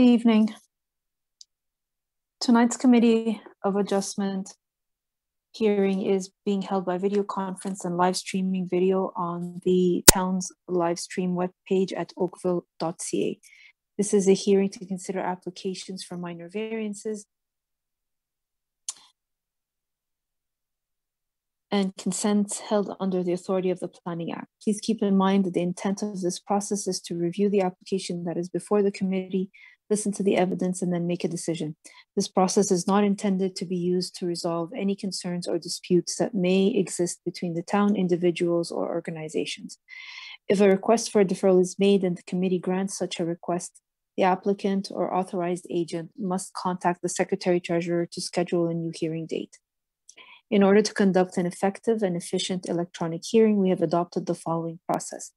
Evening. Tonight's Committee of Adjustment hearing is being held by video conference and live streaming video on the town's live stream webpage at oakville.ca. This is a hearing to consider applications for minor variances and consents held under the authority of the Planning Act. Please keep in mind that the intent of this process is to review the application that is before the committee, listen to the evidence, and then make a decision. This process is not intended to be used to resolve any concerns or disputes that may exist between the town, individuals, or organizations. If a request for a deferral is made and the committee grants such a request, the applicant or authorized agent must contact the Secretary-Treasurer to schedule a new hearing date. In order to conduct an effective and efficient electronic hearing, we have adopted the following process.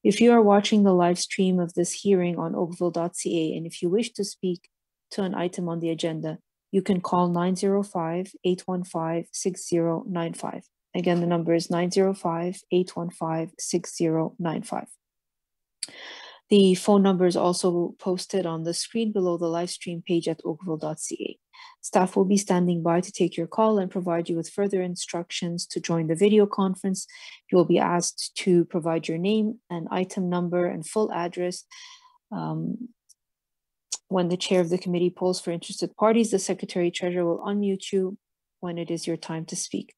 If you are watching the live stream of this hearing on oakville.ca and if you wish to speak to an item on the agenda, you can call 905-815-6095. Again, the number is 905-815-6095. The phone number is also posted on the screen below the live stream page at oakville.ca. Staff will be standing by to take your call and provide you with further instructions to join the video conference. You will be asked to provide your name and item number and full address. When the chair of the committee polls for interested parties, the Secretary-Treasurer will unmute you when it is your time to speak.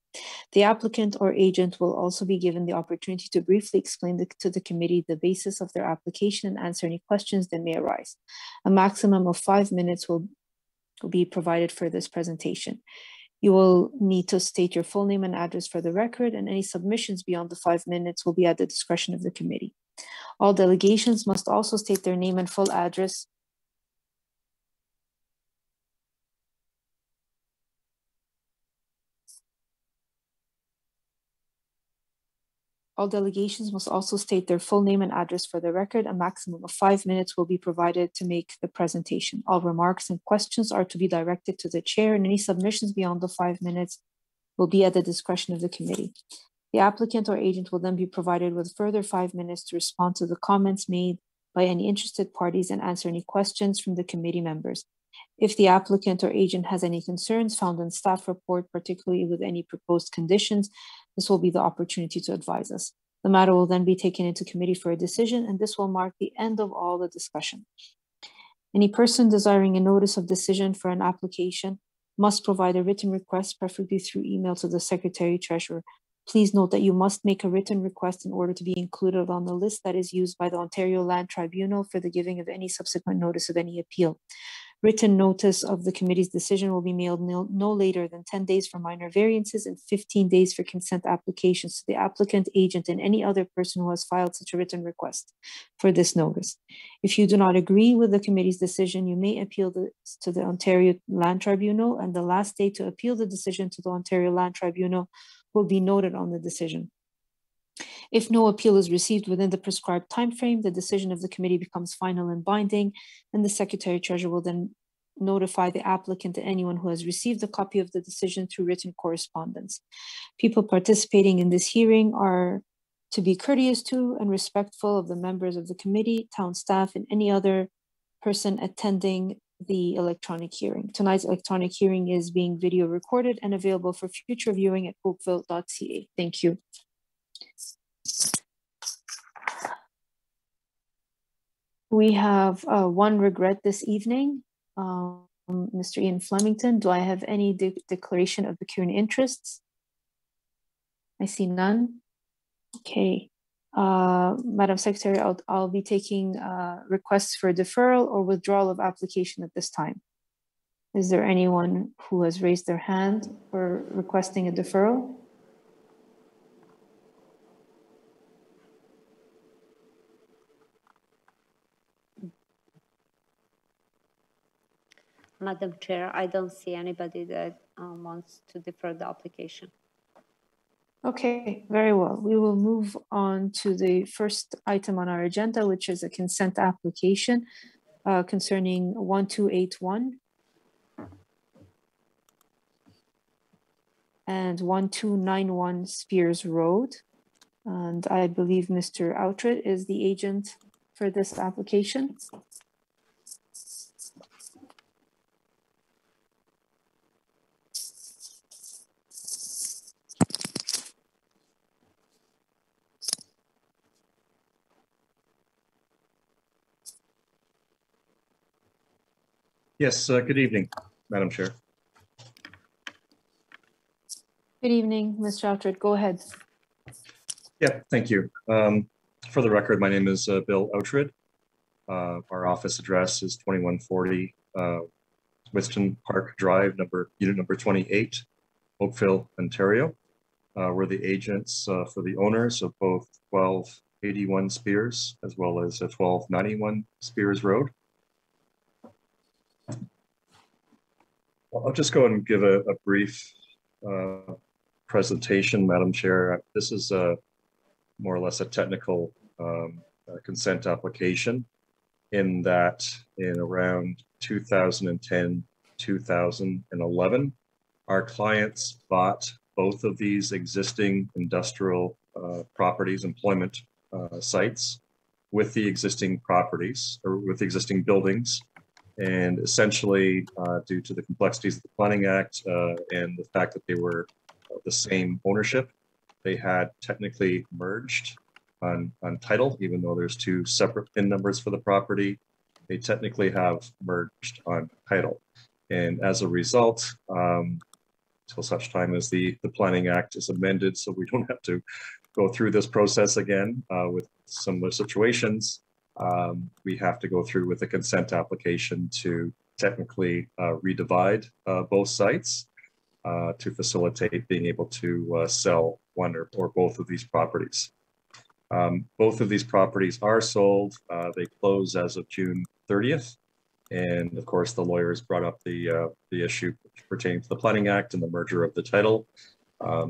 The applicant or agent will also be given the opportunity to briefly explain to the committee the basis of their application and answer any questions that may arise. A maximum of 5 minutes will be provided for this presentation. You will need to state your full name and address for the record, and any submissions beyond the 5 minutes will be at the discretion of the committee. All delegations must also state their name and full address . All delegations must also state their full name and address for the record. A maximum of 5 minutes will be provided to make the presentation. All remarks and questions are to be directed to the chair, and any submissions beyond the 5 minutes will be at the discretion of the committee. The applicant or agent will then be provided with further 5 minutes to respond to the comments made by any interested parties and answer any questions from the committee members. If the applicant or agent has any concerns found in staff report, particularly with any proposed conditions, this will be the opportunity to advise us. The matter will then be taken into committee for a decision, and this will mark the end of all the discussion. Any person desiring a notice of decision for an application must provide a written request, preferably through email, to the Secretary-Treasurer. Please note that you must make a written request in order to be included on the list that is used by the Ontario Land Tribunal for the giving of any subsequent notice of any appeal. Written notice of the committee's decision will be mailed no later than 10 days for minor variances and 15 days for consent applications to the applicant, agent, and any other person who has filed such a written request for this notice. If you do not agree with the committee's decision, you may appeal this to the Ontario Land Tribunal, and the last day to appeal the decision to the Ontario Land Tribunal will be noted on the decision. If no appeal is received within the prescribed timeframe, the decision of the committee becomes final and binding, and the Secretary-Treasurer will then notify the applicant and anyone who has received a copy of the decision through written correspondence. People participating in this hearing are to be courteous to and respectful of the members of the committee, town staff, and any other person attending the electronic hearing. Tonight's electronic hearing is being video recorded and available for future viewing at oakville.ca. Thank you. We have one regret this evening. Mr. Ian Flemington, do I have any declaration of pecuniary interests? I see none. Okay. Madam Secretary, I'll be taking requests for deferral or withdrawal of application at this time. Is there anyone who has raised their hand for requesting a deferral? Madam Chair, I don't see anybody that wants to defer the application. Okay, very well. We will move on to the first item on our agenda, which is a consent application concerning 1281 and 1291 Spears Road. And I believe Mr. Outred is the agent for this application. Yes, good evening, Madam Chair. Good evening, Mr. Outred. Go ahead. Yeah, thank you. For the record, my name is Bill Outred. Our office address is 2140 Whiston Park Drive, unit number 28, Oakville, Ontario. We're the agents for the owners of both 1281 Spears as well as 1291 Spears Road. I'll just go and give a brief presentation, Madam Chair. This is more or less a technical consent application in that in around 2010, 2011, our clients bought both of these existing industrial properties, employment sites with the existing properties or with the existing buildings. And essentially, due to the complexities of the Planning Act and the fact that they were the same ownership, they had technically merged on title, even though there's two separate PIN numbers for the property. They technically have merged on title. And as a result, until such time as the Planning Act is amended, so we don't have to go through this process again with similar situations, we have to go through with a consent application to technically redivide both sites to facilitate being able to sell one or both of these properties. Both of these properties are sold. They close as of June 30th. And of course, the lawyers brought up the issue pertaining to the Planning Act and the merger of the title.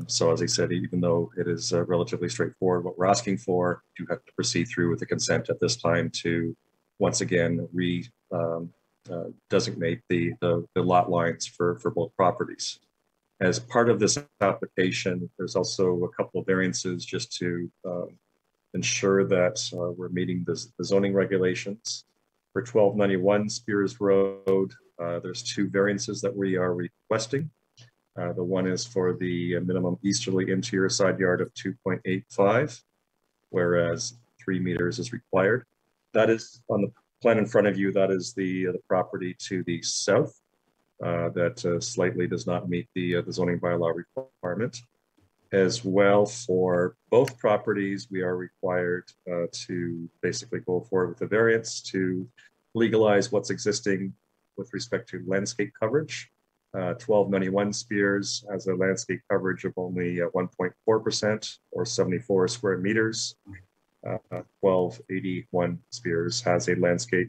So as I said, even though it is relatively straightforward, what we're asking for, you have to proceed through with the consent at this time to once again designate the lot lines for both properties. As part of this application, there's also a couple of variances just to ensure that we're meeting the zoning regulations. For 1291 Spears Road, there's two variances that we are requesting. The one is for the minimum easterly interior side yard of 2.85, whereas 3 meters is required. That is on the plan in front of you. That is the property to the south that slightly does not meet the zoning bylaw requirement. As well, for both properties, we are required to basically go forward with the variance to legalize what's existing with respect to landscape coverage. 1291 Spears has a landscape coverage of only 1.4% or 74 square meters. 1281 Spears has a landscape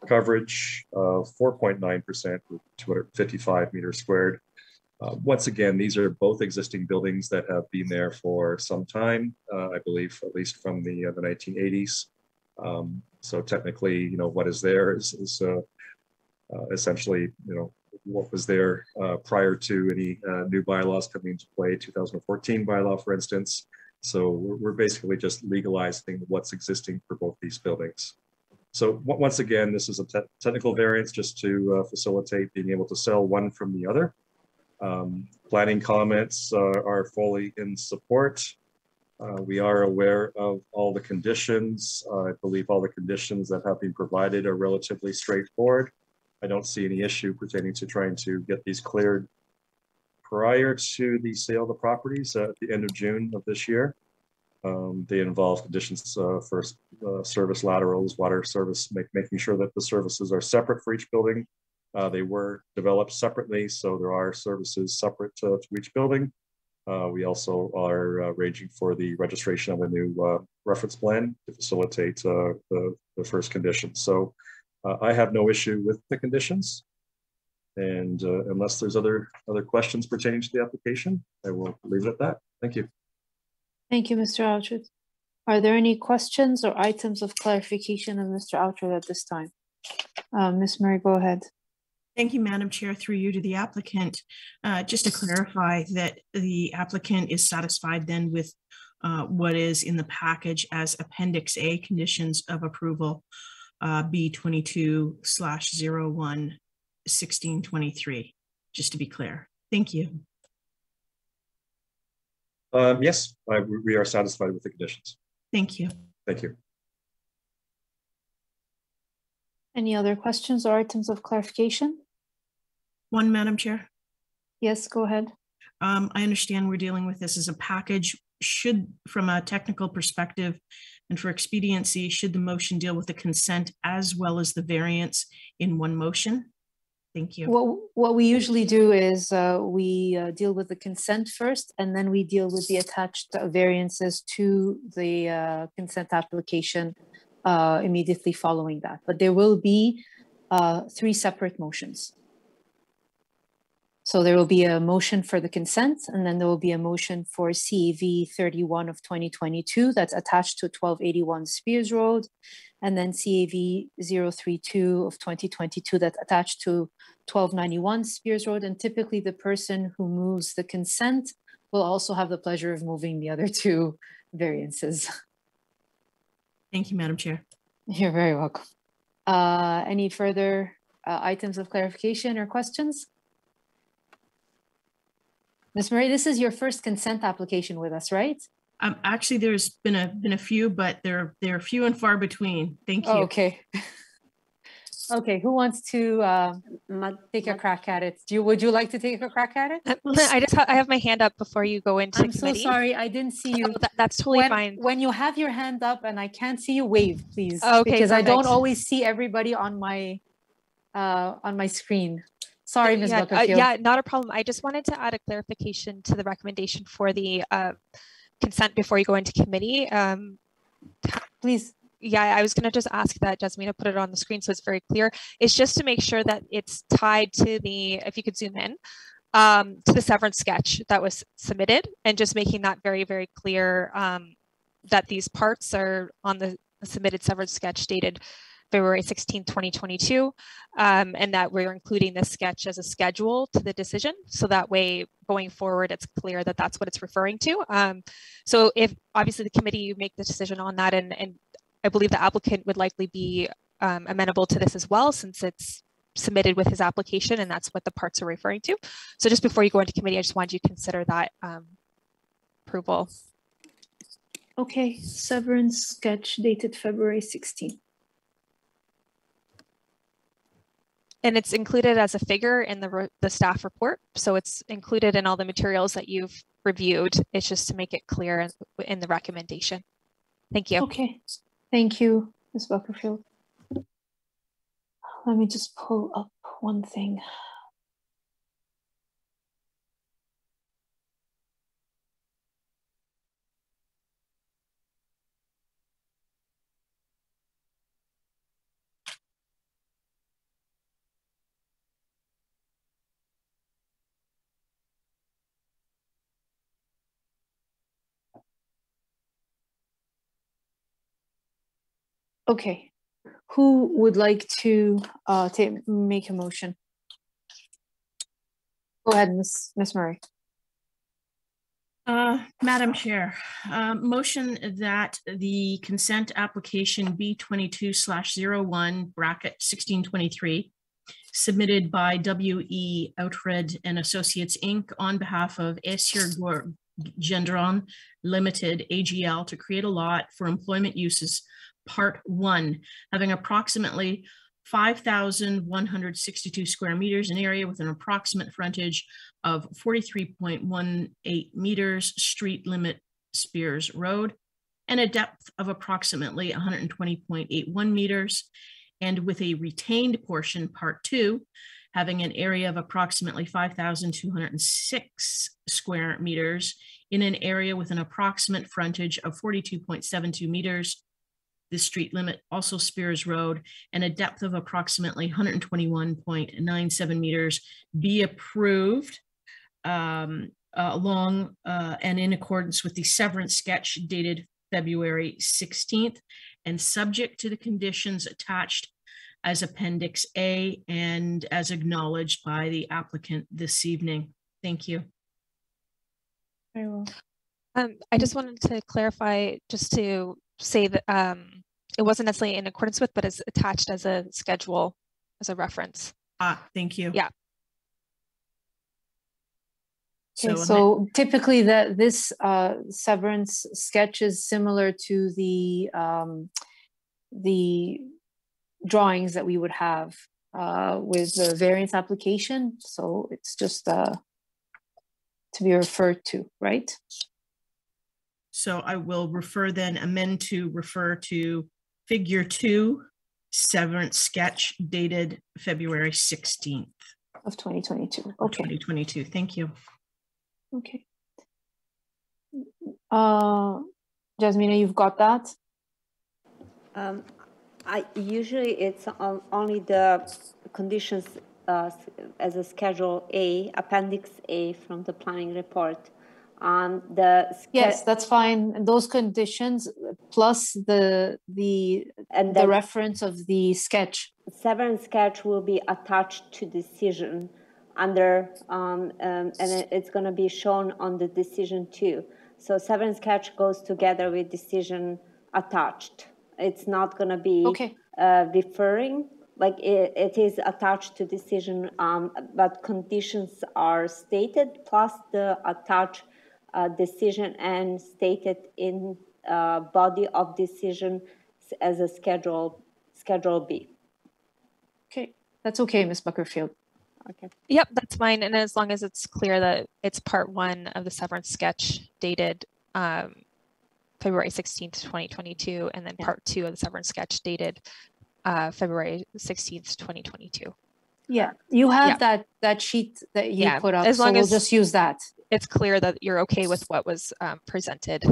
coverage of 4.9% with 255 meters squared. Once again, these are both existing buildings that have been there for some time, I believe, at least from the 1980s. So technically, you know, what is there is essentially, you know, what was there prior to any new bylaws coming into play, 2014 bylaw, for instance. So we're basically just legalizing what's existing for both these buildings. So once again, this is a technical variance just to facilitate being able to sell one from the other. Planning comments are fully in support. We are aware of all the conditions. I believe all the conditions that have been provided are relatively straightforward. I don't see any issue pertaining to trying to get these cleared prior to the sale of the properties at the end of June of this year. They involve conditions for service laterals, water service, making sure that the services are separate for each building. They were developed separately, so there are services separate to each building. We also are arranging for the registration of a new reference plan to facilitate the first condition. So I have no issue with the conditions. And unless there's other questions pertaining to the application, I will leave it at that. Thank you. Thank you, Mr. Outred. Are there any questions or items of clarification of Mr. Outred at this time? Ms. Murray, go ahead. Thank you, Madam Chair, through you to the applicant. Just to clarify that the applicant is satisfied then with what is in the package as Appendix A conditions of approval, B22/01/1623, just to be clear. Thank you. Yes, we are satisfied with the conditions. Thank you. Thank you. Any other questions or items of clarification? One, Madam Chair. Yes, go ahead. I understand we're dealing with this as a package. Should, from a technical perspective and for expediency, should the motion deal with the consent as well as the variance in one motion? Thank you. What we usually do is we deal with the consent first, and then we deal with the attached variances to the consent application immediately following that. But there will be 3 separate motions. So there will be a motion for the consent, and then there will be a motion for CAV 31 of 2022 that's attached to 1281 Spears Road, and then CAV 032 of 2022 that's attached to 1291 Spears Road. And typically the person who moves the consent will also have the pleasure of moving the other 2 variances. Thank you, Madam Chair. You're very welcome. Any further items of clarification or questions? Ms. Murray, this is your first consent application with us, right? Actually, there's been a few, but they're few and far between. Thank you. Oh, okay. Okay, who wants to take a crack at it? Would you like to take a crack at it? I have my hand up before you go into I'm committee. so sorry, I didn't see you. Oh, that's totally fine. When you have your hand up and I can't see you, wave, please. Okay, because I don't perfect. always see everybody on my screen. Sorry, Ms. Buckerfield. Yeah, not a problem. I just wanted to add a clarification to the recommendation for the consent before you go into committee. Please. Yeah, I was going to just ask that Jasmina put it on the screen so it's very clear. It's just to make sure that it's tied to the, if you could zoom in, to the severance sketch that was submitted, and just making that very, very clear that these parts are on the submitted severance sketch dated February 16, 2022, and that we're including this sketch as a schedule to the decision. So that way, going forward, it's clear that that's what it's referring to. So if obviously the committee make the decision on that, and I believe the applicant would likely be amenable to this as well, since it's submitted with his application and that's what the parts are referring to. So just before you go into committee, I just wanted you to consider that approval. Okay, severance sketch dated February 16. And it's included as a figure in the staff report. So it's included in all the materials that you've reviewed. It's just to make it clear in the recommendation. Thank you. Okay, thank you, Ms. Buckerfield. Let me just pull up one thing. Okay, who would like to make a motion? Go ahead, Ms. Murray. Madam Chair, motion that the consent application B22/01 bracket 1623 submitted by W.E. Outred and Associates Inc. on behalf of Esir Gendron Limited AGL to create a lot for employment uses Part 1, having approximately 5,162 square meters in area with an approximate frontage of 43.18 meters, street limit Spears Road, and a depth of approximately 120.81 meters, and with a retained portion, Part 2, having an area of approximately 5,206 square meters in an area with an approximate frontage of 42.72 meters, the street limit also Spears Road, and a depth of approximately 121.97 meters be approved along and in accordance with the severance sketch dated February 16th and subject to the conditions attached as Appendix A and as acknowledged by the applicant this evening. Thank you. Very well. I just wanted to clarify, just to say that it wasn't necessarily in accordance with, but is attached as a schedule, as a reference. Thank you. Yeah. Okay, so typically this severance sketch is similar to the drawings that we would have with the variance application. So it's just to be referred to, right? So I will amend to refer to figure 2, severance sketch dated February 16th. Of 2022. Of Okay. 2022. Thank you. Okay. Jasmina, you've got that? Usually it's only the conditions as a Schedule A, Appendix A from the planning report. Yes, that's fine. And those conditions plus the reference of the sketch. Severance sketch will be attached to decision under, and it's going to be shown on the decision too. So severance sketch goes together with decision attached. It's not going to be referring, like it is attached to decision, but conditions are stated plus the attached decision and stated in body of decision as a Schedule B. Okay, that's okay, Ms. Buckerfield. Okay. Yep, that's fine. And as long as it's clear that it's part 1 of the severance sketch dated February 16th, 2022, and then part 2 of the severance sketch dated February 16th, 2022. Yeah, you have that sheet that you put up, as long as as we'll just use that. It's clear that you're okay with what was presented.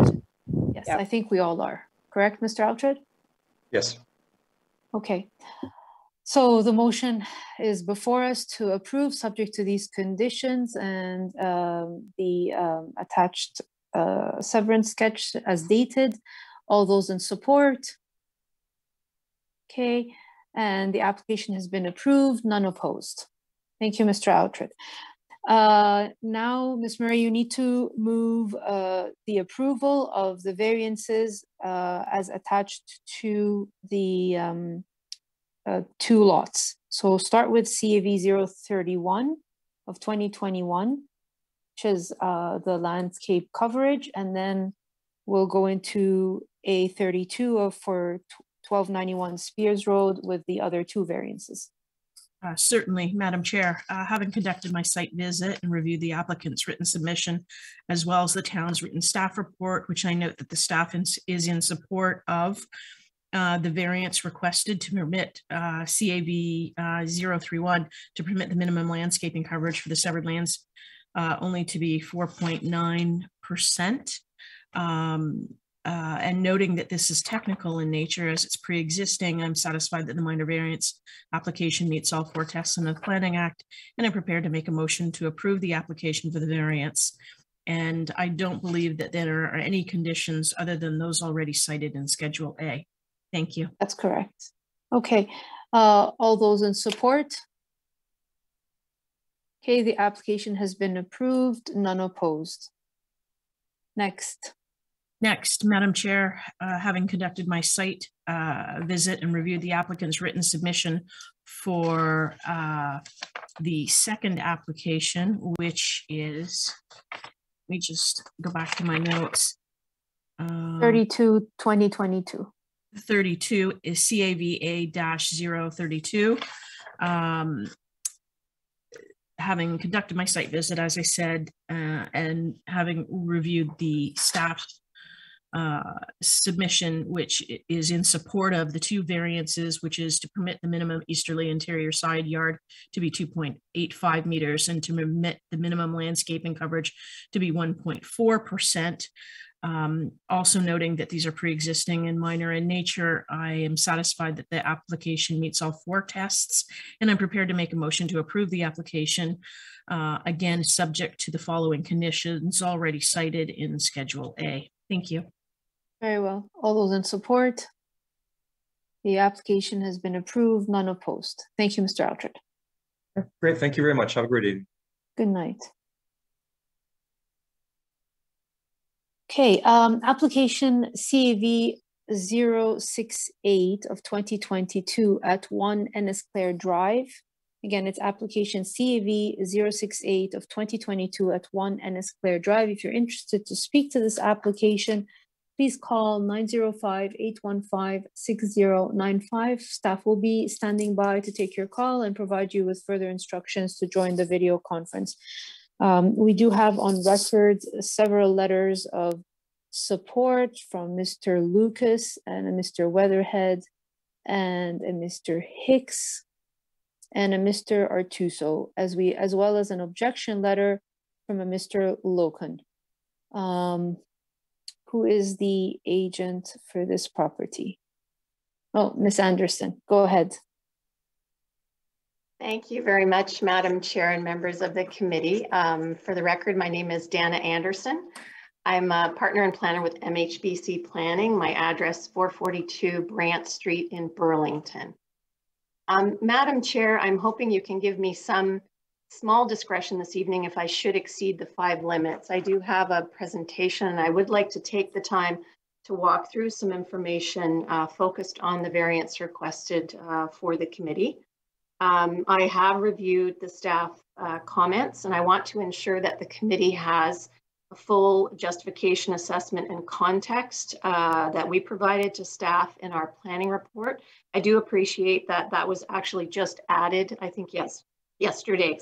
Yes, I think we all are. Correct, Mr. Altred? Yes. Okay. So the motion is before us to approve subject to these conditions and the attached severance sketch as dated. All those in support? Okay, and the application has been approved, none opposed. Thank you, Mr. Altred. Now, Ms. Murray, you need to move the approval of the variances as attached to the 2 lots. So start with CAV 031 of 2021, which is the landscape coverage, and then we'll go into A32 for 1291 Spears Road with the other 2 variances. Certainly, Madam Chair, having conducted my site visit and reviewed the applicant's written submission, as well as the town's written staff report, which I note that the staff is in support of the variance requested to permit CAV 031 to permit the minimum landscaping coverage for the severed lands only to be 4.9%. And noting that this is technical in nature as it's pre-existing, I'm satisfied that the minor variance application meets all 4 tests under the Planning Act, and I'm prepared to make a motion to approve the application for the variance. And I don't believe that there are any conditions other than those already cited in Schedule A. Thank you. That's correct. Okay, all those in support? Okay, the application has been approved, none opposed. Next. Next, Madam Chair, having conducted my site visit and reviewed the applicant's written submission for the second application, which is, let me just go back to my notes. 32, 2022. 32 is CAVA-032. Having conducted my site visit, as I said, and having reviewed the staff submission, which is in support of the 2 variances, which is to permit the minimum easterly interior side yard to be 2.85 meters and to permit the minimum landscaping coverage to be 1.4%. Also noting that these are pre-existing and minor in nature, I am satisfied that the application meets all 4 tests, and I'm prepared to make a motion to approve the application, again, subject to the following conditions already cited in Schedule A. Thank you. Very well. All those in support? The application has been approved, none opposed. Thank you, Mr. Altred. Great, thank you very much. Have a great evening. Good night. Okay, application CAV 068 of 2022 at 1 Ennis Clare Drive. Again, it's application CAV 068 of 2022 at 1 Ennis Clare Drive. If you're interested to speak to this application, please call 905-815-6095. Staff will be standing by to take your call and provide you with further instructions to join the video conference. We do have on record several letters of support from Mr. Lucas and a Mr. Weatherhead and a Mr. Hicks and a Mr. Artuso, as well as an objection letter from a Mr. Locan. Who is the agent for this property? Oh, Ms. Anderson, go ahead. Thank you very much, Madam Chair and members of the committee. For the record, my name is Dana Anderson. I'm a partner and planner with MHBC Planning. My address 442 Brant Street in Burlington. Madam Chair, I'm hoping you can give me some small discretion this evening if I should exceed the 5 limits. I do have a presentation and I would like to take the time to walk through some information focused on the variance requested for the committee. I have reviewed the staff comments and I want to ensure that the committee has a full justification assessment and context that we provided to staff in our planning report. I do appreciate that that was actually just added, I think, yesterday,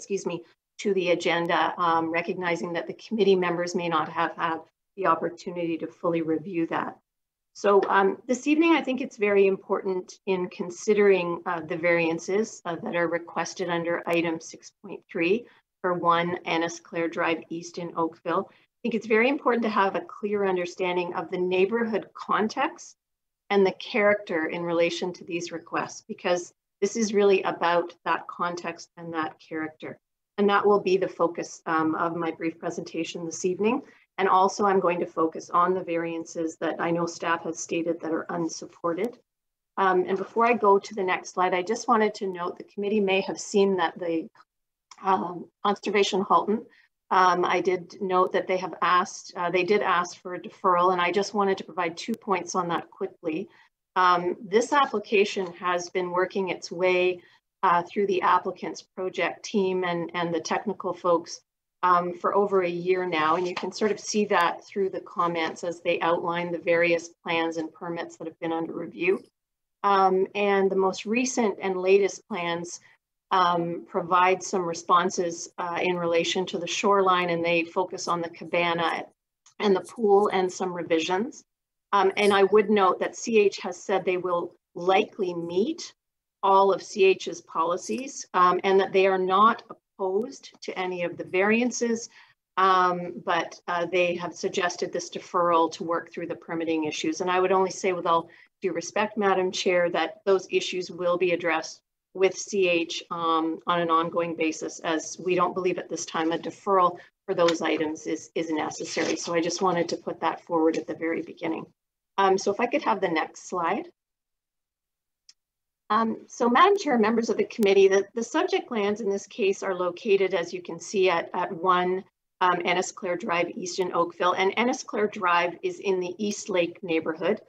to the agenda, recognizing that the committee members may not have had the opportunity to fully review that. So this evening, I think it's very important in considering the variances that are requested under item 6.3 for 1 Ennisclair Drive East in Oakville. I think it's very important to have a clear understanding of the neighborhood context and the character in relation to these requests, because this is really about that context and that character. And that will be the focus of my brief presentation this evening. And also I'm going to focus on the variances that I know staff has stated that are unsupported. And before I go to the next slide, I just wanted to note the committee may have seen that the Conservation Halton, I did note that they have asked, they did ask for a deferral, and I just wanted to provide 2 points on that quickly. This application has been working its way through the applicant's project team and the technical folks for over a year now. And you can sort of see that through the comments as they outline the various plans and permits that have been under review. And the most recent and latest plans provide some responses in relation to the shoreline, and they focus on the cabana and the pool and some revisions. And I would note that CH has said they will likely meet all of CH's policies and that they are not opposed to any of the variances, but they have suggested this deferral to work through the permitting issues. And I would only say, with all due respect, Madam Chair, that those issues will be addressed with CH on an ongoing basis, as we don't believe at this time a deferral for those items is necessary. So I just wanted to put that forward at the very beginning. So if I could have the next slide. So Madam Chair, members of the committee, the subject lands in this case are located, as you can see, at 1 Ennisclair Drive East in Oakville. And Ennisclair Drive is in the East Lake neighborhood.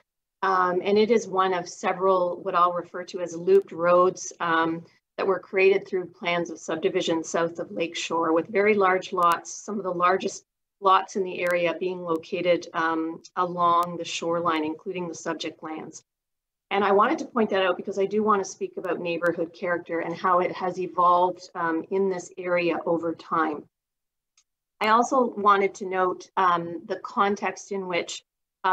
And it is one of several, what I'll refer to as looped roads that were created through plans of subdivision south of Lake Shore, with very large lots, some of the largest lots in the area being located along the shoreline, including the subject lands. And I wanted to point that out because I do want to speak about neighborhood character and how it has evolved in this area over time. I also wanted to note the context in which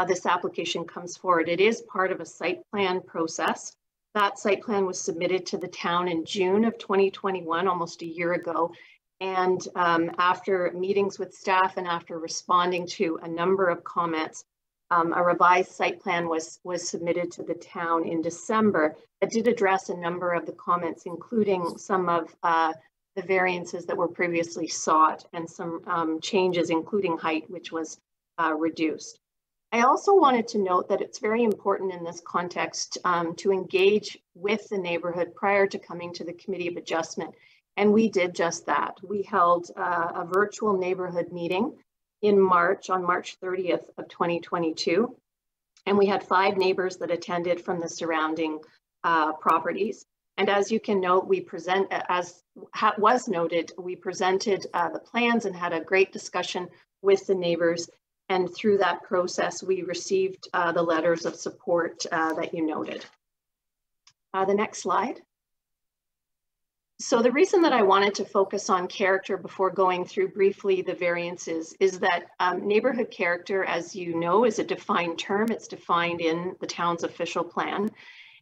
this application comes forward. It is part of a site plan process. That site plan was submitted to the town in June of 2021, almost a year ago. And after meetings with staff and after responding to a number of comments, a revised site plan was submitted to the town in December that did address a number of the comments, including some of the variances that were previously sought and some changes, including height, which was reduced. I also wanted to note that it's very important in this context to engage with the neighborhood prior to coming to the Committee of Adjustment. And we did just that. We held a virtual neighborhood meeting in March, on March 30th of 2022. And we had 5 neighbors that attended from the surrounding properties. And as you can note, we was noted, we presented the plans and had a great discussion with the neighbors. And through that process, we received the letters of support that you noted. The next slide. So the reason that I wanted to focus on character before going through briefly the variances is that neighborhood character, as you know, is a defined term. It's defined in the town's official plan,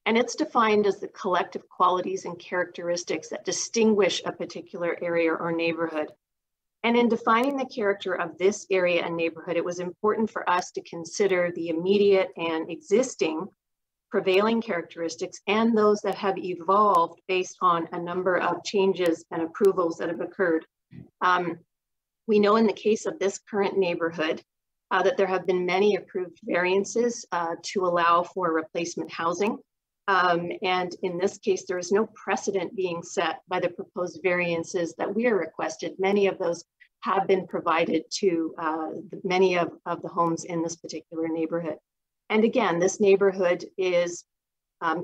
and it's defined as the collective qualities and characteristics that distinguish a particular area or neighborhood. And in defining the character of this area and neighborhood, it was important for us to consider the immediate and existing prevailing characteristics and those that have evolved based on a number of changes and approvals that have occurred. We know in the case of this current neighborhood that there have been many approved variances to allow for replacement housing. And in this case, there is no precedent being set by the proposed variances that we are requested. Many of those have been provided to many of the homes in this particular neighborhood. And again, this neighborhood is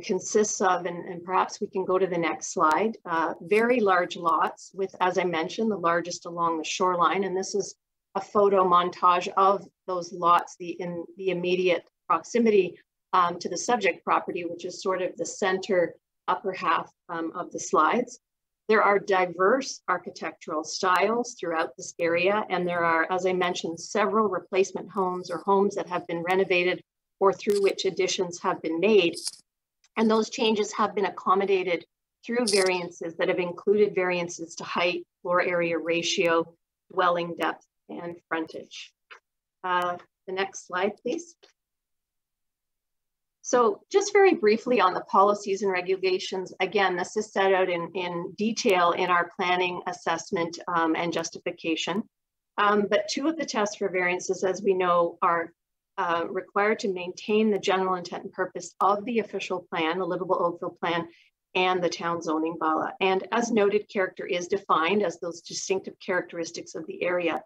consists of, and perhaps we can go to the next slide, very large lots with, as I mentioned, the largest along the shoreline. And this is a photo montage of those lots in the immediate proximity to the subject property, which is sort of the center upper half of the slides. There are diverse architectural styles throughout this area. And there are, as I mentioned, several replacement homes or homes that have been renovated or through which additions have been made. And those changes have been accommodated through variances that have included variances to height, floor area ratio, dwelling depth, and frontage. The next slide, please. So just very briefly on the policies and regulations, again, this is set out in detail in our planning assessment and justification. But two of the tests for variances, as we know, are required to maintain the general intent and purpose of the official plan, the Livable Oakville plan, and the town zoning bylaw. And as noted, character is defined as those distinctive characteristics of the area.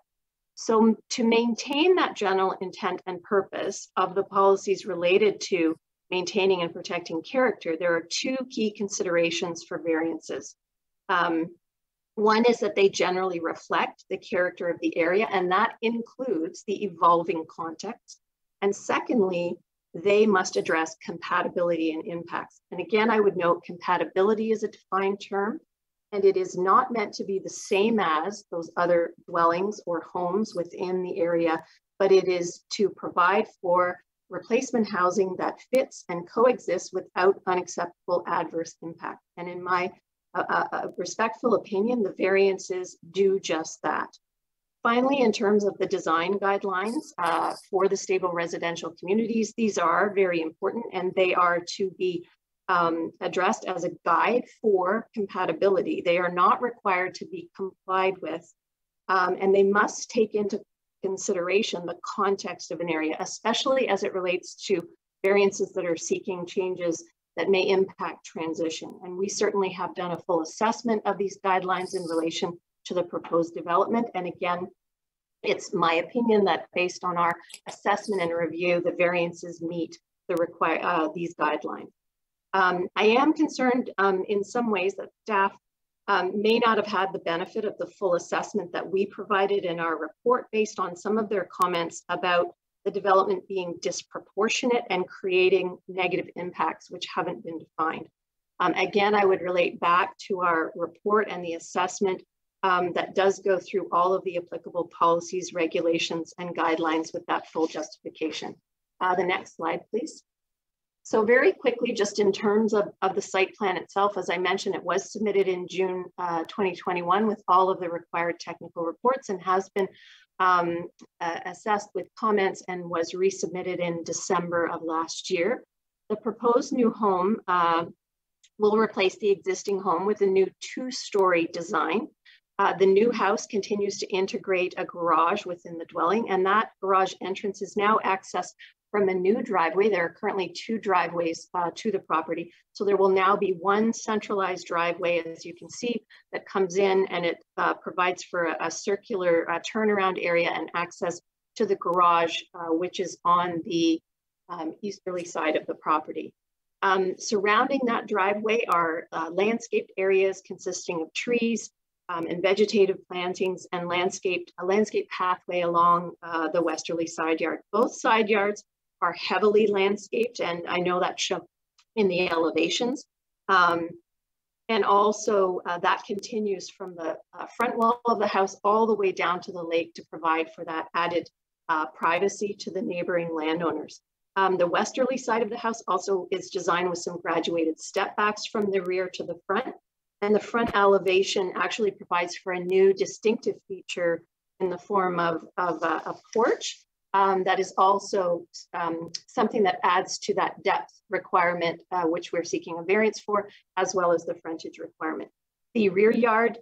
So to maintain that general intent and purpose of the policies related to maintaining and protecting character, there are two key considerations for variances. One is that they generally reflect the character of the area, and that includes the evolving context. And secondly, they must address compatibility and impacts. And again, I would note compatibility is a defined term, and it is not meant to be the same as those other dwellings or homes within the area, but it is to provide for replacement housing that fits and coexists without unacceptable adverse impact. And in my respectful opinion, the variances do just that. Finally, in terms of the design guidelines for the stable residential communities, these are very important, and they are to be addressed as a guide for compatibility. They are not required to be complied with, and they must take into consideration the context of an area, especially as it relates to variances that are seeking changes that may impact transition. And we certainly have done a full assessment of these guidelines in relation to the proposed development. And again, it's my opinion that based on our assessment and review, the variances meet the these guidelines. I am concerned in some ways that staff may not have had the benefit of the full assessment that we provided in our report based on some of their comments about the development being disproportionate and creating negative impacts which haven't been defined. Again, I would relate back to our report and the assessment that does go through all of the applicable policies, regulations, and guidelines with that full justification. The next slide, please. So very quickly, just in terms of the site plan itself, as I mentioned, it was submitted in June 2021 with all of the required technical reports and has been assessed with comments and was resubmitted in December of last year. The proposed new home will replace the existing home with a new two-story design. The new house continues to integrate a garage within the dwelling, and that garage entrance is now accessed from a new driveway. There are currently two driveways to the property. So there will now be one centralized driveway, as you can see, that comes in, and it provides for a circular turnaround area and access to the garage, which is on the easterly side of the property. Surrounding that driveway are landscaped areas consisting of trees, and vegetative plantings and a landscape pathway along the westerly side yard. Both side yards are heavily landscaped, and I know that's shown in the elevations. And also that continues from the front wall of the house all the way down to the lake to provide for that added privacy to the neighboring landowners. The westerly side of the house also is designed with some graduated step backs from the rear to the front. And the front elevation actually provides for a new distinctive feature in the form of a porch that is also something that adds to that depth requirement, which we're seeking a variance for, as well as the frontage requirement. The rear yard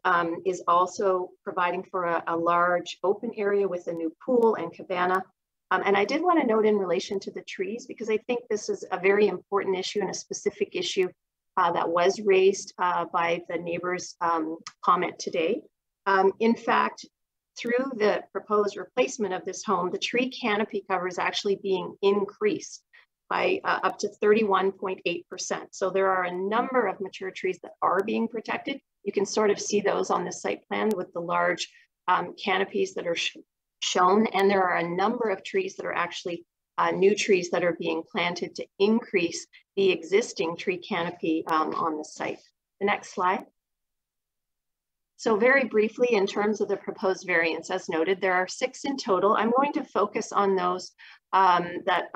is also providing for a large open area with a new pool and cabana. And I did want to note in relation to the trees, because I think this is a very important issue and a specific issue that was raised by the neighbor's comment today. In fact, through the proposed replacement of this home, the tree canopy cover is actually being increased by up to 31.8%. So there are a number of mature trees that are being protected. You can sort of see those on the site plan with the large canopies that are shown. And there are a number of trees that are actually new trees that are being planted to increase the existing tree canopy on the site. The next slide. So very briefly, in terms of the proposed variance, as noted, there are 6 in total. I'm going to focus on those that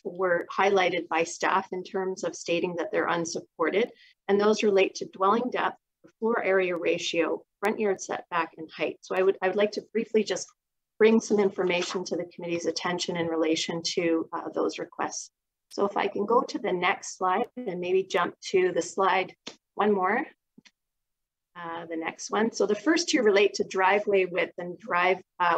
were highlighted by staff in terms of stating that they're unsupported. And those relate to dwelling depth, floor area ratio, front yard setback, and height. So I would like to briefly just bring some information to the committee's attention in relation to those requests. So if I can go to the next slide and maybe jump to the slide one more. The next one. So the first 2 relate to driveway width and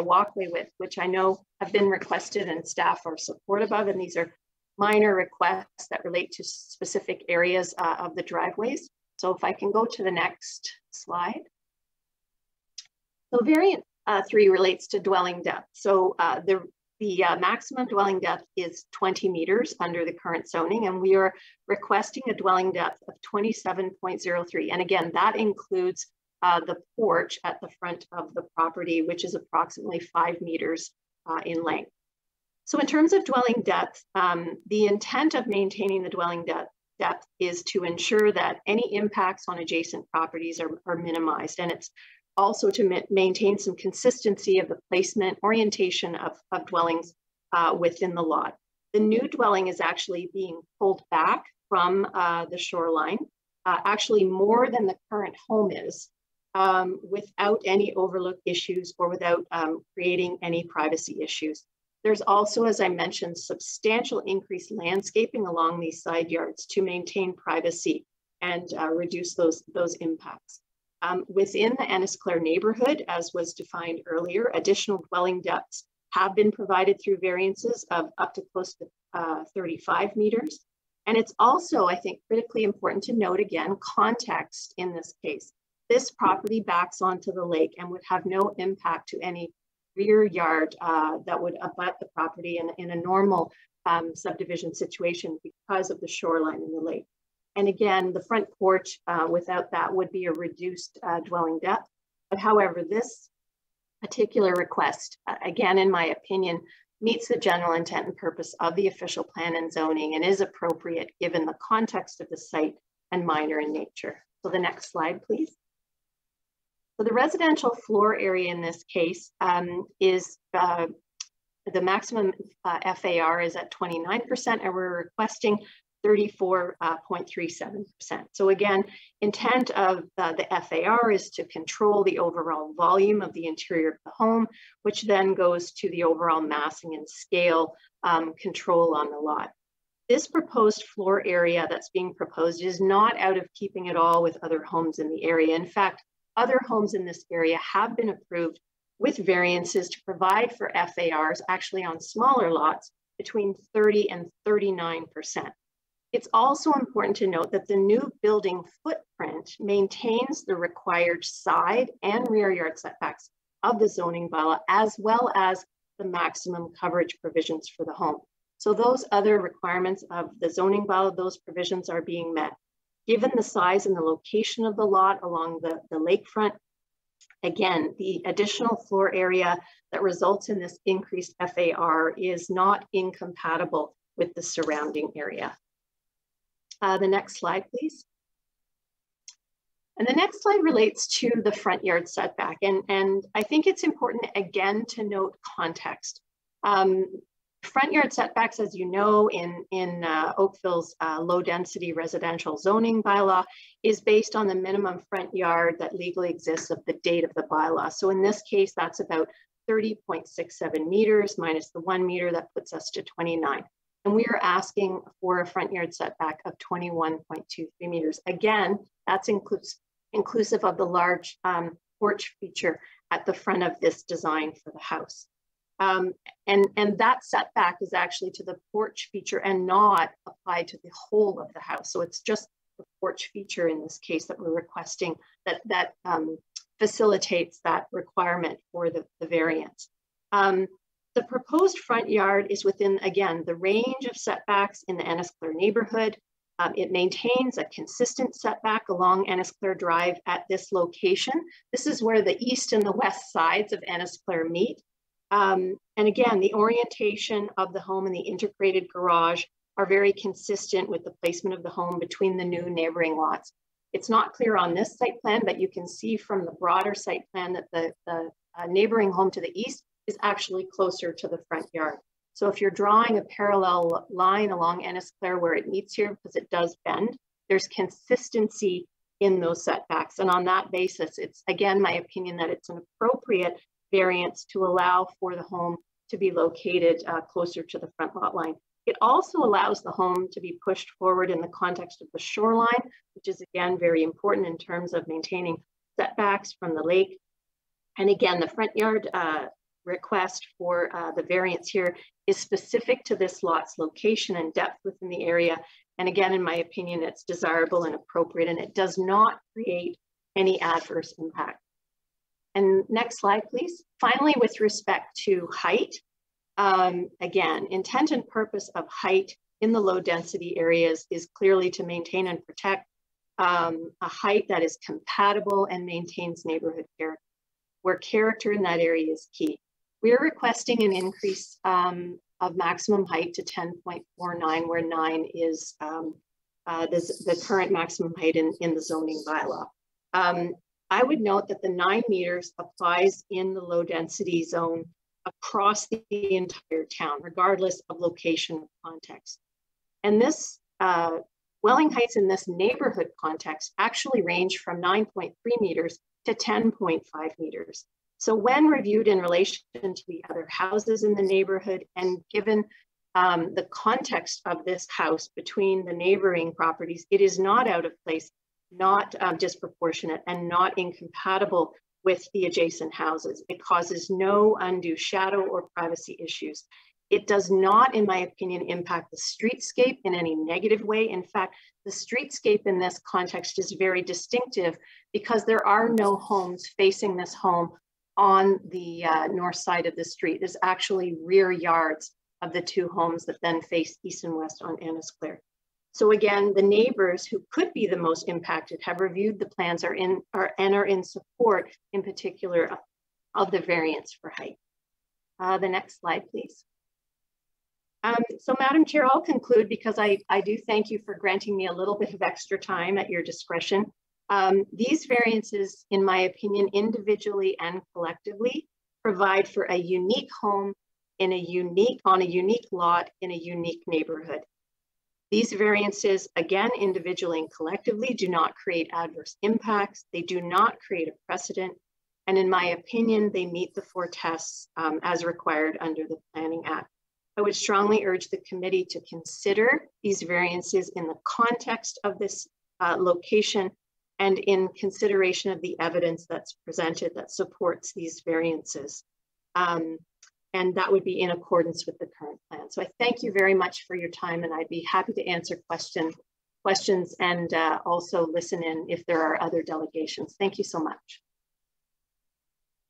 walkway width, which I know have been requested and staff are supportive of. And these are minor requests that relate to specific areas of the driveways. So if I can go to the next slide. So variant 3 relates to dwelling depth. So the maximum dwelling depth is 20 meters under the current zoning, and we are requesting a dwelling depth of 27.03. And again, that includes the porch at the front of the property, which is approximately 5 meters in length. So in terms of dwelling depth, the intent of maintaining the dwelling depth is to ensure that any impacts on adjacent properties are minimized. And it's also to maintain some consistency of the placement, orientation of dwellings within the lot. The new dwelling is actually being pulled back from the shoreline, actually more than the current home is, without any overlook issues or without creating any privacy issues. There's also, as I mentioned, substantial increased landscaping along these side yards to maintain privacy and reduce those impacts. Within the Ennisclair neighborhood, as was defined earlier, additional dwelling depths have been provided through variances of up to close to 35 meters. And it's also, I think, critically important to note again, context in this case. This property backs onto the lake and would have no impact to any rear yard that would abut the property in a normal subdivision situation because of the shoreline in the lake. And again, the front porch without that would be a reduced dwelling depth. But however, this particular request, again, in my opinion, meets the general intent and purpose of the official plan and zoning and is appropriate given the context of the site and minor in nature. So the next slide, please. So the residential floor area in this case is the maximum FAR is at 29%, and we're requesting 34.37%. So again, intent of the FAR is to control the overall volume of the interior of the home, which then goes to the overall massing and scale control on the lot. This proposed floor area that's being proposed is not out of keeping at all with other homes in the area. In fact, other homes in this area have been approved with variances to provide for FARs actually on smaller lots between 30 and 39%. It's also important to note that the new building footprint maintains the required side and rear yard setbacks of the zoning bylaw, as well as the maximum coverage provisions for the home. So those other requirements of the zoning bylaw, those provisions are being met. Given the size and the location of the lot along the lakefront, Again, the additional floor area that results in this increased FAR is not incompatible with the surrounding area. The next slide, please. And the next slide relates to the front yard setback. And I think it's important, again, to note context. Front yard setbacks, as you know, in Oakville's low density residential zoning bylaw is based on the minimum front yard that legally exists of the date of the bylaw. So in this case, that's about 30.67 meters minus the 1 meter, that puts us to 29. And we are asking for a front yard setback of 21.23 meters. Again, that's inclusive of the large porch feature at the front of this design for the house. And that setback is actually to the porch feature and not applied to the whole of the house. So it's just the porch feature in this case that we're requesting that facilitates that requirement for the variance. The proposed front yard is within, again, the range of setbacks in the Ennisclare neighborhood. It maintains a consistent setback along Ennisclare Drive at this location. This is where the east and the west sides of Ennisclare meet. And again, the orientation of the home and the integrated garage are very consistent with the placement of the home between the new neighboring lots. It's not clear on this site plan, but you can see from the broader site plan that the neighboring home to the east is actually closer to the front yard. So if you're drawing a parallel line along Ennisclare where it meets here, because it does bend, there's consistency in those setbacks. And on that basis, it's, again, my opinion that it's an appropriate variance to allow for the home to be located closer to the front lot line. It also allows the home to be pushed forward in the context of the shoreline, which is, again, very important in terms of maintaining setbacks from the lake. And again, the front yard request for the variance here is specific to this lot's location and depth within the area. And again, in my opinion, it's desirable and appropriate, and it does not create any adverse impact. And next slide, please. Finally, with respect to height, again, intent and purpose of height in the low density areas is clearly to maintain and protect a height that is compatible and maintains neighborhood character, where character in that area is key. We are requesting an increase of maximum height to 10.49, where 9 is the current maximum height in the zoning bylaw. I would note that the 9 meters applies in the low density zone across the entire town, regardless of location or context. And this dwelling heights in this neighborhood context actually range from 9.3 meters to 10.5 meters. So when reviewed in relation to the other houses in the neighborhood and given the context of this house between the neighboring properties, it is not out of place, not disproportionate, and not incompatible with the adjacent houses. It causes no undue shadow or privacy issues. It does not, in my opinion, impact the streetscape in any negative way. In fact, the streetscape in this context is very distinctive because there are no homes facing this home on the north side of the street. There's actually rear yards of the two homes that then face east and west on Ennisclare. So again, the neighbors who could be the most impacted have reviewed the plans and are in support, in particular, of the variance for height. The next slide, please. So Madam Chair, I'll conclude because I do thank you for granting me a little bit of extra time at your discretion. These variances, in my opinion, individually and collectively, provide for a unique home on a unique lot in a unique neighborhood. These variances, again, individually and collectively, do not create adverse impacts. They do not create a precedent. And in my opinion, they meet the 4 tests as required under the Planning Act. I would strongly urge the committee to consider these variances in the context of this location and in consideration of the evidence that's presented that supports these variances. And that would be in accordance with the current plan. So I thank you very much for your time, and I'd be happy to answer questions and also listen in if there are other delegations. Thank you so much.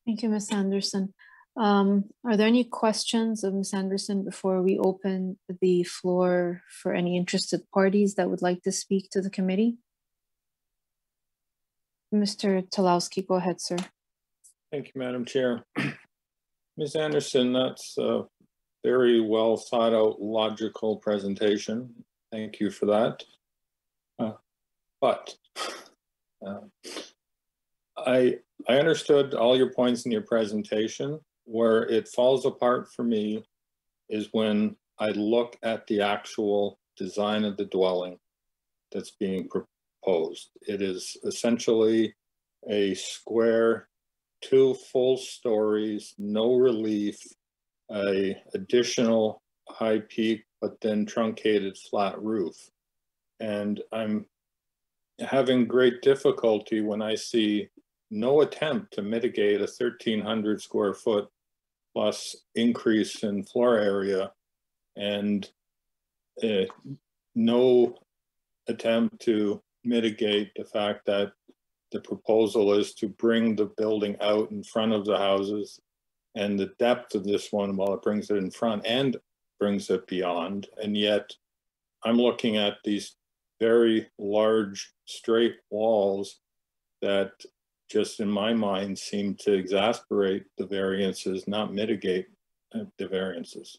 Thank you, Ms. Anderson. Are there any questions of Ms. Anderson before we open the floor for any interested parties that would like to speak to the committee? Mr. Talowski, go ahead, sir. Thank you, Madam Chair. Ms. Anderson, that's a very well thought out, logical presentation. Thank you for that. But I understood all your points in your presentation. Where it falls apart for me is when I look at the actual design of the dwelling that's being proposed. It is essentially a square, 2 full stories, no relief, a additional high peak, but then truncated flat roof. And I'm having great difficulty when I see no attempt to mitigate a 1,300 square foot plus increase in floor area, and no attempt to mitigate the fact that the proposal is to bring the building out in front of the houses, and the depth of this one, while it brings it in front and brings it beyond. And yet I'm looking at these very large straight walls that just in my mind seem to exasperate the variances, not mitigate the variances.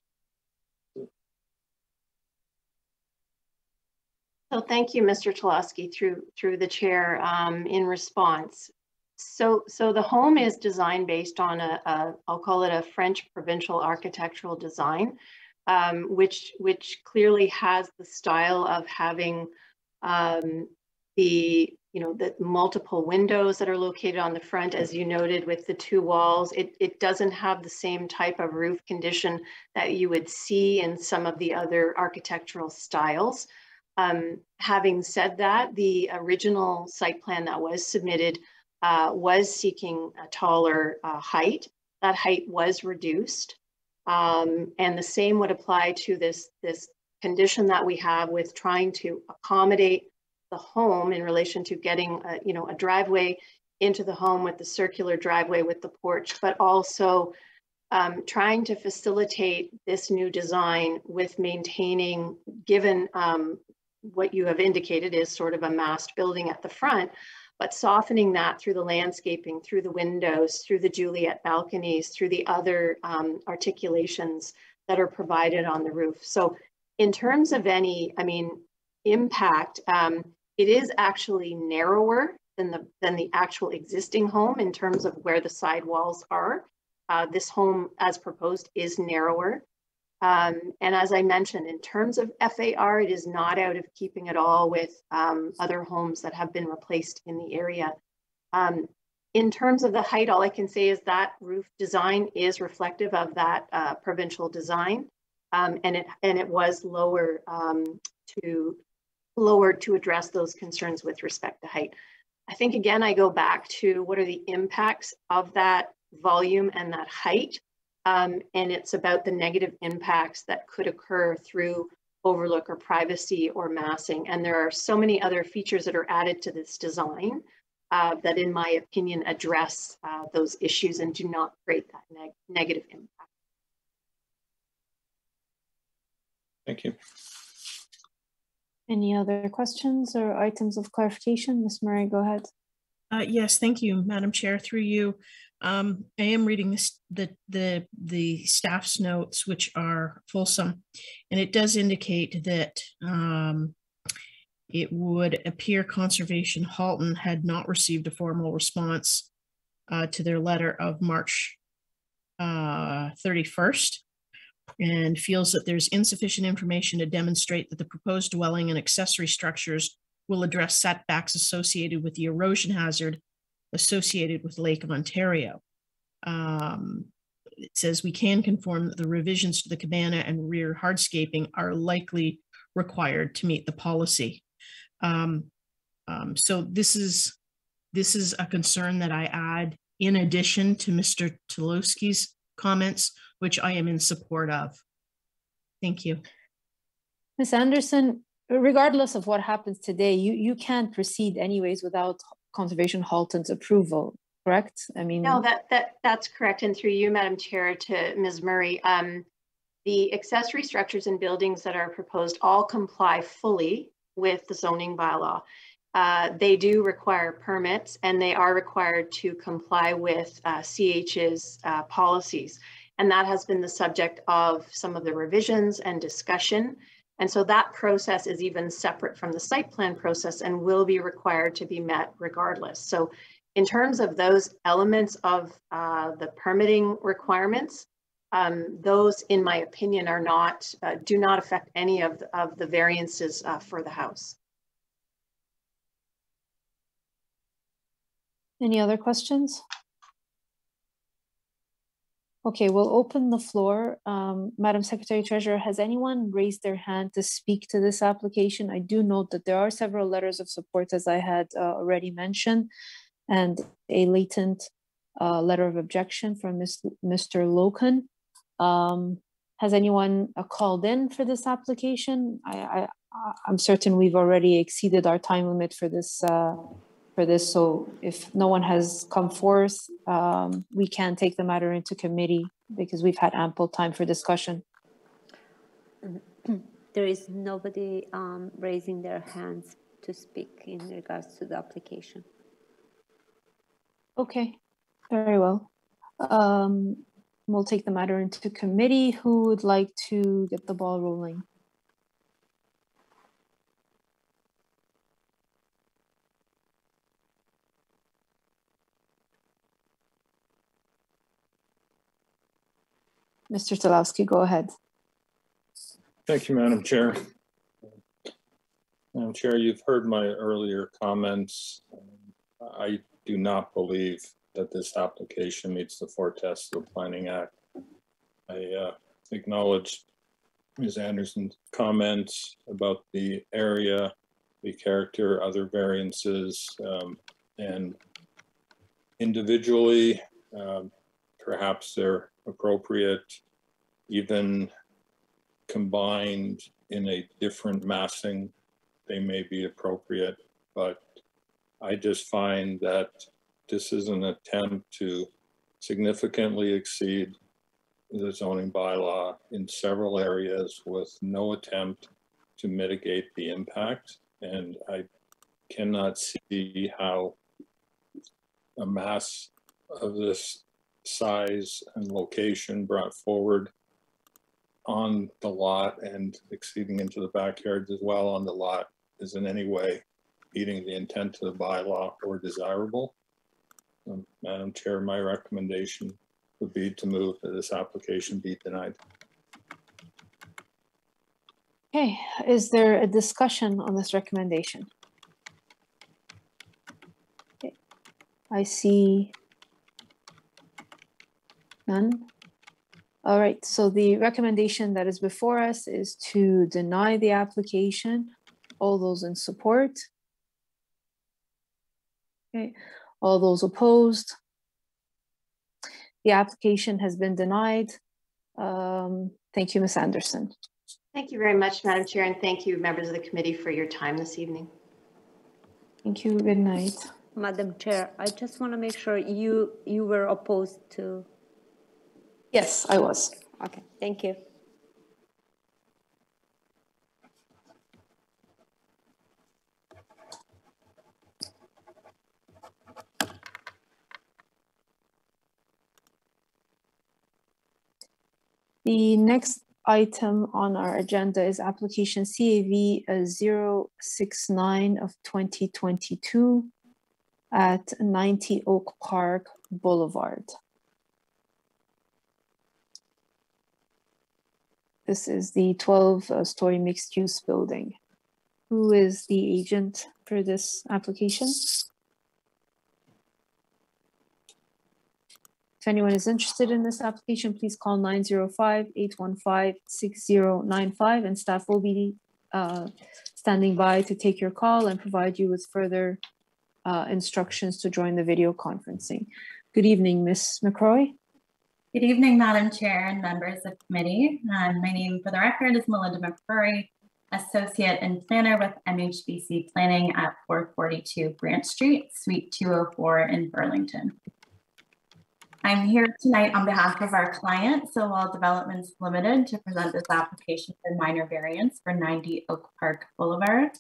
So thank you, Mr. Tulowski, through the chair in response. So the home is designed based on I'll call it a French provincial architectural design, which clearly has the style of having the multiple windows that are located on the front, as you noted, with the 2 walls. It doesn't have the same type of roof condition that you would see in some of the other architectural styles. Having said that, the original site plan that was submitted was seeking a taller height. That height was reduced. And the same would apply to this condition that we have with trying to accommodate the home in relation to getting a driveway into the home with the circular driveway with the porch, but also trying to facilitate this new design with maintaining, given what you have indicated is sort of a massed building at the front, but softening that through the landscaping, through the windows, through the Juliet balconies, through the other articulations that are provided on the roof. So in terms of any, impact, it is actually narrower than the actual existing home in terms of where the side walls are. This home, as proposed, is narrower. And as I mentioned, in terms of FAR, it is not out of keeping at all with other homes that have been replaced in the area. In terms of the height, all I can say is that roof design is reflective of that provincial design, and it was lowered to address those concerns with respect to height. I think, again, I go back to what are the impacts of that volume and that height. And it's about the negative impacts that could occur through overlook or privacy or massing. And there are so many other features that are added to this design that, in my opinion, address those issues and do not create that negative impact. Thank you. Any other questions or items of clarification? Ms. Murray, go ahead. Yes, thank you, Madam Chair. Through you, I am reading the staff's notes, which are fulsome, and it does indicate that it would appear Conservation Halton had not received a formal response to their letter of March 31st, and feels that there's insufficient information to demonstrate that the proposed dwelling and accessory structures will address setbacks associated with the erosion hazard associated with Lake Ontario. It says we can confirm that the revisions to the cabana and rear hardscaping are likely required to meet the policy. So this is a concern that I add in addition to Mr. Tulowski's comments, which I am in support of. Thank you. Ms. Anderson, regardless of what happens today, you can't proceed anyways without Conservation Halton's approval, correct? I mean, no, that's correct. And through you, Madam Chair, to Ms. Murray, the accessory structures and buildings that are proposed all comply fully with the zoning bylaw. they do require permits, and they are required to comply with CH's policies. And that has been the subject of some of the revisions and discussion. And so that process is even separate from the site plan process and will be required to be met regardless. So in terms of those elements of the permitting requirements, those, in my opinion, are not, do not affect any of the variances for the house. Any other questions? Okay, we'll open the floor. Madam Secretary Treasurer, has anyone raised their hand to speak to this application? I do note that there are several letters of support, as I had already mentioned, and a latent letter of objection from Mr. Loken. Has anyone called in for this application? I'm certain we've already exceeded our time limit for this. So if no one has come forth, we can take the matter into committee because we've had ample time for discussion. There is nobody raising their hands to speak in regards to the application. Okay, very well. We'll take the matter into committee. Who would like to get the ball rolling? Mr. Talowski, go ahead. Thank you, Madam Chair. Madam Chair, you've heard my earlier comments. I do not believe that this application meets the four tests of the Planning Act. I acknowledge Ms. Anderson's comments about the area, the character, other variances, and individually, perhaps they're appropriate, even combined in a different massing, they may be appropriate, but I just find that this is an attempt to significantly exceed the zoning bylaw in several areas with no attempt to mitigate the impact. And I cannot see how a mass of this size and location brought forward on the lot and exceeding into the backyards as well on the lot is in any way meeting the intent of the bylaw or desirable. Madam Chair, my recommendation would be to move that this application be denied. Okay, is there a discussion on this recommendation? Okay. I see none. All right, so the recommendation that is before us is to deny the application. All those in support? Okay, all those opposed? The application has been denied. Thank you, Ms. Anderson. Thank you very much, Madam Chair, and thank you, members of the committee, for your time this evening. Thank you. Good night. Madam Chair, I just want to make sure you were opposed to. Yes, I was. Okay, thank you. The next item on our agenda is application CAV 069 of 2022 at 90 Oak Park Boulevard. This is the 12-story mixed-use building. Who is the agent for this application? If anyone is interested in this application, please call 905-815-6095 and staff will be standing by to take your call and provide you with further instructions to join the video conferencing. Good evening, Ms. McCroy. Good evening, Madam Chair and members of the committee. My name for the record is Melinda McCrory, Associate and Planner with MHBC Planning at 442 Branch Street, Suite 204 in Burlington. I'm here tonight on behalf of our client, Sowell Developments Limited, to present this application for minor variance for 90 Oak Park Boulevard.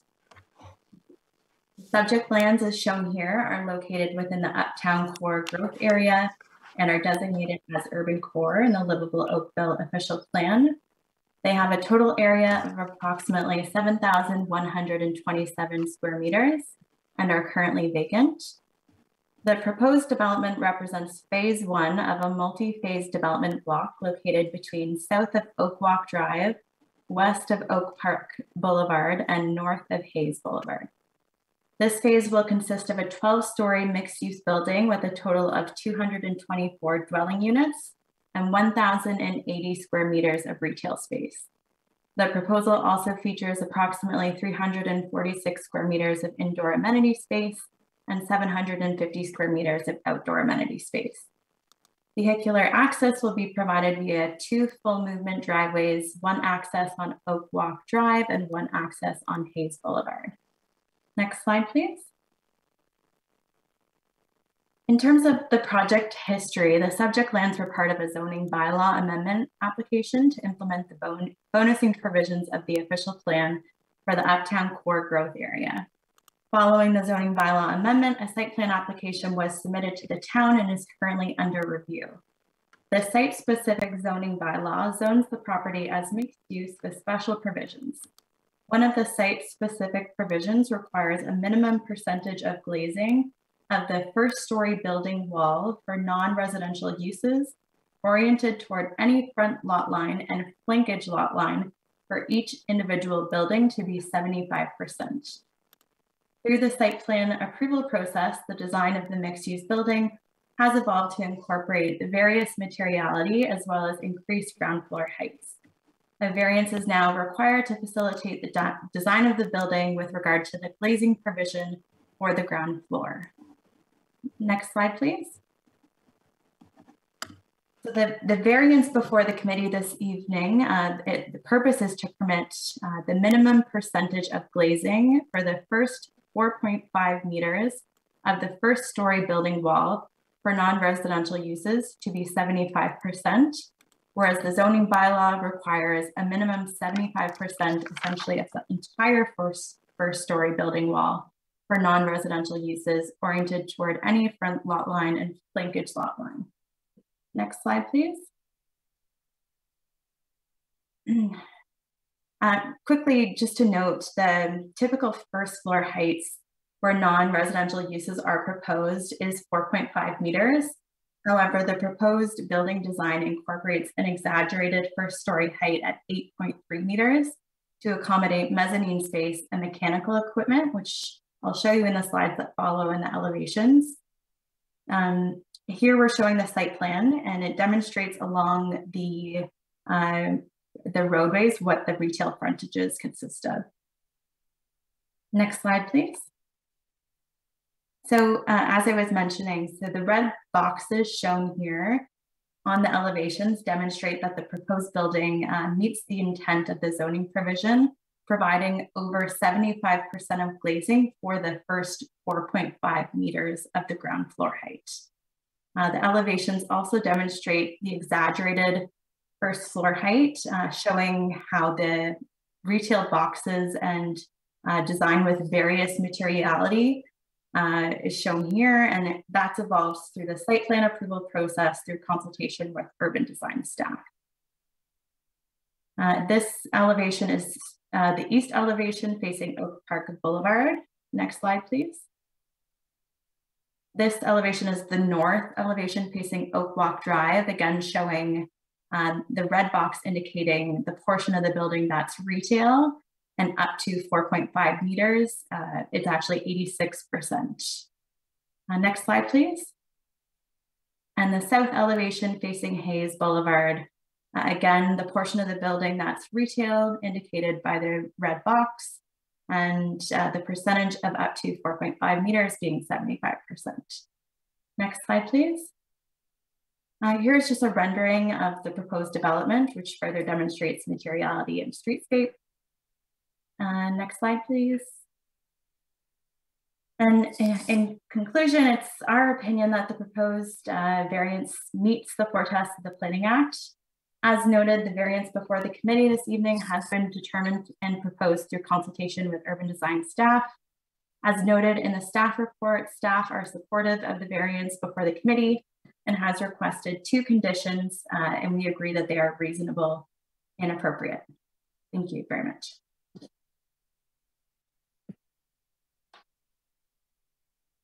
Subject lands as shown here are located within the Uptown Core growth area and are designated as urban core in the Livable Oakville official plan. They have a total area of approximately 7,127 square meters and are currently vacant. The proposed development represents phase one of a multi-phase development block located between south of Oak Walk Drive, west of Oak Park Boulevard, and north of Hayes Boulevard. This phase will consist of a 12-story mixed-use building with a total of 224 dwelling units and 1,080 square meters of retail space. The proposal also features approximately 346 square meters of indoor amenity space and 750 square meters of outdoor amenity space. Vehicular access will be provided via 2 full movement driveways, 1 access on Oak Walk Drive and 1 access on Hayes Boulevard. Next slide, please. In terms of the project history, the subject lands were part of a zoning bylaw amendment application to implement the bonusing provisions of the official plan for the Uptown Core growth area. Following the zoning bylaw amendment, a site plan application was submitted to the town and is currently under review. The site-specific zoning bylaw zones the property as mixed use with special provisions. One of the site-specific provisions requires a minimum percentage of glazing of the first-story building wall for non-residential uses oriented toward any front lot line and flankage lot line for each individual building to be 75%. Through the site plan approval process, the design of the mixed-use building has evolved to incorporate the various materiality as well as increased ground floor heights. A variance is now required to facilitate the design of the building with regard to the glazing provision for the ground floor. Next slide, please. So the variance before the committee this evening, the purpose is to permit the minimum percentage of glazing for the first 4.5 meters of the first story building wall for non-residential uses to be 75%, whereas the zoning bylaw requires a minimum 75% essentially of the entire first story building wall for non-residential uses oriented toward any front lot line and flankage lot line. Next slide, please. Quickly, just to note, the typical first floor heights for non-residential uses are proposed is 4.5 meters. However, the proposed building design incorporates an exaggerated first story height at 8.3 meters to accommodate mezzanine space and mechanical equipment, which I'll show you in the slides that follow in the elevations. Here we're showing the site plan, and it demonstrates along the roadways what the retail frontages consist of. Next slide, please. So as I was mentioning, so the red boxes shown here on the elevations demonstrate that the proposed building meets the intent of the zoning provision, providing over 75% of glazing for the first 4.5 meters of the ground floor height. The elevations also demonstrate the exaggerated first floor height, showing how the retail boxes and design with various materiality is shown here, and that's evolved through the site plan approval process through consultation with urban design staff. This elevation is the east elevation facing Oak Park Boulevard. Next slide, please. This elevation is the north elevation facing Oak Walk Drive, again showing the red box indicating the portion of the building that's retail, and up to 4.5 meters, it's actually 86%. Next slide, please. And the south elevation facing Hayes Boulevard, again, the portion of the building that's retail indicated by the red box, and the percentage of up to 4.5 meters being 75%. Next slide, please. Here's just a rendering of the proposed development, which further demonstrates materiality and streetscape. Next slide, please. And in conclusion, it's our opinion that the proposed variance meets the four tests of the Planning Act. As noted, the variance before the committee this evening has been determined and proposed through consultation with urban design staff. As noted in the staff report, staff are supportive of the variance before the committee and has requested 2 conditions, and we agree that they are reasonable and appropriate. Thank you very much.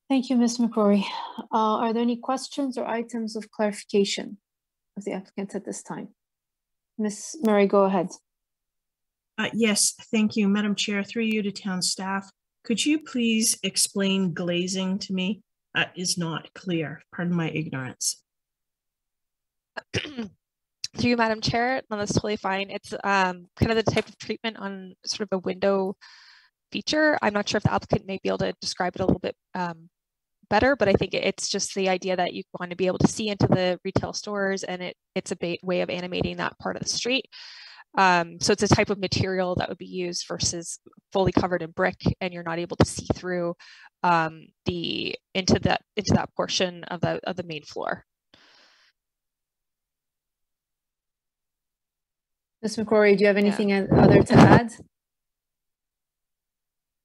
Thank you, Ms. McCrory. Are there any questions or items of clarification of the applicant at this time? Ms. Murray, go ahead. Yes, thank you, Madam Chair. Through you to town staff, could you please explain glazing to me? Is not clear. Pardon my ignorance. Through you, Madam Chair, no, that's totally fine. It's kind of the type of treatment on sort of a window feature. I'm not sure if the applicant may be able to describe it a little bit better, but I think it's just the idea that you want to be able to see into the retail stores, and it's a way of animating that part of the street. So it's a type of material that would be used versus fully covered in brick, and you're not able to see through into that portion of the main floor. Ms. McCrory, do you have anything other to add?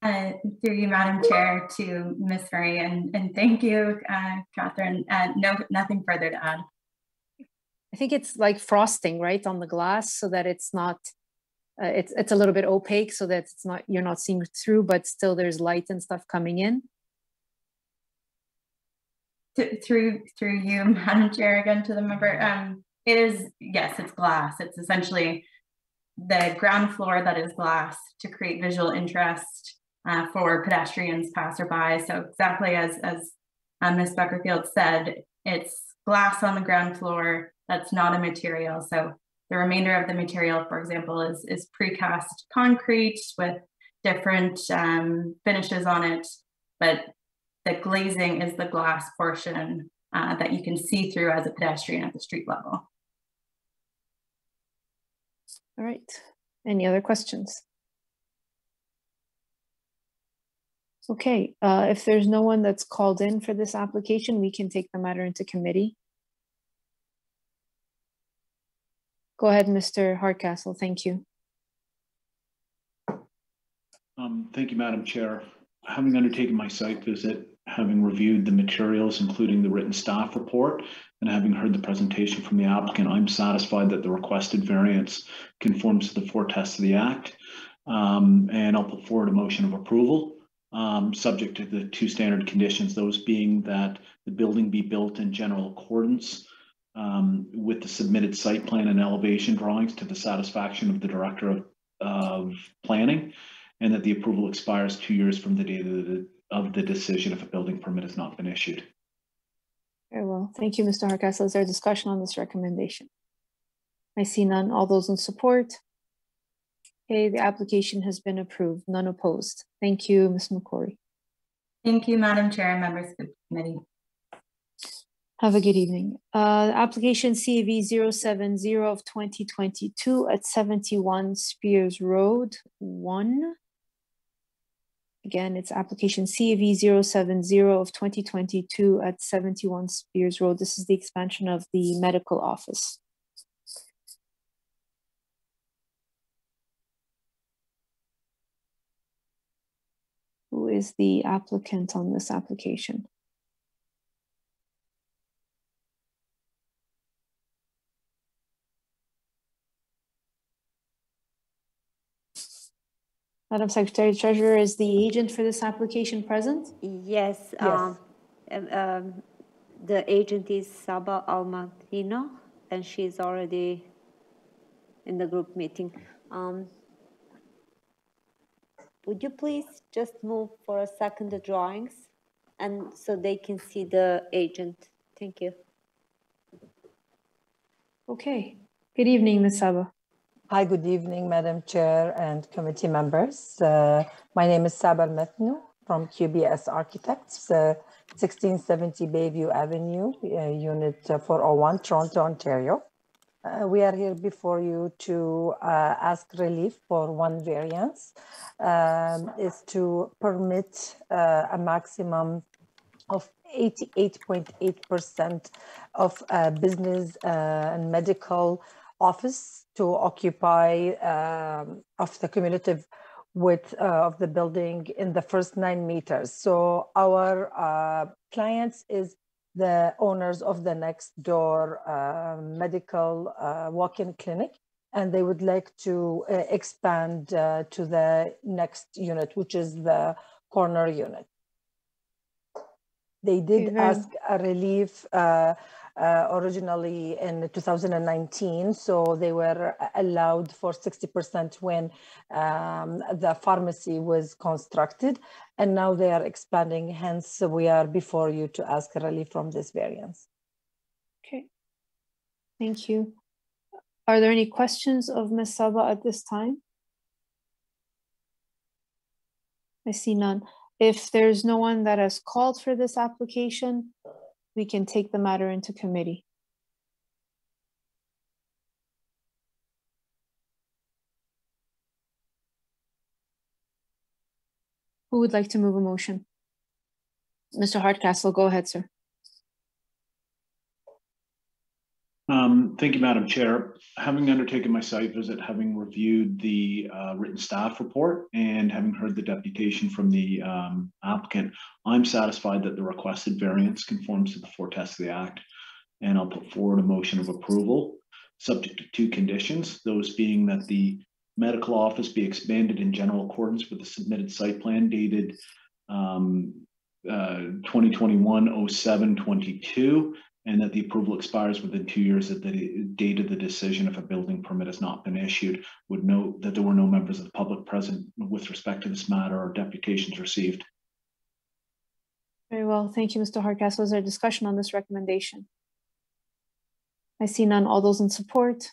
Through you, Madam Chair, to Ms. Murray, and thank you, Catherine. No, nothing further to add. I think it's like frosting, right, on the glass, so that it's not, it's a little bit opaque, so that it's not, you're not seeing through, but still there's light and stuff coming in. Through you, Madam Chair, again to the member. It is, yes, it's glass. It's essentially the ground floor that is glass to create visual interest for pedestrians, passerby. So exactly as Ms. Beckerfield said, it's glass on the ground floor. That's not a material. So the remainder of the material, for example, is precast concrete with different finishes on it, but the glazing is the glass portion that you can see through as a pedestrian at the street level. All right. Any other questions? Okay. If there's no one that's called in for this application, we can take the matter into committee. Go ahead, Mr. Hardcastle. Thank you. Thank you, Madam Chair. Having undertaken my site visit, having reviewed the materials, including the written staff report, and having heard the presentation from the applicant, I'm satisfied that the requested variance conforms to the 4 tests of the Act. And I'll put forward a motion of approval, subject to the 2 standard conditions, those being that the building be built in general accordance with the submitted site plan and elevation drawings to the satisfaction of the Director of Planning, and that the approval expires 2 years from the date of the decision if a building permit has not been issued. Very well. Thank you, Mr. Hardcastle. Is there discussion on this recommendation? I see none. All those in support? Okay, the application has been approved. None opposed. Thank you, Ms. McCrory. Thank you, Madam Chair and members of the committee. Have a good evening. Application CAV 070 of 2022 at 71 Spears Road 1. Again, it's application CAV 070 of 2022 at 71 Spears Road. This is the expansion of the medical office. Who is the applicant on this application? Madam Secretary Treasurer, is the agent for this application present? Yes. Yes. The agent is Saba Almatino, and she's already in the group meeting. Would you please just move for a second the drawings, and so they can see the agent? Thank you. Okay. Good evening, Ms. Saba. Hi, good evening, Madam Chair and committee members. My name is Saba Almatino from QBS Architects, 1670 Bayview Avenue, Unit 401, Toronto, Ontario. We are here before you to ask relief for one variance, is to permit a maximum of 88.8% of business and medical office to occupy of the cumulative width of the building in the first 9 meters. So our clients is the owners of the next door medical walk-in clinic, and they would like to expand to the next unit, which is the corner unit. They did ask a relief originally in 2019, so they were allowed for 60% when the pharmacy was constructed, and now they are expanding, hence we are before you to ask a relief from this variance. Okay, thank you. Are there any questions of Ms. Saba at this time? I see none. If there's no one that has called for this application, we can take the matter into committee. Who would like to move a motion? Mr. Hardcastle, go ahead, sir. Thank you, Madam Chair. Having undertaken my site visit, having reviewed the written staff report, and having heard the deputation from the applicant, I'm satisfied that the requested variance conforms to the 4 tests of the Act, and I'll put forward a motion of approval, subject to 2 conditions, those being that the medical office be expanded in general accordance with the submitted site plan dated 2021-07-22, and that the approval expires within 2 years at the date of the decision if a building permit has not been issued. Would note that there were no members of the public present with respect to this matter or deputations received. Very well, thank you, Mr. Hardcastle. Is there discussion on this recommendation? I see none. All those in support?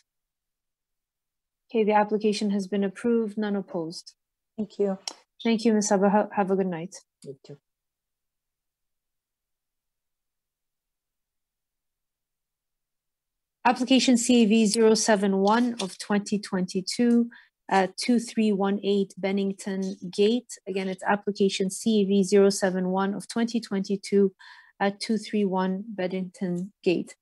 Okay, the application has been approved, none opposed. Thank you. Thank you, Ms. Saba. Have a good night. You too. Application CAV 071 of 2022 at 2318 Bennington Gate. Again, it's application CAV 071 of 2022 at 231 Bennington Gate.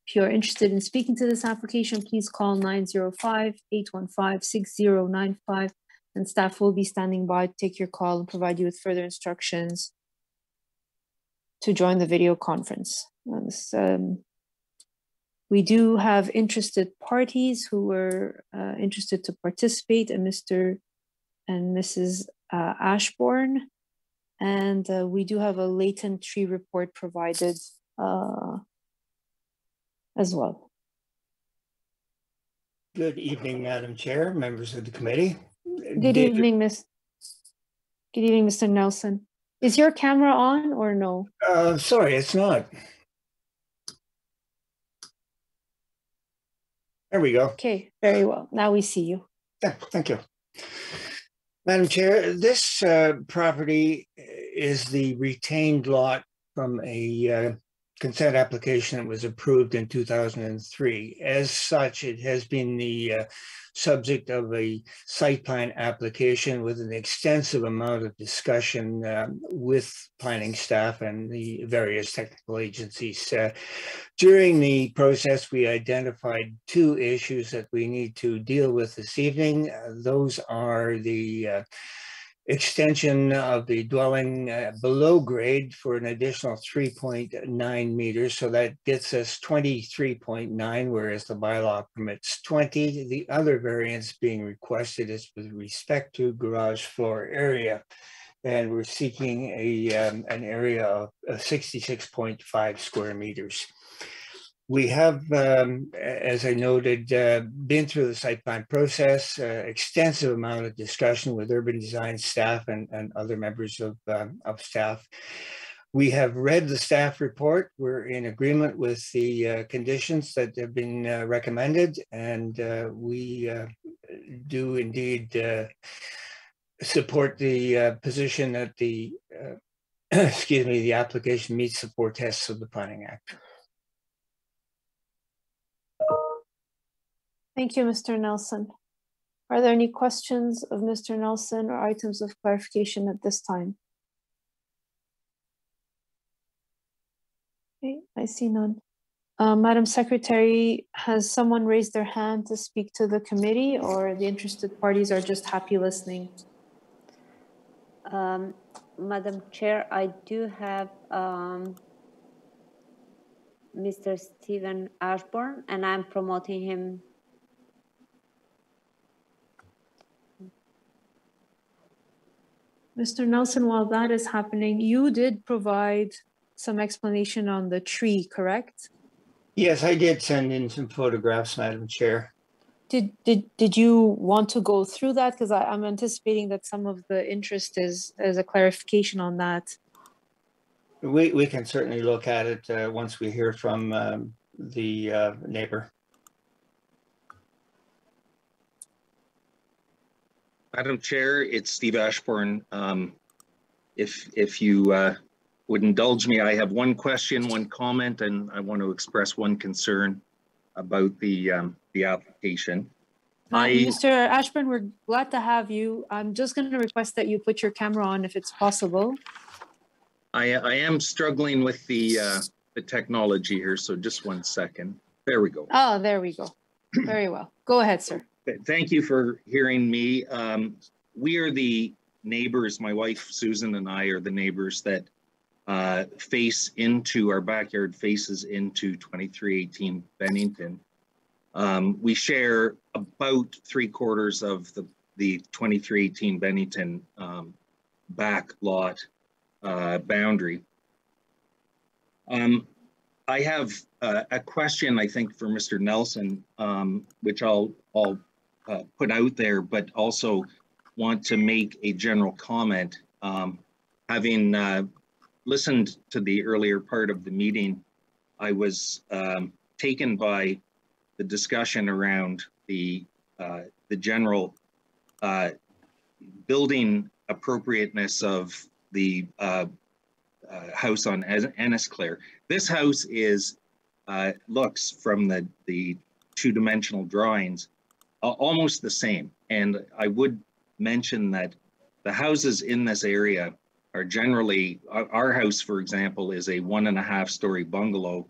If you're interested in speaking to this application, please call 905-815-6095 and staff will be standing by to take your call and provide you with further instructions to join the video conference. We do have interested parties who were interested to participate, and Mr. and Mrs. Ashbourne. And we do have a latent tree report provided as well. Good evening, Madam Chair, members of the committee. Good evening, Mr. Nelson. Is your camera on or no? Sorry, it's not. There we go. Okay, very well. Now we see you. Yeah, thank you. Madam Chair, this property is the retained lot from a consent application that was approved in 2003. As such, it has been the subject of a site plan application with an extensive amount of discussion with planning staff and the various technical agencies. During the process, we identified 2 issues that we need to deal with this evening. Those are the extension of the dwelling below grade for an additional 3.9 meters. So that gets us 23.9, whereas the bylaw permits 20. The other variance being requested is with respect to garage floor area. And we're seeking an area of 66.5 square meters. We have, as I noted, been through the site plan process, extensive amount of discussion with urban design staff and other members of staff. We have read the staff report. We're in agreement with the conditions that have been recommended, and we do indeed support the position that the, excuse me, the application meets the 4 tests of the Planning Act. Thank you, Mr. Nelson. Are there any questions of Mr. Nelson or items of clarification at this time? Okay, I see none. Madam Secretary, has someone raised their hand to speak to the committee, or the interested parties are just happy listening? Madam Chair, I do have Mr. Stephen Ashburn, and I'm promoting him. Mr. Nelson, while that is happening, you did provide some explanation on the tree, correct? Yes, I did send in some photographs, Madam Chair. Did you want to go through that? Because I'm anticipating that some of the interest is a clarification on that. We can certainly look at it once we hear from the neighbor. Madam Chair, it's Steve Ashburn. If you would indulge me, I have one question, one comment, and I want to express one concern about the application. Mr. Ashburn, we're glad to have you. I'm just going to request that you put your camera on if it's possible. I am struggling with the technology here, so just 1 second. There we go. Oh, there we go. Very well. Go ahead, sir. Thank you for hearing me. We are the neighbors, my wife Susan and I are the neighbors that face into, our backyard faces into 2318 Bennington. We share about 3/4 of the 2318 Bennington back lot boundary. I have a question, I think, for Mr. Nelson, which I'll put out there, but also want to make a general comment. Having listened to the earlier part of the meeting, I was taken by the discussion around the general building appropriateness of the house on Ennisclare. This house is looks from the two-dimensional drawings almost the same, and I would mention that the houses in this area are generally, our house, for example, is a 1.5-story bungalow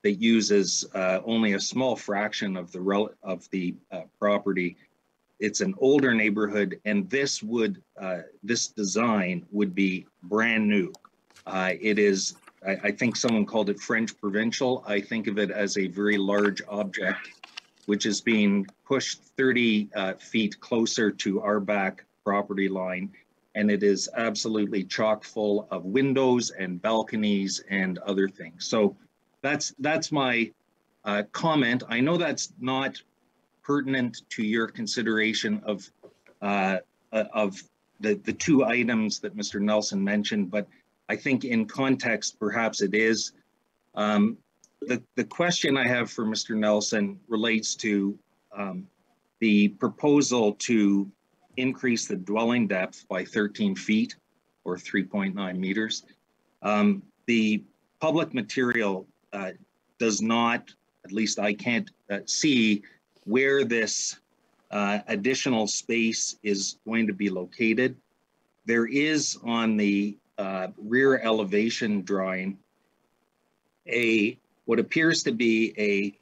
that uses only a small fraction of the property. It's an older neighborhood, and this design would be brand new. It is, I think someone called it French provincial. I think of it as a very large object, which is being pushed 30 feet closer to our back property line. And it is absolutely chock full of windows and balconies and other things. So that's my comment. I know that's not pertinent to your consideration of the two items that Mr. Nelson mentioned, but I think in context, perhaps it is. The question I have for Mr. Nelson relates to the proposal to increase the dwelling depth by 13 feet or 3.9 meters. The public material does not, at least I can't see where this additional space is going to be located. There is on the rear elevation drawing what appears to be a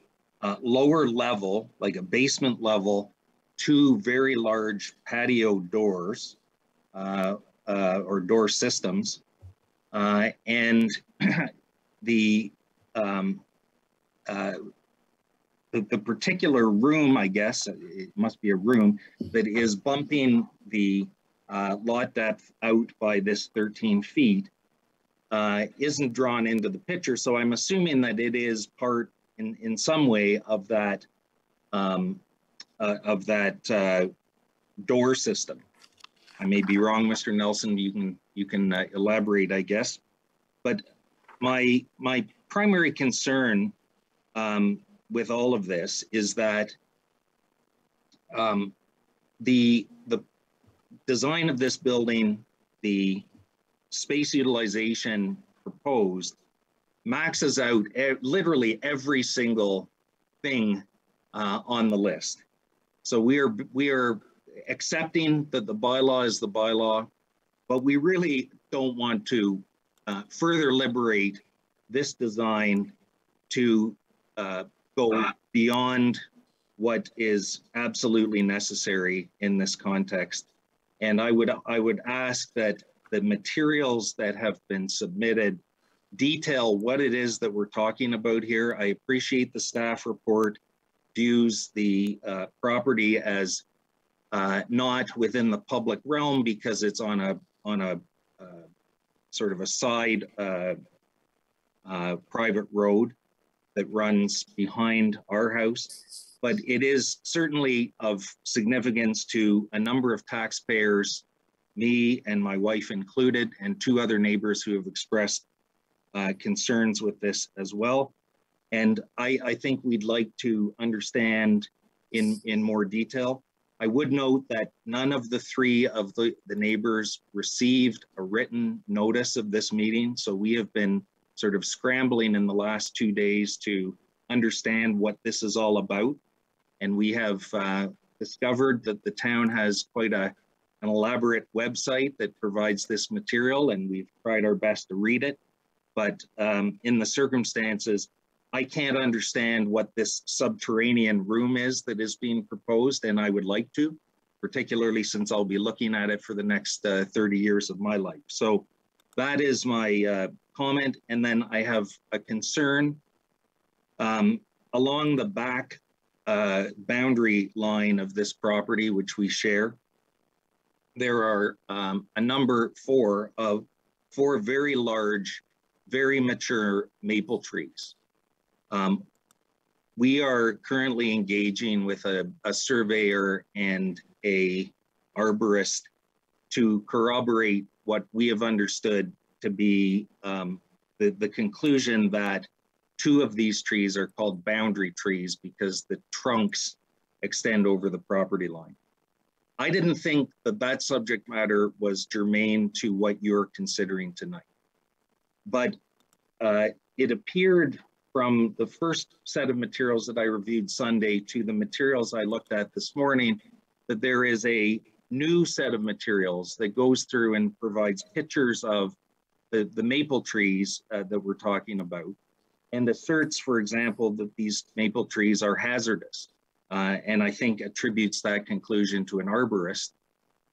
lower level, like a basement level, two very large patio doors or door systems, and the particular room, I guess it must be a room, that is bumping the lot depth out by this 13 feet isn't drawn into the picture. So I'm assuming that it is part in some way of that door system. I may be wrong, Mr. Nelson. You can elaborate, I guess. But my primary concern with all of this is that the design of this building, the space utilization proposed, maxes out literally every single thing on the list. So we are accepting that the bylaw is the bylaw, but we really don't want to further liberate this design to go beyond what is absolutely necessary in this context. And I would ask that the materials that have been submitted detail what it is that we're talking about here. I appreciate the staff report views the property as not within the public realm because it's on a sort of a side private road that runs behind our house, but it is certainly of significance to a number of taxpayers, me and my wife included, and 2 other neighbors who have expressed concerns with this as well. And I think we'd like to understand in more detail. I would note that none of the 3 of the neighbors received a written notice of this meeting. So we have been sort of scrambling in the last 2 days to understand what this is all about. And we have discovered that the town has quite an elaborate website that provides this material, and we've tried our best to read it. But in the circumstances, I can't understand what this subterranean room is that is being proposed, and I would like to, particularly since I'll be looking at it for the next 30 years of my life. So that is my comment. And then I have a concern along the back boundary line of this property, which we share. There are a number 4 of 4 very large, very mature maple trees. We are currently engaging with a surveyor and a arborist to corroborate what we have understood to be the conclusion that 2 of these trees are called boundary trees because the trunks extend over the property line. I didn't think that that subject matter was germane to what you're considering tonight, but it appeared from the first set of materials that I reviewed Sunday to the materials I looked at this morning that there is a new set of materials that goes through and provides pictures of the maple trees that we're talking about, and asserts, for example, that these maple trees are hazardous, and I think attributes that conclusion to an arborist.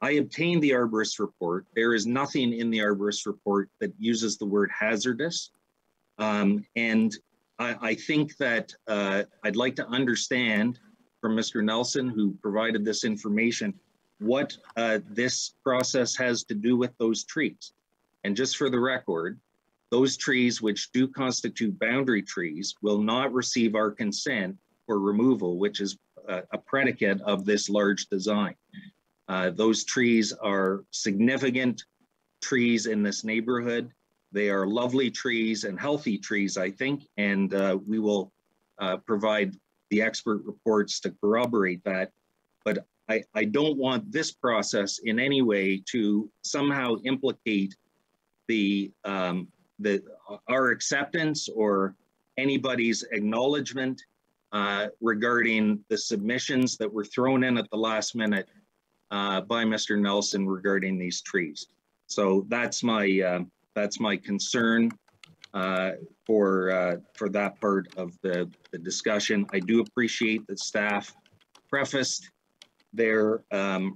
I obtained the arborist report. There is nothing in the arborist report that uses the word hazardous, and I think that I'd like to understand from Mr. Nelson, who provided this information, what this process has to do with those trees. And just for the record, those trees which do constitute boundary trees will not receive our consent for removal, which is a predicate of this large design. Those trees are significant trees in this neighborhood. They are lovely trees and healthy trees, I think, and we will provide the expert reports to corroborate that. But I don't want this process in any way to somehow implicate our acceptance or anybody's acknowledgement regarding the submissions that were thrown in at the last minute by Mr. Nelson regarding these trees. So that's my concern for that part of the discussion. I do appreciate that staff prefaced their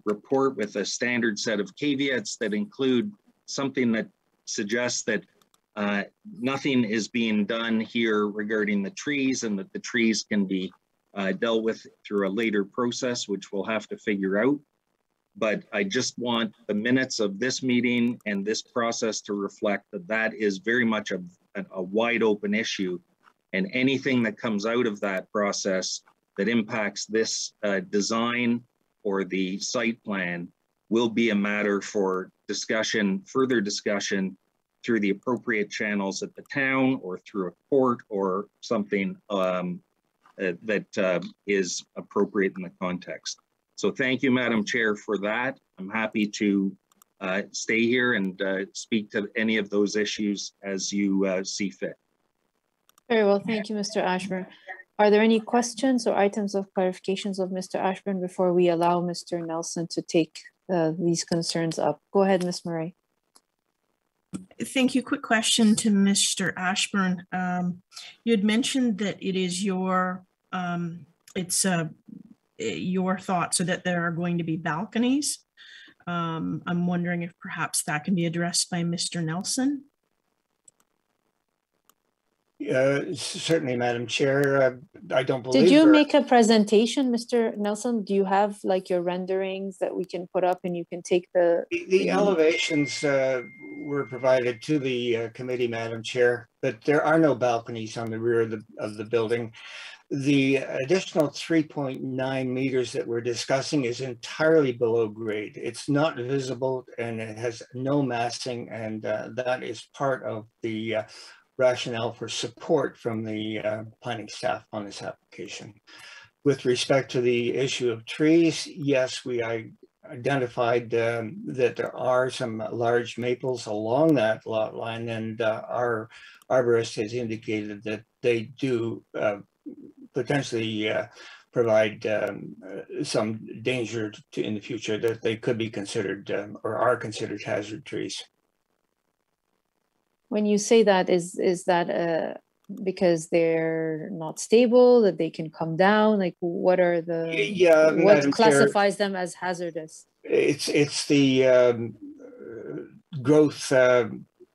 report with a standard set of caveats that include something that suggests that nothing is being done here regarding the trees and that the trees can be dealt with through a later process, which we'll have to figure out. But I just want the minutes of this meeting and this process to reflect that that is very much a wide open issue, and anything that comes out of that process that impacts this design or the site plan will be a matter for discussion, further discussion through the appropriate channels at the town or through a court or something that is appropriate in the context. So thank you, Madam Chair, for that. I'm happy to stay here and speak to any of those issues as you see fit. Very well, thank you, Mr. Ashburn. Are there any questions or items of clarifications of Mr. Ashburn before we allow Mr. Nelson to take these concerns up? Go ahead, Ms. Murray. Thank you. Quick question to Mr. Ashburn. You had mentioned that it is your thought so that there are going to be balconies. I'm wondering if perhaps that can be addressed by Mr. Nelson. Certainly, Madam Chair. I don't believe. Did you make a presentation, Mr. Nelson? Do you have like your renderings that we can put up and you can take the elevations were provided to the committee, Madam Chair, but there are no balconies on the rear of the building. The additional 3.9 meters that we're discussing is entirely below grade. It's not visible and it has no massing, and that is part of the rationale for support from the planning staff on this application. With respect to the issue of trees, yes, we identified that there are some large maples along that lot line, and our arborist has indicated that they do potentially provide some danger in the future, that they could be considered or are considered hazard trees. When you say that, is that because they're not stable, that they can come down? Like, what are the what Madam classifies Chair, them as hazardous? It's the growth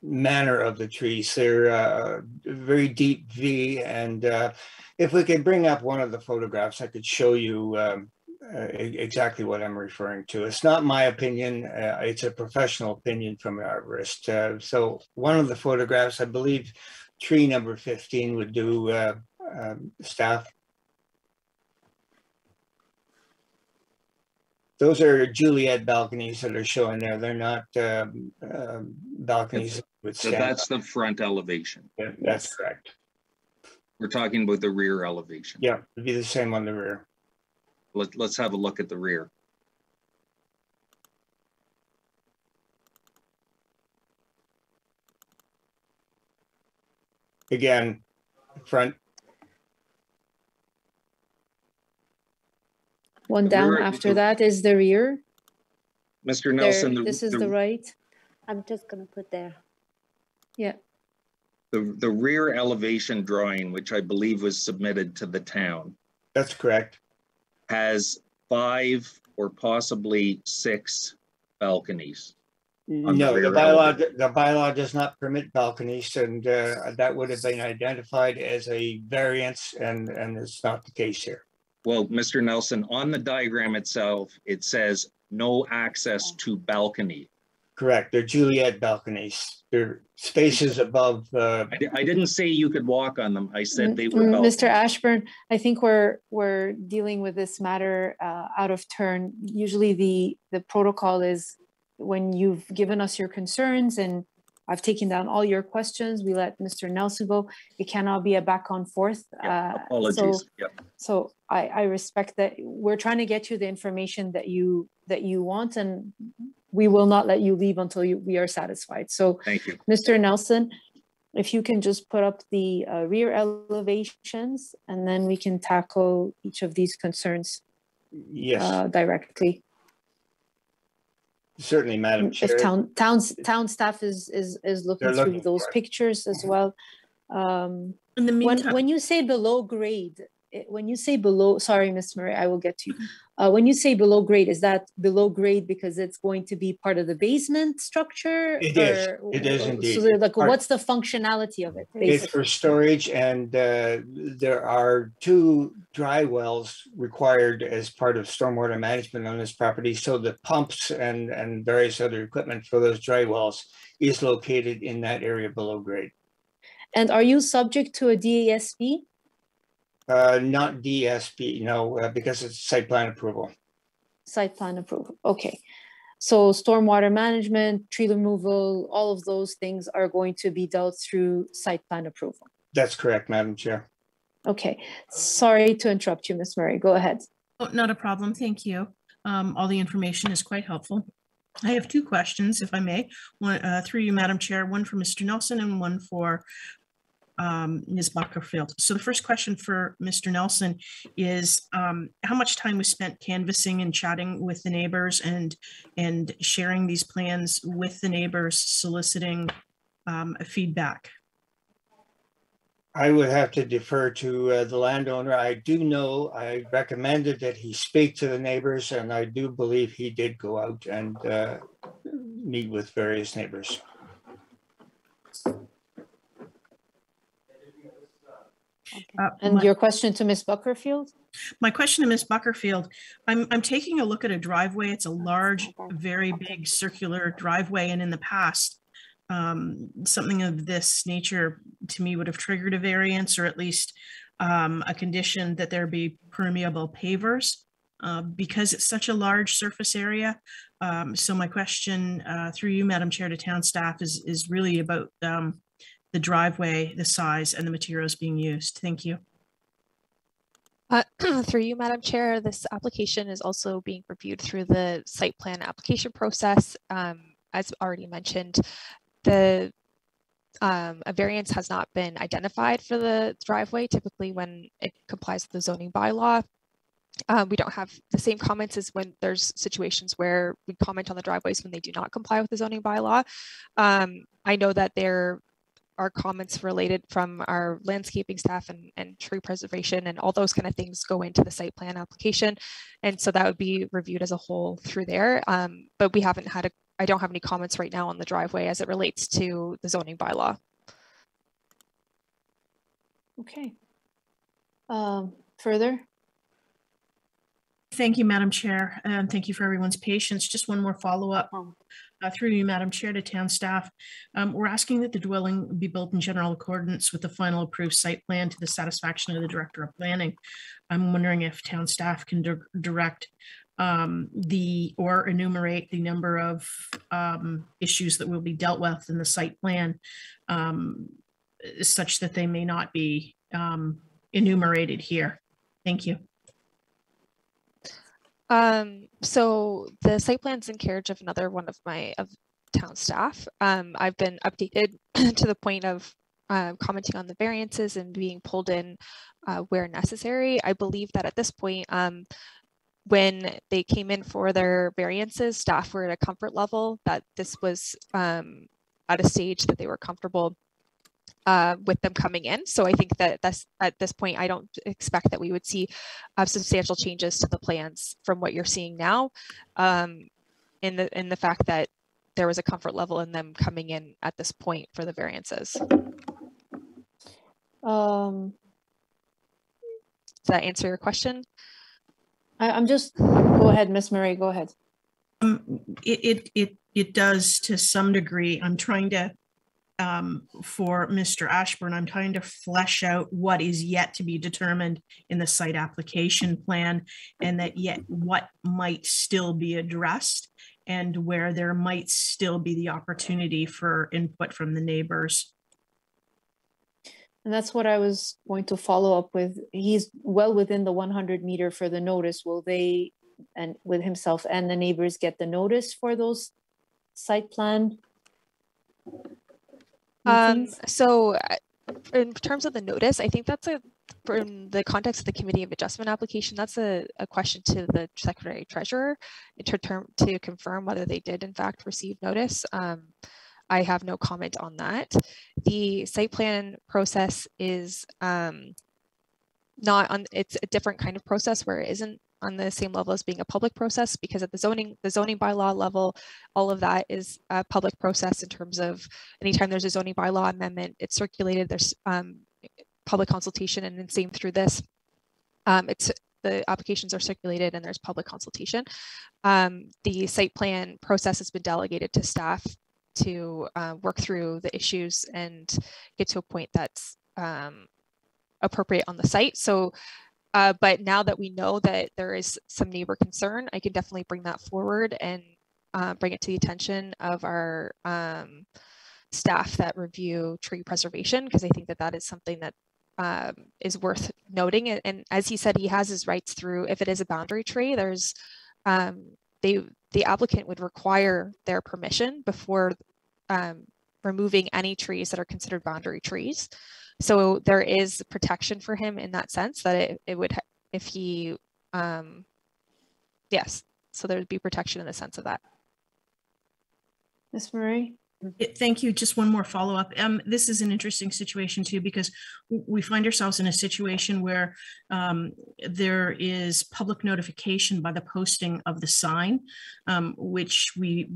manner of the trees. They're very deep V, and if we could bring up one of the photographs, I could show you exactly what I'm referring to. It's not my opinion, it's a professional opinion from an arborist. So one of the photographs, I believe tree number 15 would do, staff. Those are Juliet balconies that are showing there. They're not balconies with so that's the front elevation. Yeah, that's correct. We're talking about the rear elevation. Yeah, it'd be the same on the rear. Let's have a look at the rear. Again, front. One down after that is the rear. Mr. Nelson, this is the right. I'm just gonna put there. Yeah. The rear elevation drawing, which I believe was submitted to the town. That's correct. Has 5 or possibly 6 balconies. No, the bylaw does not permit balconies, and that would have been identified as a variance, and it's not the case here. Well, Mr. Nelson, on the diagram itself, it says no access to balcony. Correct. They're Juliet balconies. They're spaces above. I didn't say you could walk on them. I said they were balconies. Mr. Ashburn, I think we're dealing with this matter out of turn. Usually the protocol is when you've given us your concerns and I've taken down all your questions, we let Mr. Nelson go. It cannot be a back and forth. Apologies. So I respect that. We're trying to get you the information that you want, and we will not let you leave until we are satisfied. So thank you, Mr. Nelson, if you can just put up the rear elevations, and then we can tackle each of these concerns directly. Certainly, Madam Chair. If town staff is looking through those pictures as well. In the meantime, when you say below grade, sorry, Ms. Murray, I will get to you. When you say below grade, is that below grade because it's going to be part of the basement structure? It is indeed. So like, what's the functionality of it? Basically? It's for storage, and there are 2 dry wells required as part of stormwater management on this property. So the pumps and various other equipment for those dry wells is located in that area below grade. And are you subject to a DASP? Not DSP, no, because it's site plan approval. Site plan approval, okay. So stormwater management, tree removal, all of those things are going to be dealt through site plan approval. That's correct, Madam Chair. Okay, sorry to interrupt you, Ms. Murray, go ahead. Oh, not a problem, thank you. All the information is quite helpful. I have 2 questions, if I may. One through you, Madam Chair, one for Mr. Nelson and one for Ms. Buckerfield. So the first question for Mr. Nelson is how much time was spent canvassing and chatting with the neighbors and sharing these plans with the neighbors, soliciting feedback? I would have to defer to the landowner. I do know, I recommended that he speak to the neighbors, and I do believe he did go out and meet with various neighbors. And your question to Ms. Buckerfield? My question to Ms. Buckerfield, I'm taking a look at a driveway. It's a large, very big circular driveway, and in the past, something of this nature to me would have triggered a variance, or at least a condition that there be permeable pavers because it's such a large surface area. So my question through you, Madam Chair, to town staff is really about the driveway, the size, and the materials being used. Thank you. Through you, Madam Chair, this application is also being reviewed through the site plan application process. As already mentioned, a variance has not been identified for the driveway. Typically, when it complies with the zoning bylaw, we don't have the same comments as when there's situations where we comment on the driveways when they do not comply with the zoning bylaw. I know that there are comments related from our landscaping staff and tree preservation, and all those kind of things go into the site plan application. And so that would be reviewed as a whole through there. But we haven't had I don't have any comments right now on the driveway as it relates to the zoning bylaw. Okay. Further? Thank you, Madam Chair, and thank you for everyone's patience. Just one more follow-up through you, Madam Chair, to town staff. We're asking that the dwelling be built in general accordance with the final approved site plan to the satisfaction of the Director of Planning. I'm wondering if town staff can direct or enumerate the number of issues that will be dealt with in the site plan such that they may not be enumerated here. Thank you. So the site plan's in carriage of another one of my town staff. I've been updated to the point of commenting on the variances and being pulled in where necessary. I believe that at this point, when they came in for their variances, staff were at a comfort level that this was at a stage that they were comfortable with them coming in. So I think that at this point, I don't expect that we would see substantial changes to the plans from what you're seeing now, in the fact that there was a comfort level in them coming in at this point for the variances. Does that answer your question? I'm just, go ahead, Ms. Murray, go ahead. It does to some degree. I'm trying to, for Mr. Ashburn, I'm trying to flesh out what is yet to be determined in the site application plan, and that yet what might still be addressed and where there might still be the opportunity for input from the neighbors. And that's what I was going to follow up with. He's well within the 100 meter for the notice. Will they, and with himself and the neighbors, get the notice for those site plan meetings? So in terms of the notice, I think that's from the context of the Committee of Adjustment application, that's a question to the Secretary Treasurer to confirm whether they did in fact receive notice. I have no comment on that. The site plan process is not on, it's a different kind of process where it isn't on the same level as being a public process, because at the zoning bylaw level, all of that is a public process in terms of anytime there's a zoning bylaw amendment, it's circulated, there's public consultation, and then same through this. The applications are circulated and there's public consultation. The site plan process has been delegated to staff to work through the issues and get to a point that's appropriate on the site. So, but now that we know that there is some neighbor concern, I can definitely bring that forward and bring it to the attention of our staff that review tree preservation, because I think that that is something that is worth noting. And as he said, he has his rights through, if it is a boundary tree, there's the applicant would require their permission before removing any trees that are considered boundary trees. So there is protection for him in that sense, that it would, if he, yes, so there would be protection in the sense of that. Ms. Murray? Thank you. Just one more follow-up. This is an interesting situation too, because we find ourselves in a situation where there is public notification by the posting of the sign, which we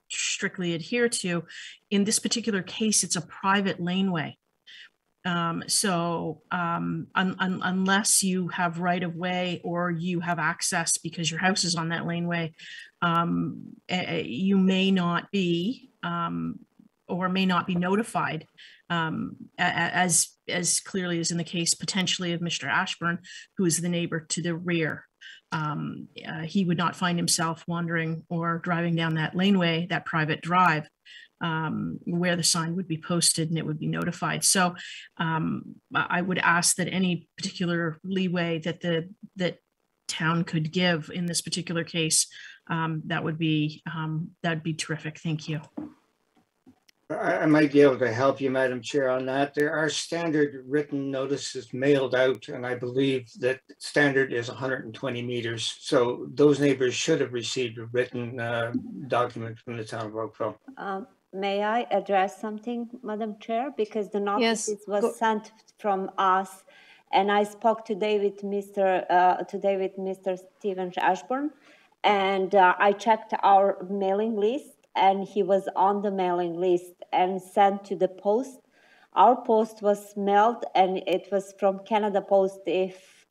strictly adhere to. In this particular case, it's a private laneway. Unless you have right of way or you have access because your house is on that laneway, you may not be or may not be notified, as clearly as in the case potentially of Mr. Ashburn, who is the neighbor to the rear. He would not find himself wandering or driving down that laneway, that private drive, where the sign would be posted and it would be notified. So I would ask that any particular leeway that that town could give in this particular case, that would be terrific. Thank you. I might be able to help you, Madam Chair, on that. There are standard written notices mailed out, and I believe that standard is 120 meters. So those neighbors should have received a written document from the town of Oakville. May I address something, Madam Chair? Because the notices was sent from us, and I spoke today with Mr. Stephen Ashburn, and I checked our mailing list, and he was on the mailing list and sent to the post. Our post was mailed, and it was from Canada Post if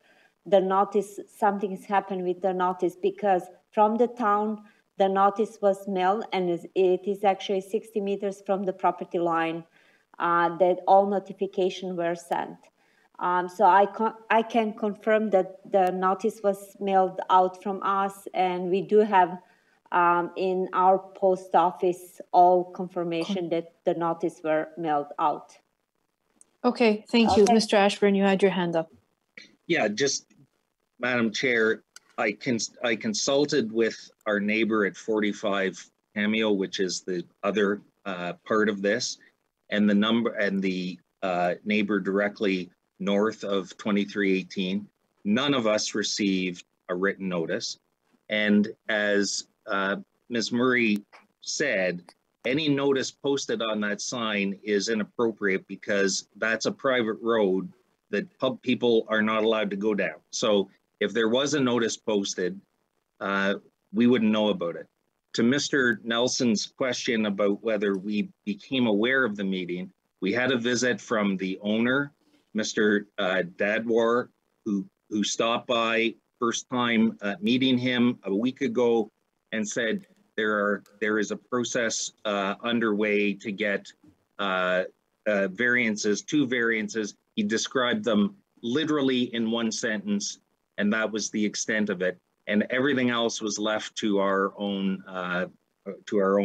the notice, something has happened with the notice, because from the town, the notice was mailed, and it is actually 60 meters from the property line that all notifications were sent. So I can confirm that the notice was mailed out from us, and we do have in our post office all confirmation that the notice were mailed out. Okay, thank you. Mr. Ashburn, you had your hand up. Yeah, just, Madam Chair, I consulted with our neighbor at 45 Cameo, which is the other part of this, and the number and the neighbor directly north of 2318. None of us received a written notice, and as Ms. Murray said, any notice posted on that sign is inappropriate because that's a private road that people are not allowed to go down. So if there was a notice posted, we wouldn't know about it. To Mr. Nelson's question about whether we became aware of the meeting, we had a visit from the owner, Mr. Dadwar, who stopped by first time meeting him a week ago and said there is a process underway to get variances, 2 variances. He described them literally in one sentence, and that was the extent of it. And everything else was left to our own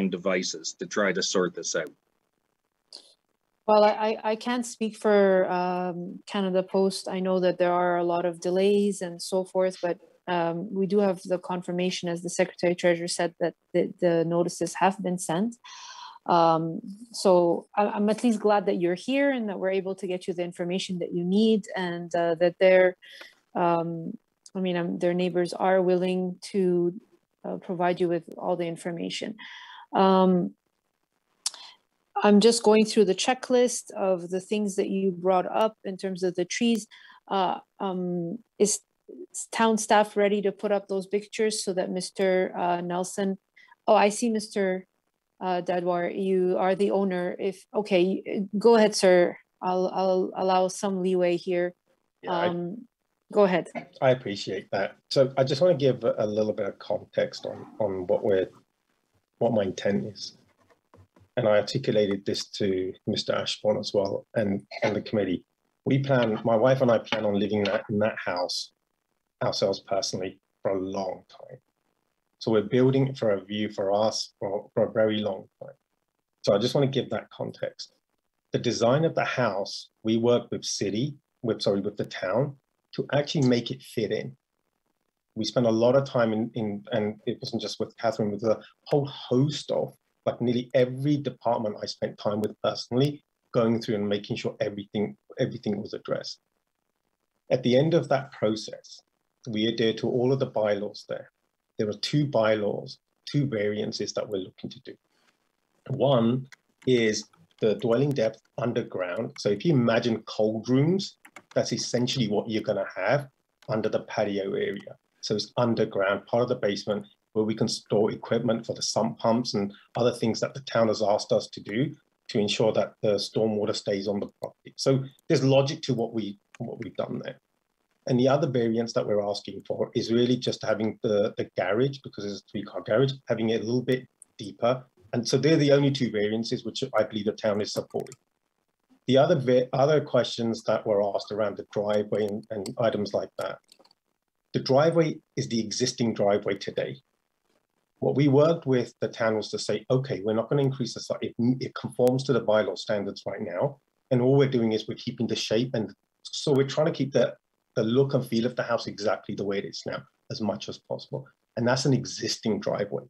devices to try to sort this out. Well, I can't speak for Canada Post. I know that there are a lot of delays and so forth, but we do have the confirmation, as the Secretary Treasurer said, that the notices have been sent. So I'm at least glad that you're here and that we're able to get you the information that you need, and that their neighbors are willing to provide you with all the information. I'm just going through the checklist of the things that you brought up in terms of the trees. Is town staff ready to put up those pictures so that Mr. Nelson, I see Mr. Dadwar, you are the owner. Okay, go ahead, sir. I'll allow some leeway here. Go ahead. I appreciate that. So I just want to give a little bit of context on what my intent is. And I articulated this to Mr. Ashburn as well and the committee. My wife and I plan on living in that house ourselves personally for a long time. So we're building it for a view for us for a very long time. So I just want to give that context. The design of the house, we work with the town to actually make it fit in. We spent a lot of time and it wasn't just with Catherine, with a whole host of, like nearly every department I spent time with personally, going through and making sure everything was addressed. At the end of that process, we adhere to all of the bylaws there. There are 2 bylaws, 2 variances that we're looking to do. One is the dwelling depth underground. So if you imagine cold rooms, that's essentially what you're going to have under the patio area. So it's underground, part of the basement, where we can store equipment for the sump pumps and other things that the town has asked us to do to ensure that the stormwater stays on the property. So there's logic to what we've done there. And the other variance that we're asking for is really just having the garage, because it's a 3-car garage, having it a little bit deeper. And so they're the only 2 variances which I believe the town is supporting. The other questions that were asked around the driveway and items like that. The driveway is the existing driveway today. What we worked with the town was to say, okay, we're not going to increase the size. It conforms to the bylaw standards right now. And all we're doing is we're keeping the shape. And so we're trying to keep the look and feel of the house exactly the way it is now, as much as possible. And that's an existing driveway.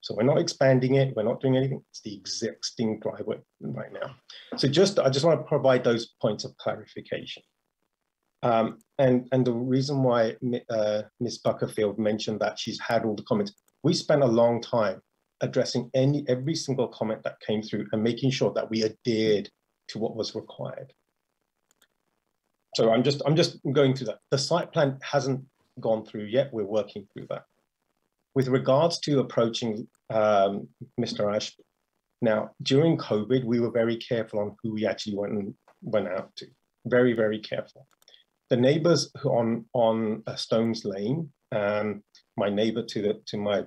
So we're not expanding it. We're not doing anything. It's the existing driveway right now. So I just want to provide those points of clarification. And the reason why Ms. Buckerfield mentioned that she's had all the comments, we spent a long time addressing every single comment that came through and making sure that we adhered to what was required. So I'm just going through that. The site plan hasn't gone through yet. We're working through that. With regards to approaching Mr. Ashby, now during COVID, we were very careful on who we actually went out to. Very, very careful. The neighbors on Stones Lane, my neighbor to my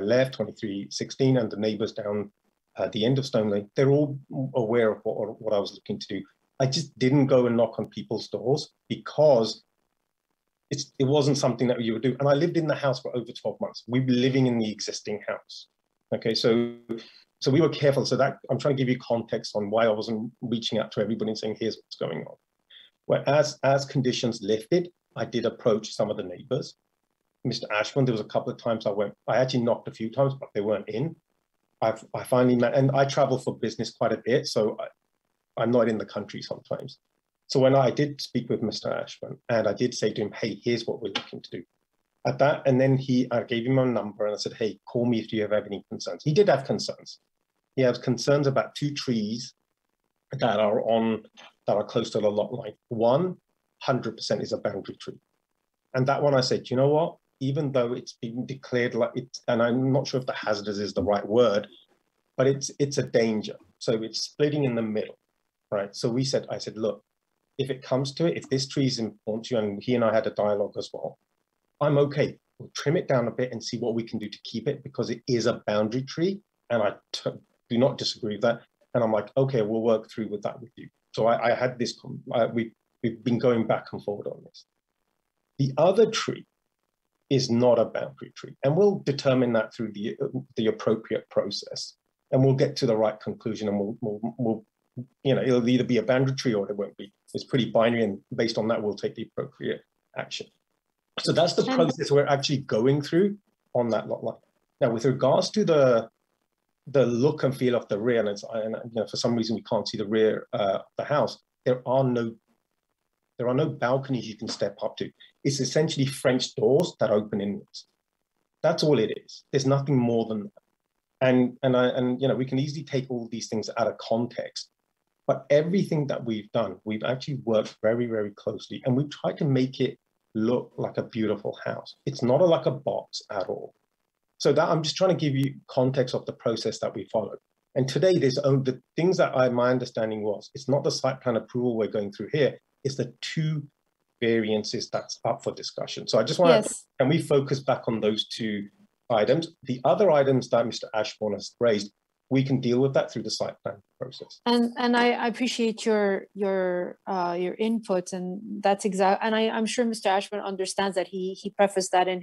left, 2316, and the neighbors down at the end of Stone Lane, they're all aware of what I was looking to do. I just didn't go and knock on people's doors because it wasn't something that you would do. And I lived in the house for over 12 months. We were living in the existing house. Okay, so we were careful. So that I'm trying to give you context on why I wasn't reaching out to everybody and saying, here's what's going on. Well, as conditions lifted, I did approach some of the neighbors. Mr. Ashburn, there was a couple of times I actually knocked a few times, but they weren't in. I finally met, and I travel for business quite a bit, so I'm not in the country sometimes. So when I did speak with Mr. Ashburn, and I did say to him, hey, here's what we're looking to do. At that, and then I gave him a number and I said, hey, call me if you have any concerns. He did have concerns. He has concerns about 2 trees that are close to the lot line. 100% is a boundary tree. And that one I said, you know what? Even though it's been declared like it, and I'm not sure if the hazardous is the right word, but it's a danger. So it's splitting in the middle, right? So I said, look, if it comes to it, if this tree is important to you, and he and I had a dialogue as well, I'm okay. We'll trim it down a bit and see what we can do to keep it, because it is a boundary tree, and I do not disagree with that. And I'm like, okay, we'll work through with that with you. So I had this, we've been going back and forward on this. The other tree is not a boundary tree, and we'll determine that through the appropriate process, and we'll get to the right conclusion, and we'll it'll either be a boundary tree or it won't be. It's pretty binary, and based on that, we'll take the appropriate action. So that's the process we're actually going through on that lot line. Now, with regards to the look and feel of the rear, and for some reason we can't see the rear of the house, there are no balconies you can step up to. It's essentially French doors that open inwards. That's all it is. There's nothing more than that. And we can easily take all these things out of context, but everything that we've done, we've actually worked very, very closely, and we've tried to make it look like a beautiful house. It's not like a box at all. So that I'm just trying to give you context of the process that we followed. And today, the things that my understanding was, it's not the site plan approval we're going through here, it's the 2 variances that's up for discussion. So I just want to, can we focus back on those 2 items? The other items that Mr. Ashbourne has raised, we can deal with that through the site plan process. And I appreciate your input, and that's exactly. And I'm sure Mr. Ashburn understands that. He prefaced that in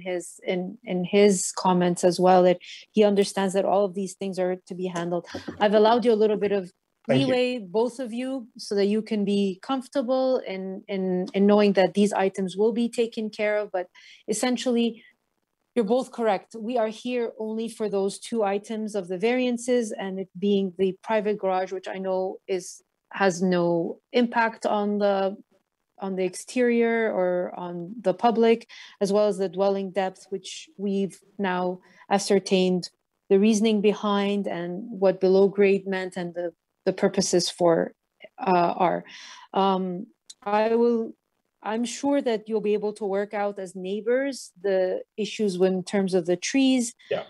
his comments as well, that he understands that all of these things are to be handled. I've allowed you a little bit of leeway, both of you, so that you can be comfortable in knowing that these items will be taken care of. But essentially, you're both correct. We are here only for those 2 items of the variances, and it being the private garage, which I know has no impact on the exterior or on the public, as well as the dwelling depth, which we've now ascertained the reasoning behind and what below grade meant and the purposes for are. I'm sure that you'll be able to work out as neighbors the issues in terms of the trees. Yeah.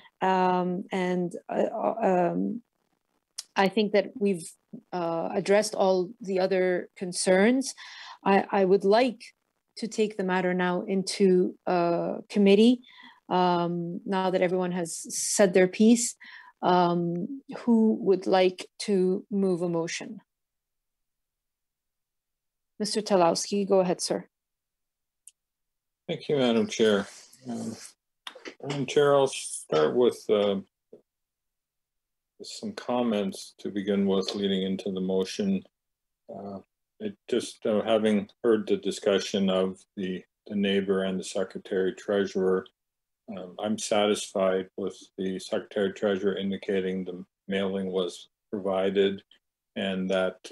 I think that we've addressed all the other concerns. I would like to take the matter now into committee, now that everyone has said their piece. Who would like to move a motion? Mr. Talowski, go ahead, sir. Thank you, Madam Chair. Madam Chair, I'll start with some comments to begin with leading into the motion. Having heard the discussion of the neighbor and the Secretary Treasurer, I'm satisfied with the Secretary Treasurer indicating the mailing was provided and that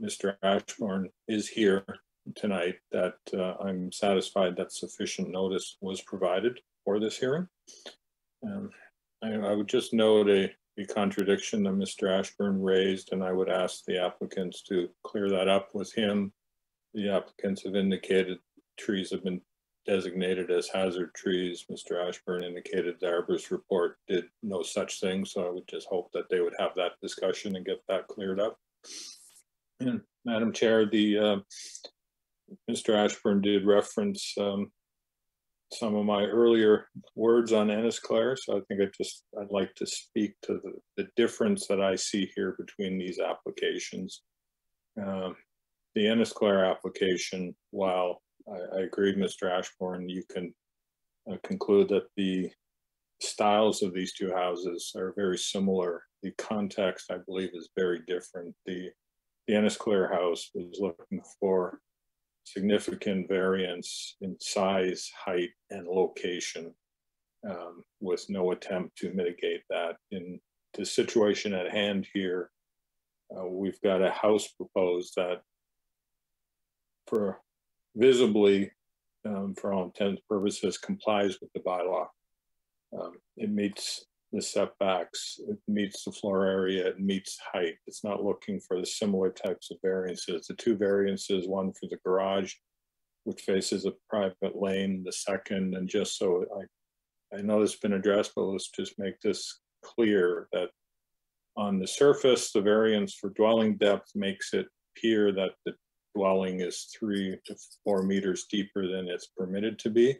Mr. Ashburn is here tonight, that I'm satisfied that sufficient notice was provided for this hearing. I would just note a contradiction that Mr. Ashburn raised, and I would ask the applicants to clear that up with him. The applicants have indicated trees have been designated as hazard trees. Mr. Ashburn indicated the arborist report did no such thing, so I would just hope that they would have that discussion and get that cleared up. And Madam Chair, Mr. Ashburn did reference some of my earlier words on Ennisclair, so I think I'd like to speak to the difference that I see here between these applications. The Ennisclair application, while I agree, Mr. Ashburn, you can conclude that the styles of these two houses are very similar. The context, I believe, is very different. The Ennisclair house was looking for significant variance in size, height, and location, with no attempt to mitigate that. In the situation at hand here, we've got a house proposed that visibly, for all intents and purposes, complies with the bylaw. It meets the setbacks, it meets the floor area, it meets height. It's not looking for the similar types of variances. The two variances, one for the garage, which faces a private lane, the second, and just so I know this has been addressed, but let's just make this clear that on the surface, the variance for dwelling depth makes it appear that the dwelling is 3 to 4 meters deeper than it's permitted to be.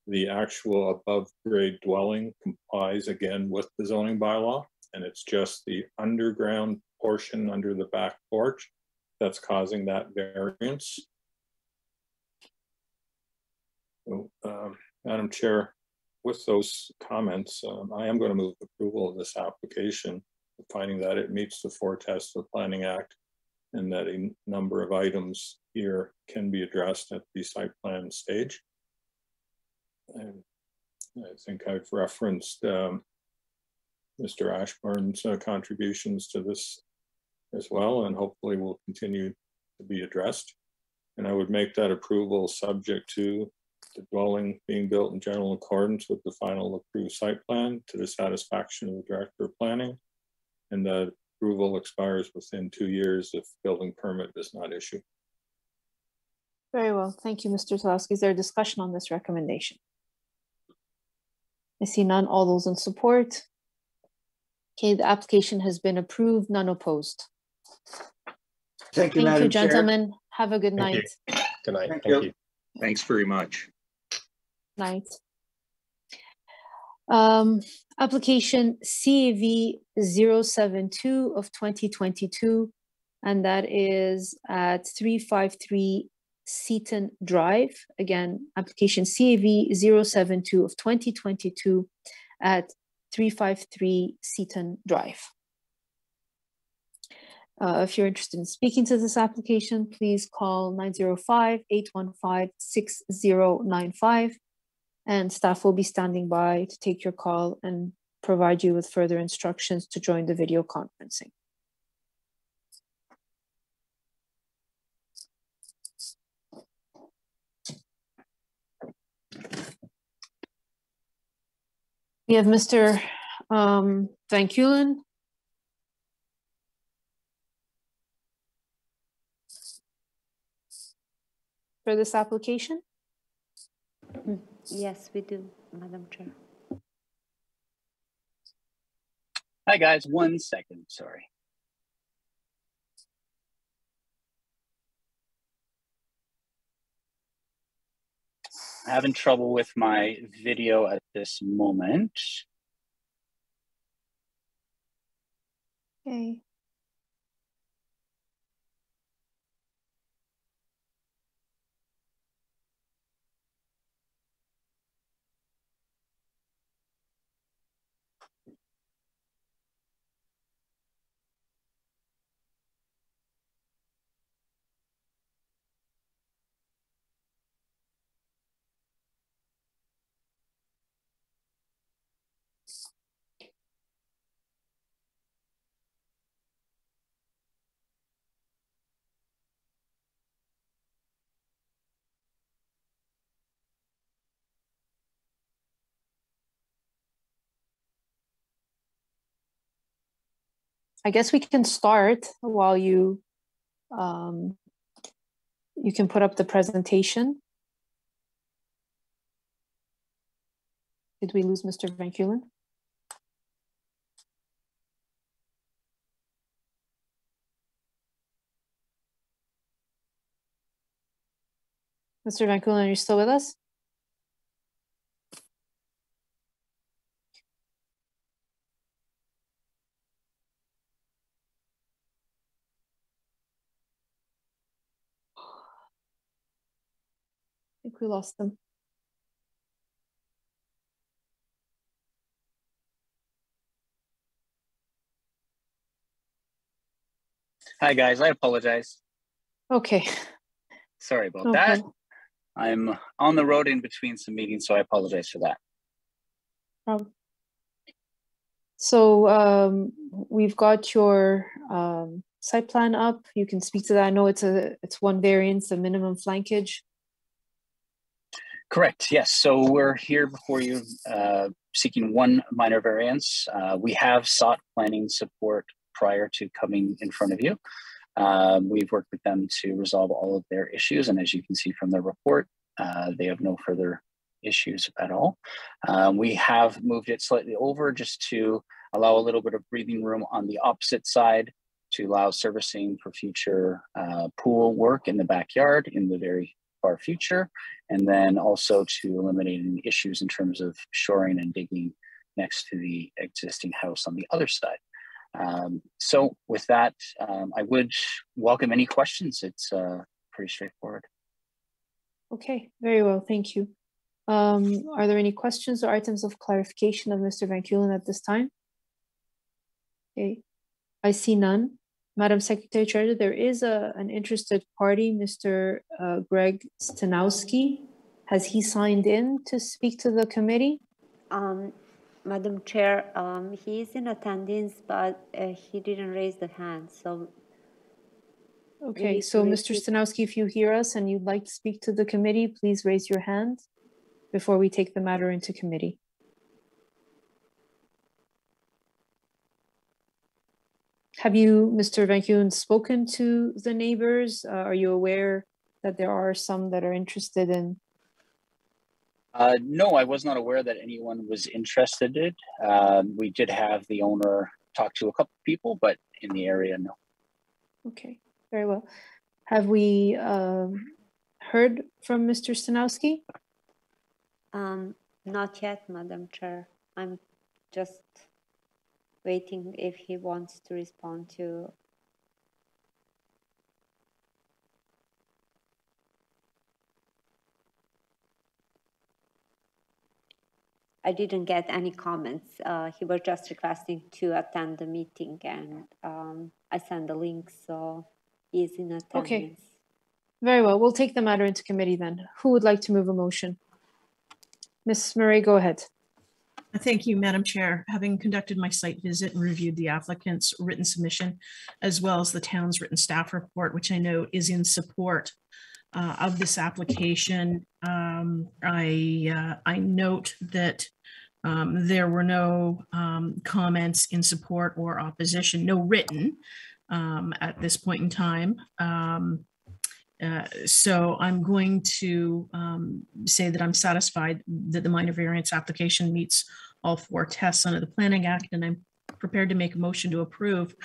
The actual above grade dwelling complies again with the zoning bylaw, and it's just the underground portion under the back porch that's causing that variance. So, Madam Chair, with those comments, I am going to move approval of this application, finding that it meets the 4 tests of the Planning Act and that a number of items here can be addressed at the site plan stage. And I think I've referenced Mr. Ashburn's contributions to this as well, and hopefully will continue to be addressed. And I would make that approval subject to the dwelling being built in general accordance with the final approved site plan to the satisfaction of the Director of Planning, and that approval expires within 2 years if building permit does not issue. Very well, thank you, Mr. Talowski. Is there a discussion on this recommendation? I see none. All those in support? Okay, the application has been approved, none opposed. Thank you, Thank Madam you, Chair. gentlemen. Have a good Thank night. you. Good night. Thank Thank you. you. Thanks very much. Night. Application CAV 072 of 2022, and that is at 353 Seaton Drive. Again, application CAV 072 of 2022 at 353 Seaton Drive. If you're interested in speaking to this application, please call 905-815-6095, and staff will be standing by to take your call and provide you with further instructions to join the video conferencing. We have Mr. Van Kulen. For this application? Yes, we do, Madam Chair. Hi guys, 1 second, sorry. Having trouble with my video at this moment. Okay. I guess we can start while you can put up the presentation. Did we lose Mr. Van Kulen? Mr. Van Kulen, are you still with us? I think we lost them. Hi guys, I apologize. Okay. Sorry about No that. problem. I'm on the road in between some meetings, so I apologize for that. Problem. So we've got your site plan up. You can speak to that. I know it's one variance, a minimum flankage. Correct, yes. So we're here before you seeking one minor variance. We have sought planning support prior to coming in front of you. We've worked with them to resolve all of their issues. And as you can see from their report, they have no further issues at all. We have moved it slightly over just to allow a little bit of breathing room on the opposite side to allow servicing for future pool work in the backyard in the very far future, and then also to eliminate any issues in terms of shoring and digging next to the existing house on the other side. So with that, I would welcome any questions. It's pretty straightforward. Okay, very well, thank you. Are there any questions or items of clarification of Mr. Van Kulen at this time? Okay, I see none. Madam Secretary Treasurer, there is an interested party, Mr. Greg Stanowski. Has he signed in to speak to the committee? Madam Chair, he is in attendance, but he didn't raise the hand. So, okay, so Mr. Stanowski, if you hear us and you'd like to speak to the committee, please raise your hand before we take the matter into committee. Have you, Mr. Van Kulen, spoken to the neighbors? Are you aware that there are some that are interested in? No, I was not aware that anyone was interested. We did have the owner talk to a couple of people, but in the area, no. Okay, very well. Have we heard from Mr. Stanowski? Not yet, Madam Chair. I'm just waiting if he wants to respond to. I didn't get any comments. He was just requesting to attend the meeting, and I sent the link, so he's in attendance. Okay, very well. We'll take the matter into committee then. Who would like to move a motion? Ms. Murray, go ahead. Thank you, Madam Chair. Having conducted my site visit and reviewed the applicant's written submission, as well as the town's written staff report, which I know is in support of this application, I note that There were no comments in support or opposition, no written at this point in time. So I'm going to say that I'm satisfied that the minor variance application meets all 4 tests under the Planning Act, and I'm prepared to make a motion to approve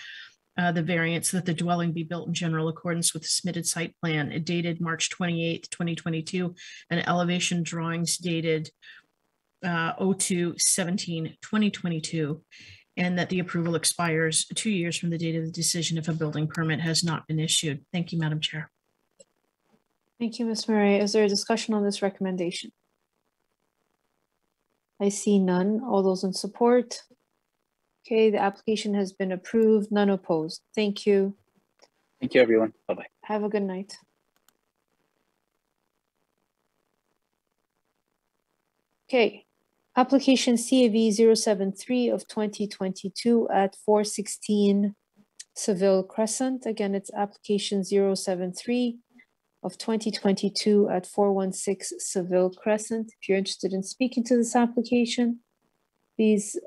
the variance that the dwelling be built in general accordance with the submitted site plan dated March 28th, 2022, and elevation drawings dated 02/17/2022, and that the approval expires 2 years from the date of the decision if a building permit has not been issued. Thank you, Madam Chair. Thank you, Ms. Murray. Is there a discussion on this recommendation? I see none. All those in support? Okay, the application has been approved, none opposed. Thank you. Thank you, everyone. Bye-bye. Have a good night. Okay, application CAV 073 of 2022 at 416 Seville Crescent. Again, it's application 073 of 2022 at 416 Seville Crescent. If you're interested in speaking to this application, please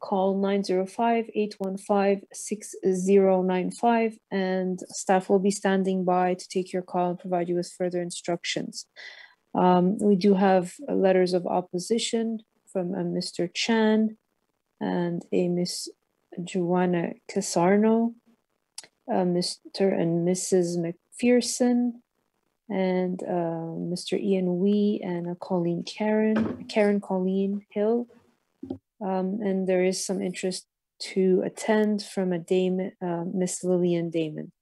call 905-815-6095 and staff will be standing by to take your call and provide you with further instructions. We do have letters of opposition from a Mr. Chan and a Miss Joanna Casarno, Mr. and Mrs. McPherson, and Mr. Ian Wee and a Colleen Colleen Hill. And there is some interest to attend from a Damon, Miss Lillian Damon.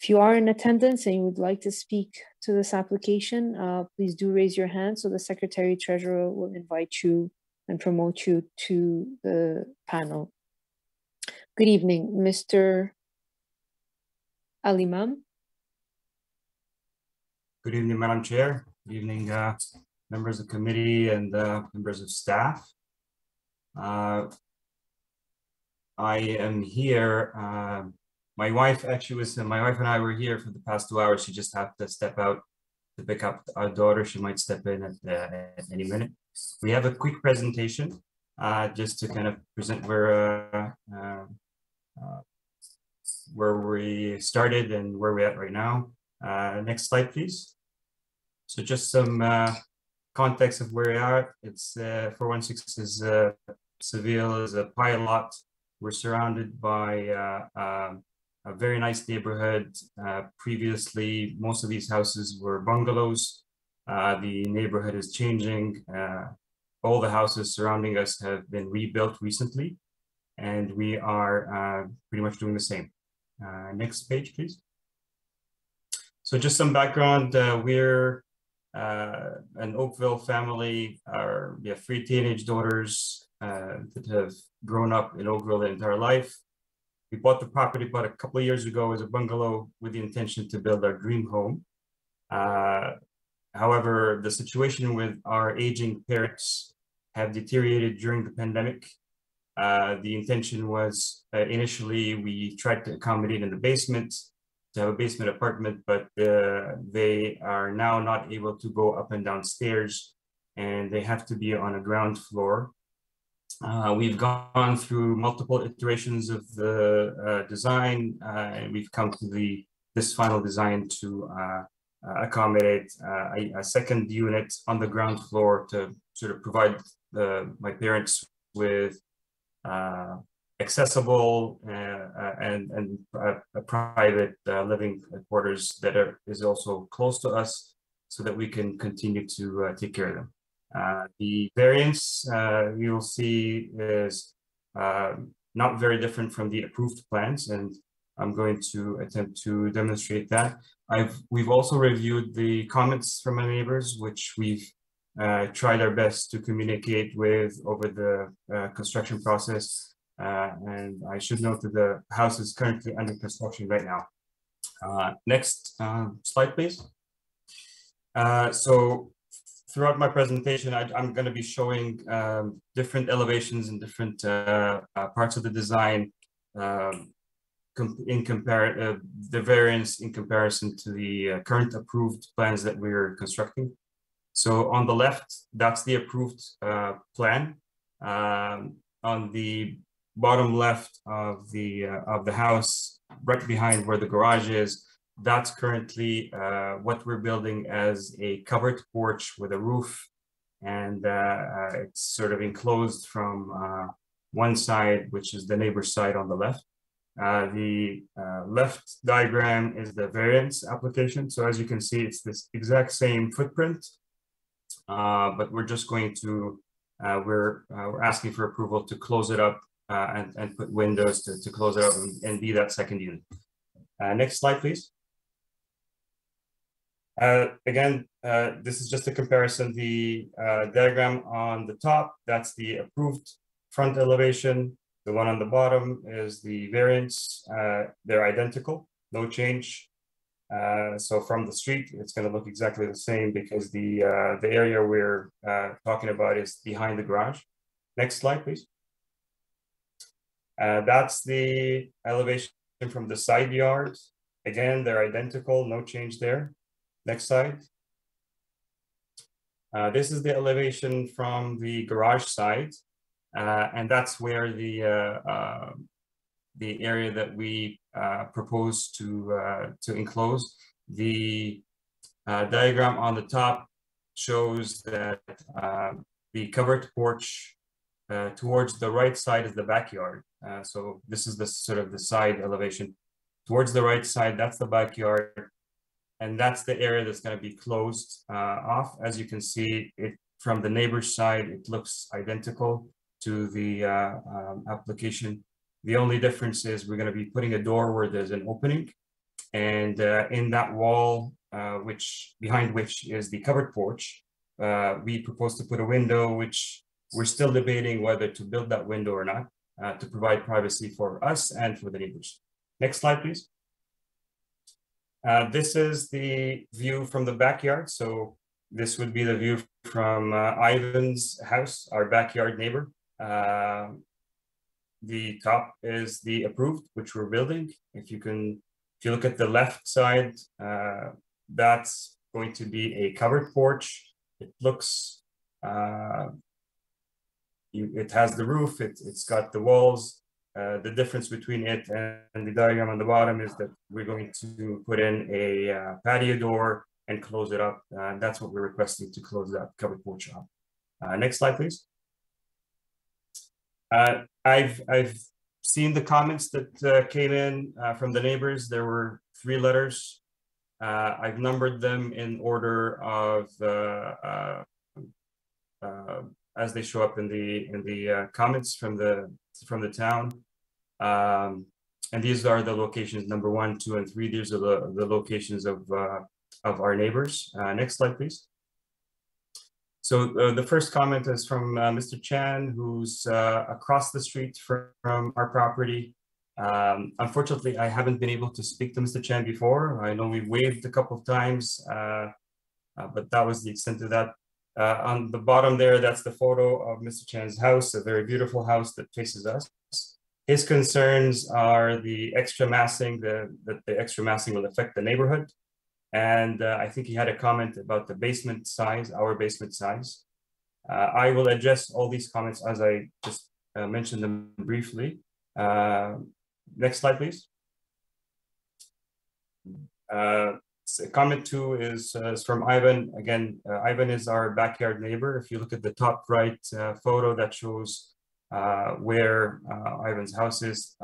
If you are in attendance and you would like to speak to this application, please do raise your hand so the Secretary Treasurer will invite you and promote you to the panel. Good evening, Mr. Alimam. Good evening, Madam Chair. Good evening, members of the committee and members of staff. I am here. My wife and I were here for the past 2 hours. She just had to step out to pick up our daughter. She might step in at any minute. We have a quick presentation just to kind of present where we started and where we're at right now. Next slide, please. So just some context of where we are. It's 416 is Seville is a pilot. We're surrounded by a very nice neighborhood. Previously, most of these houses were bungalows. The neighborhood is changing. All the houses surrounding us have been rebuilt recently, and we are pretty much doing the same. Next page, please. So just some background. We're an Oakville family. We have 3 teenage daughters that have grown up in Oakville their entire life. We bought the property about a couple of years ago as a bungalow with the intention to build our dream home. However, the situation with our aging parents have deteriorated during the pandemic. The intention was initially we tried to accommodate in the basement to have a basement apartment, but they are now not able to go up and down stairs and they have to be on a ground floor. We've gone through multiple iterations of the design and we've come to this final design to accommodate a second unit on the ground floor to sort of provide my parents with accessible and a private living quarters that is also close to us so that we can continue to take care of them. The variance you'll see is not very different from the approved plans, and I'm going to attempt to demonstrate that. We've also reviewed the comments from my neighbors, which we've tried our best to communicate with over the construction process. And I should note that the house is currently under construction right now. Next slide, please. So throughout my presentation, I'm going to be showing different elevations and different parts of the design the variance in comparison to the current approved plans that we're constructing. So on the left, that's the approved plan. On the bottom left of the house, right behind where the garage is, that's currently what we're building as a covered porch with a roof, and it's sort of enclosed from one side, which is the neighbor's side on the left. The left diagram is the variance application. So as you can see, it's this exact same footprint, but we're just going to, we're asking for approval to close it up and put windows to close it up and be that second unit. Next slide, please. Again, this is just a comparison. The diagram on the top, that's the approved front elevation. The one on the bottom is the variance. They're identical, no change. So from the street, it's going to look exactly the same because the area we're talking about is behind the garage. Next slide, please. That's the elevation from the side yard. Again, they're identical, no change there. Next slide. This is the elevation from the garage side, and that's where the area that we propose to enclose. The diagram on the top shows that the covered porch towards the right side is the backyard. So this is the sort of the side elevation. Towards the right side, that's the backyard. And that's the area that's going to be closed off. As you can see, it from the neighbor's side, it looks identical to the application. The only difference is we're going to be putting a door where there's an opening, and in that wall, behind which is the covered porch, we propose to put a window, which we're still debating whether to build that window or not, to provide privacy for us and for the neighbors. Next slide, please. This is the view from the backyard. So this would be the view from Ivan's house, our backyard neighbor. The top is the approved, which we're building. If you look at the left side, that's going to be a covered porch. It looks, it has the roof, it's got the walls. The difference between it and the diagram on the bottom is that we're going to put in a patio door and close it up. That's what we're requesting, to close that covered porch up. Next slide, please. I've seen the comments that came in from the neighbors. There were 3 letters. I've numbered them in order of as they show up in the comments from the town. And these are the locations, number 1, 2, and 3. These are the locations of our neighbors. Next slide, please. So the first comment is from Mr. Chan, who's across the street from our property. Unfortunately, I haven't been able to speak to Mr. Chan before. I know we've waved a couple of times, but that was the extent of that. On the bottom there, that's the photo of Mr. Chan's house, a very beautiful house that faces us. His concerns are the extra massing, that the extra massing will affect the neighborhood. And I think he had a comment about the basement size, our basement size. I will address all these comments as I just mentioned them briefly. Next slide, please. Comment 2 is from Ivan. Again, Ivan is our backyard neighbor. If you look at the top right photo, that shows where Ivan's house is.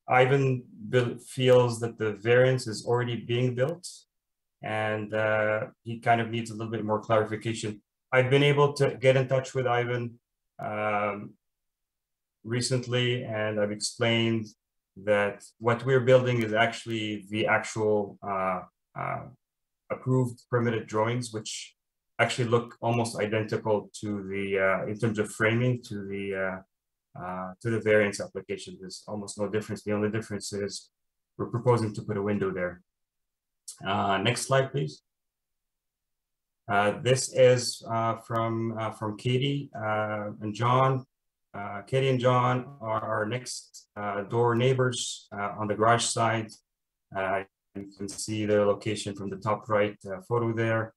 Ivan feels that the variance is already being built, and he kind of needs a little bit more clarification. I've been able to get in touch with Ivan recently, and I've explained that what we're building is actually the actual approved permitted drawings, which actually look almost identical to the in terms of framing to the variance application. There's almost no difference. The only difference is we're proposing to put a window there. Next slide, please. This is from Katie and John. Katie and John are our next door neighbors on the garage side. You can see their location from the top right photo there.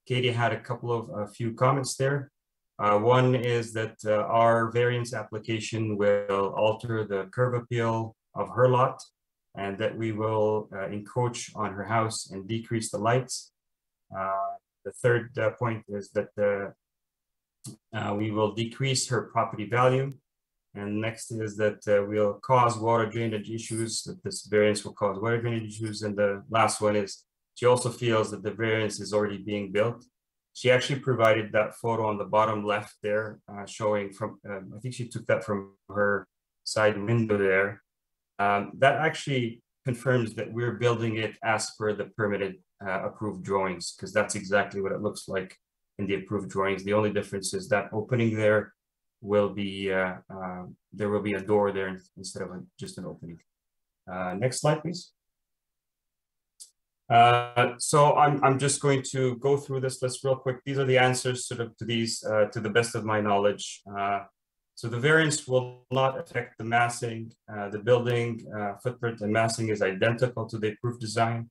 Katie had a few comments there. One is that our variance application will alter the curb appeal of her lot, and that we will encroach on her house and decrease the lights. The third point is that we will decrease her property value. And next is that we'll cause water drainage issues, that this variance will cause water drainage issues. And the last one is she also feels that the variance is already being built. She actually provided that photo on the bottom left there, showing from, I think she took that from her side window there. That actually confirms that we're building it as per the permitted approved drawings, because that's exactly what it looks like in the approved drawings. The only difference is that opening there will be, there will be a door there instead of just an opening. Next slide, please. So I'm just going to go through this list real quick. These are the answers sort of to these, to the best of my knowledge. So the variance will not affect the massing. The building footprint and massing is identical to the approved design.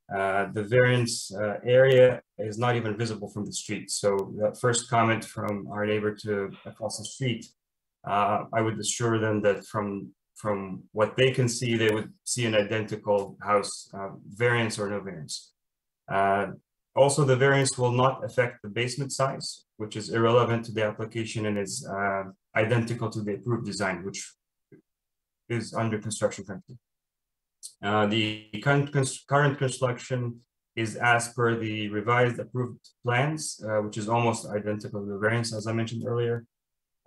The variance area is not even visible from the street. So that first comment from our neighbor to across the street, I would assure them that from what they can see, they would see an identical house, variance or no variance. Also, the variance will not affect the basement size, which is irrelevant to the application and is identical to the approved design, which is under construction currently. The current construction is as per the revised approved plans, which is almost identical to the variance, as I mentioned earlier.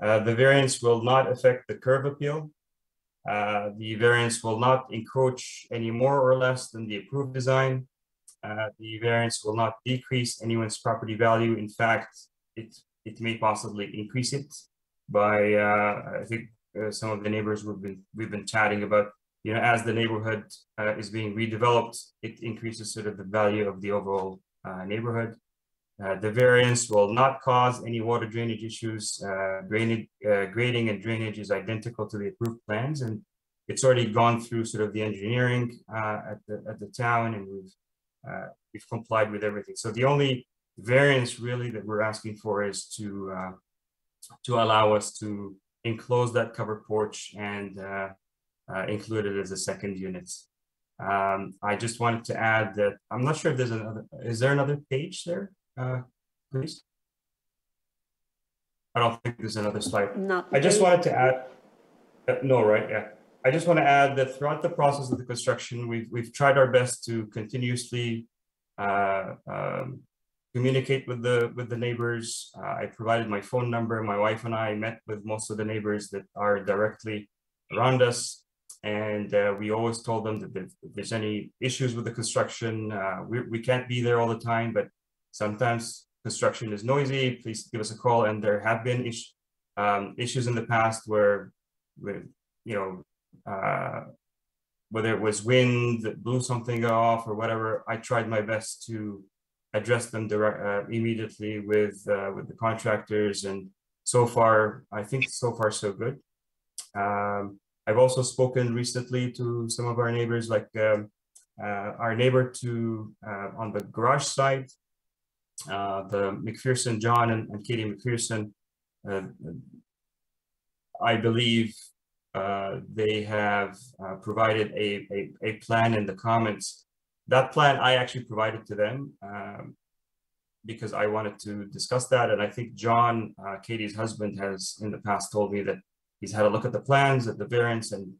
The variance will not affect the curb appeal. The variance will not encroach any more or less than the approved design. The variance will not decrease anyone's property value. In fact, it may possibly increase it by, I think some of the neighbors we've been chatting about, you know, as the neighborhood is being redeveloped, it increases sort of the value of the overall neighborhood. The variance will not cause any water drainage issues. Grading and drainage is identical to the approved plans, and it's already gone through sort of the engineering at the town, and we've complied with everything. So the only variance really that we're asking for is to allow us to enclose that covered porch and include it as a second unit. I just wanted to add that I'm not sure if there's another. Is there another page there? Please. I don't think there's another slide. No, I just wanted to add, no, right? Yeah. I just want to add that throughout the process of the construction, we've tried our best to continuously communicate with the neighbors. I provided my phone number. My wife and I met with most of the neighbors that are directly around us. And we always told them that if there's any issues with the construction, we can't be there all the time, but sometimes construction is noisy, please give us a call. And there have been issues in the past where whether it was wind that blew something off or whatever, I tried my best to address them immediately with the contractors. And so far, I think so far so good. I've also spoken recently to some of our neighbors, like our neighbor on the garage side, the McPherson, John and Katie McPherson. I believe they have provided a plan in the comments. That plan I actually provided to them because I wanted to discuss that. And I think John, Katie's husband, has in the past told me that he's had a look at the plans, at the variance, and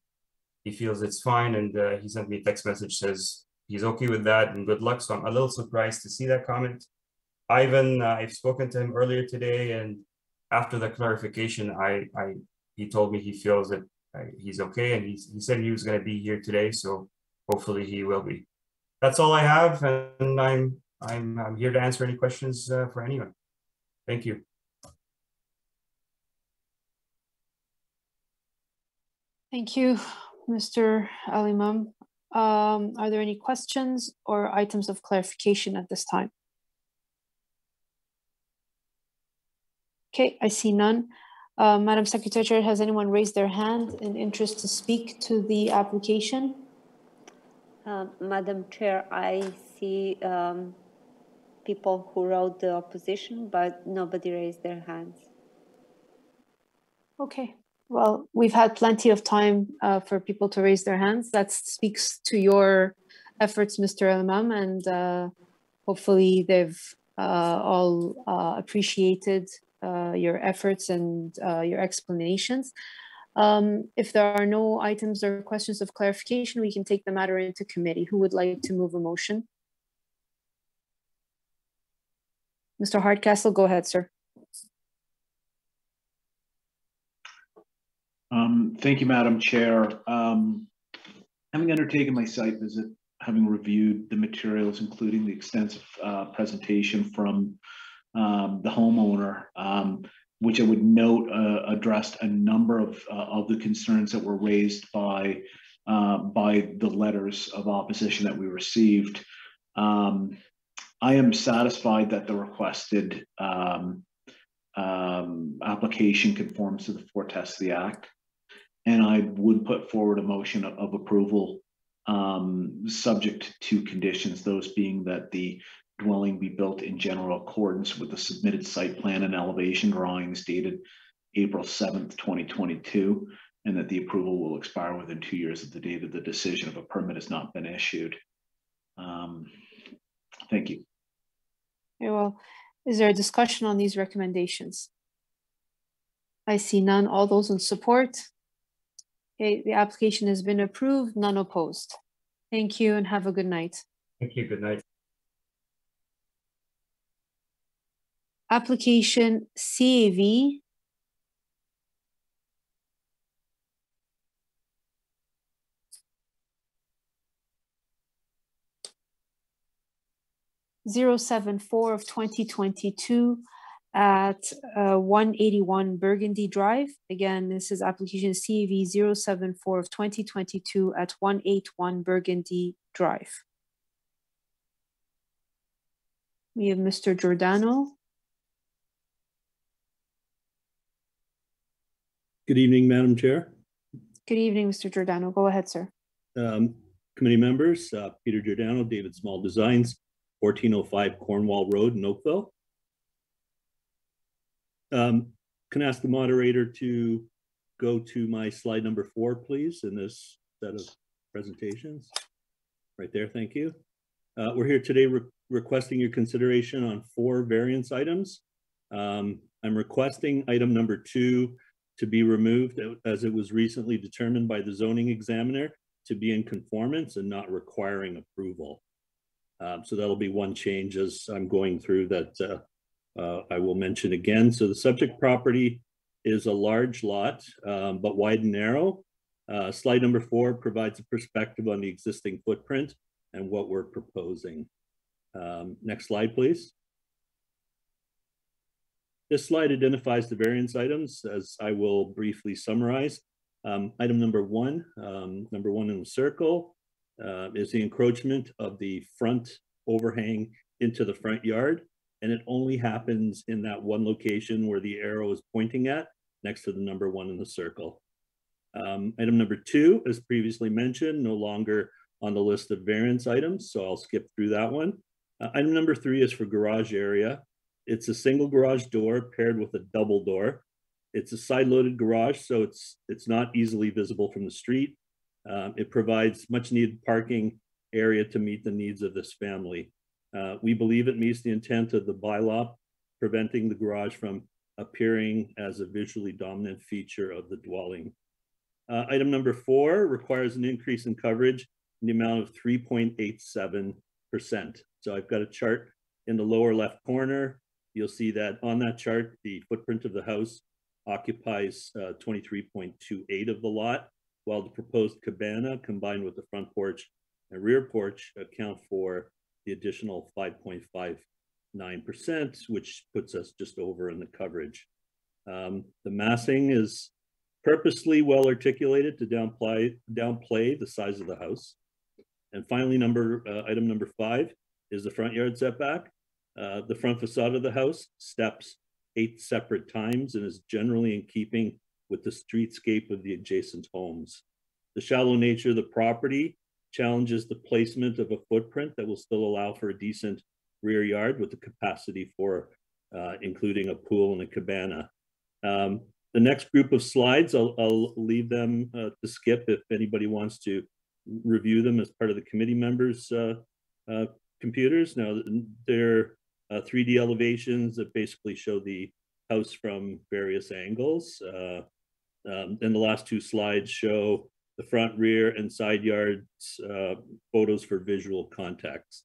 he feels it's fine. And he sent me a text message, says he's okay with that and good luck. So I'm a little surprised to see that comment. Ivan, I've spoken to him earlier today, and after the clarification, he told me he feels that he's okay, and he said he was going to be here today, so hopefully he will be. That's all I have, and I'm here to answer any questions for anyone. Thank you. Thank you, Mr. Al-Imam. Are there any questions or items of clarification at this time? Okay, I see none. Madam Secretary, has anyone raised their hand in interest to speak to the application? Madam Chair, I see people who wrote the opposition, but nobody raised their hands. Okay. Well, we've had plenty of time for people to raise their hands. That speaks to your efforts, Mr. Elamam, and hopefully they've all appreciated your efforts and your explanations. If there are no items or questions of clarification, we can take the matter into committee. Who would like to move a motion? Mr. Hardcastle, go ahead, sir. Thank you, Madam Chair. Having undertaken my site visit, having reviewed the materials, including the extensive presentation from the homeowner, which I would note addressed a number of the concerns that were raised by the letters of opposition that we received. I am satisfied that the requested application conforms to the 4 tests of the Act, and I would put forward a motion of approval subject to conditions, those being that the dwelling be built in general accordance with the submitted site plan and elevation drawings dated April 7th, 2022, and that the approval will expire within 2 years of the date of the decision if a permit has not been issued. Thank you. Very well. Is there a discussion on these recommendations? I see none. All those in support? Okay, the application has been approved, none opposed. Thank you and have a good night. Thank you. Good night. Application CAV 074 of 2022 at 181 Burgundy Drive. Again, this is application CAV 074 of 2022 at 181 Burgundy Drive. We have Mr. Giordano. Good evening, Madam Chair. Good evening, Mr. Giordano. Go ahead, sir. Committee members, Peter Giordano, David Small Designs, 1405 Cornwall Road in Oakville. Can I ask the moderator to go to my slide number 4, please, in this set of presentations? Right there, thank you. We're here today requesting your consideration on 4 variance items. I'm requesting item number 2 to be removed as it was recently determined by the zoning examiner to be in conformance and not requiring approval. So that'll be one change as I'm going through that I will mention again. So the subject property is a large lot, but wide and narrow. Slide number 4 provides a perspective on the existing footprint and what we're proposing. Next slide, please. This slide identifies the variance items as I will briefly summarize. Item number 1, number 1 in the circle, is the encroachment of the front overhang into the front yard. And it only happens in that one location where the arrow is pointing at, next to the number 1 in the circle. Item number 2, as previously mentioned, no longer on the list of variance items, so I'll skip through that one. Item number 3 is for garage area. It's a single garage door paired with a double door. It's a side-loaded garage, so it's not easily visible from the street. It provides much needed parking area to meet the needs of this family. We believe it meets the intent of the bylaw, preventing the garage from appearing as a visually dominant feature of the dwelling. Item number 4 requires an increase in coverage in the amount of 3.87%. So I've got a chart in the lower left corner. You'll see that on that chart, the footprint of the house occupies 23.28 of the lot, while the proposed cabana combined with the front porch and rear porch account for the additional 5.59%, which puts us just over in the coverage. The massing is purposely well articulated to downplay the size of the house. And finally, item number 5 is the front yard setback. The front facade of the house steps 8 separate times and is generally in keeping with the streetscape of the adjacent homes. The shallow nature of the property challenges the placement of a footprint that will still allow for a decent rear yard with the capacity for including a pool and a cabana. The The next group of slides, I'll leave them to skip if anybody wants to review them as part of the committee members' computers. Now, they're 3D elevations that basically show the house from various angles. And the last two slides show the front, rear, and side yards photos for visual context.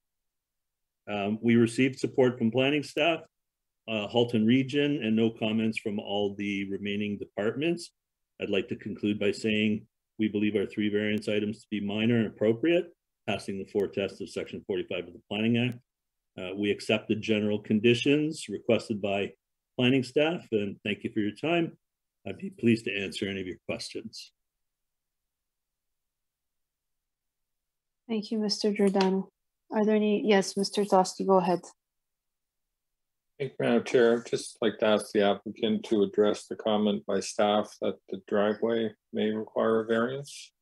We received support from planning staff, Halton Region, and no comments from all the remaining departments. I'd like to conclude by saying we believe our 3 variance items to be minor and appropriate, passing the 4 tests of Section 45 of the Planning Act. We accept the general conditions requested by planning staff, and thank you for your time. I'd be pleased to answer any of your questions. Thank you, Mr. Giordano. Are there any? Yes, Mr. Toski, go ahead. Thank you, Madam Chair. I'd just like to ask the applicant to address the comment by staff that the driveway may require a variance.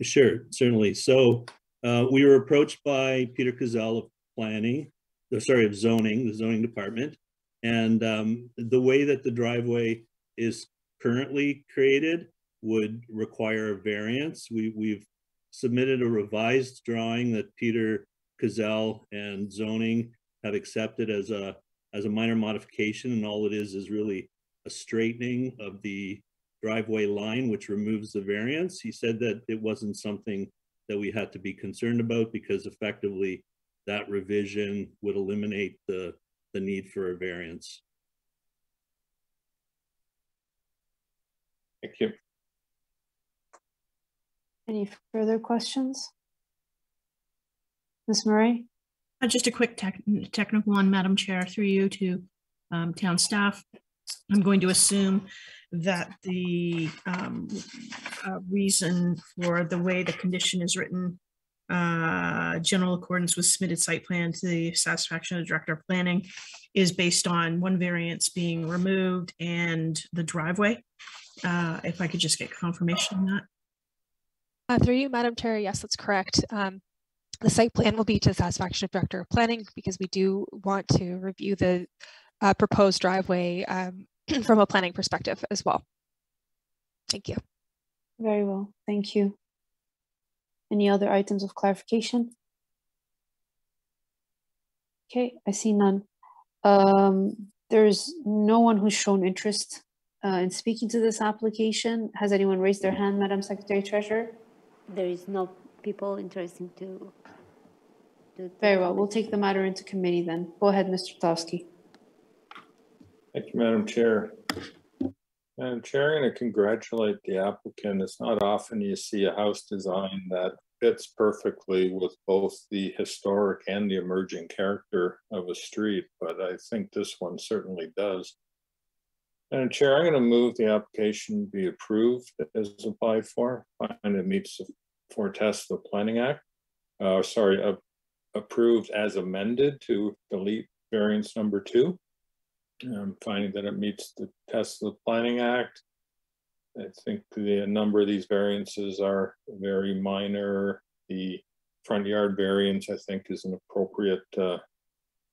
Sure, certainly. So we were approached by Peter Cazell of planning, of zoning, the zoning department. And the way that the driveway is currently created would require a variance. We've submitted a revised drawing that Peter Cazell and zoning have accepted as a minor modification, and all it is really a straightening of the driveway line, which removes the variance. He said that it wasn't something that we had to be concerned about because effectively that revision would eliminate the need for a variance. Thank you. Any further questions? Ms. Murray? Just a quick technical one, Madam Chair, through you to town staff. I'm going to assume that the reason for the way the condition is written, general accordance with submitted site plan to the satisfaction of the Director of Planning, is based on 1 variance being removed and the driveway. If I could just get confirmation on that. Through you, Madam Chair, yes, that's correct. The site plan will be to the satisfaction of Director of Planning because we do want to review the proposed driveway from a planning perspective as well. Thank you. Very well, thank you. Any other items of clarification? Okay, I see none. There's no one who's shown interest in speaking to this application. Has anyone raised their hand, Madam Secretary Treasurer? There is no people interested to. Very well, we'll take the matter into committee then. Go ahead, Mr. Tofsky. Thank you, Madam Chair. Madam Chair, I'm going to congratulate the applicant. It's not often you see a house design that fits perfectly with both the historic and the emerging character of a street, but I think this one certainly does. Madam Chair, I'm going to move the application be approved as applied for, and it meets the 4 tests of the Planning Act. Approved as amended to delete variance number 2. I'm finding that it meets the tests of the Planning Act. I think the number of these variances are very minor. The front yard variance, I think, is an appropriate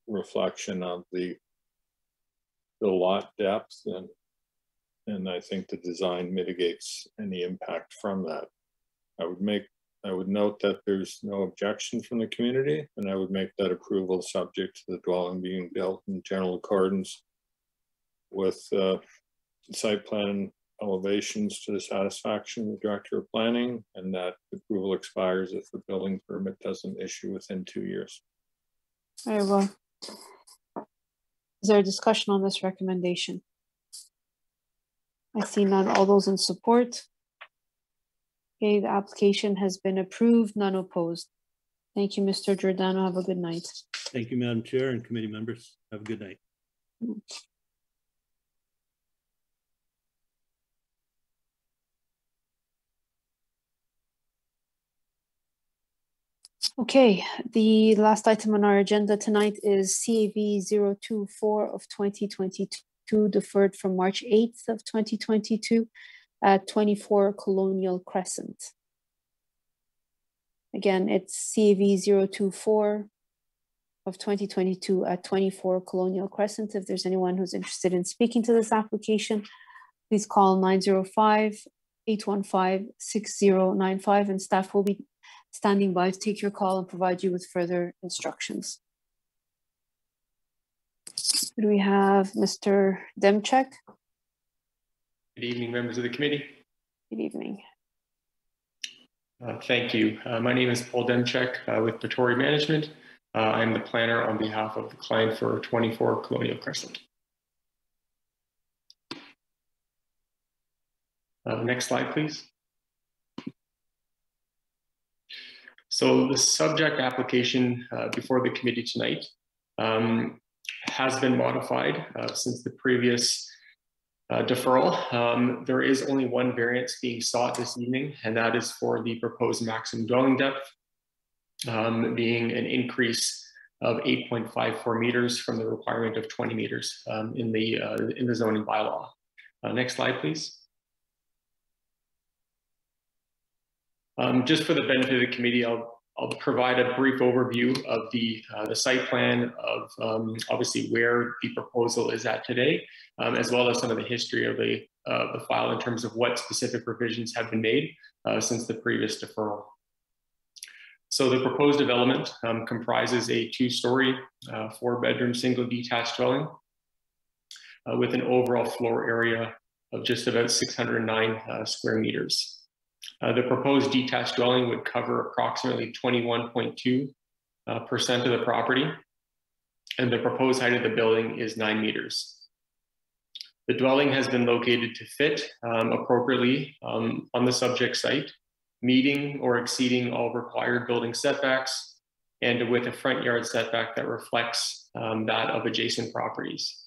reflection of the lot depth, and I think the design mitigates any impact from that. I would note that there's no objection from the community, and I would make that approval subject to the dwelling being built in general accordance with site plan elevations to the satisfaction of the Director of Planning, and that approval expires if the building permit doesn't issue within 2 years. Very well. Is there a discussion on this recommendation? I see none. All those in support? Okay, the application has been approved, none opposed. Thank you, Mr. Giordano. Have a good night. Thank you, Madam Chair and committee members. Have a good night. Okay, the last item on our agenda tonight is CAV 024 of 2022, deferred from March 8th of 2022 at 24 Colonial Crescent. Again, it's CAV 024 of 2022 at 24 Colonial Crescent. If there's anyone who's interested in speaking to this application, please call 905-815-6095 and staff will be standing by to take your call and provide you with further instructions. Do we have Mr. Demchek? Good evening, members of the committee. Good evening. Thank you. My name is Paul Demchek with Pretori Management. I'm the planner on behalf of the client for 24 Colonial Crescent. Next slide, please. So the subject application before the committee tonight has been modified since the previous deferral. There is only one variance being sought this evening, and that is for the proposed maximum dwelling depth, being an increase of 8.54 meters from the requirement of 20 meters in the zoning bylaw. Next slide, please. Just for the benefit of the committee, I'll provide a brief overview of the site plan of obviously where the proposal is at today, as well as some of the history of the file in terms of what specific revisions have been made since the previous deferral. So the proposed development comprises a 2-story, 4-bedroom single detached dwelling with an overall floor area of just about 609 square meters. The proposed detached dwelling would cover approximately 21.2% of the property, and the proposed height of the building is 9 meters. The dwelling has been located to fit appropriately on the subject site, meeting or exceeding all required building setbacks, and with a front yard setback that reflects that of adjacent properties.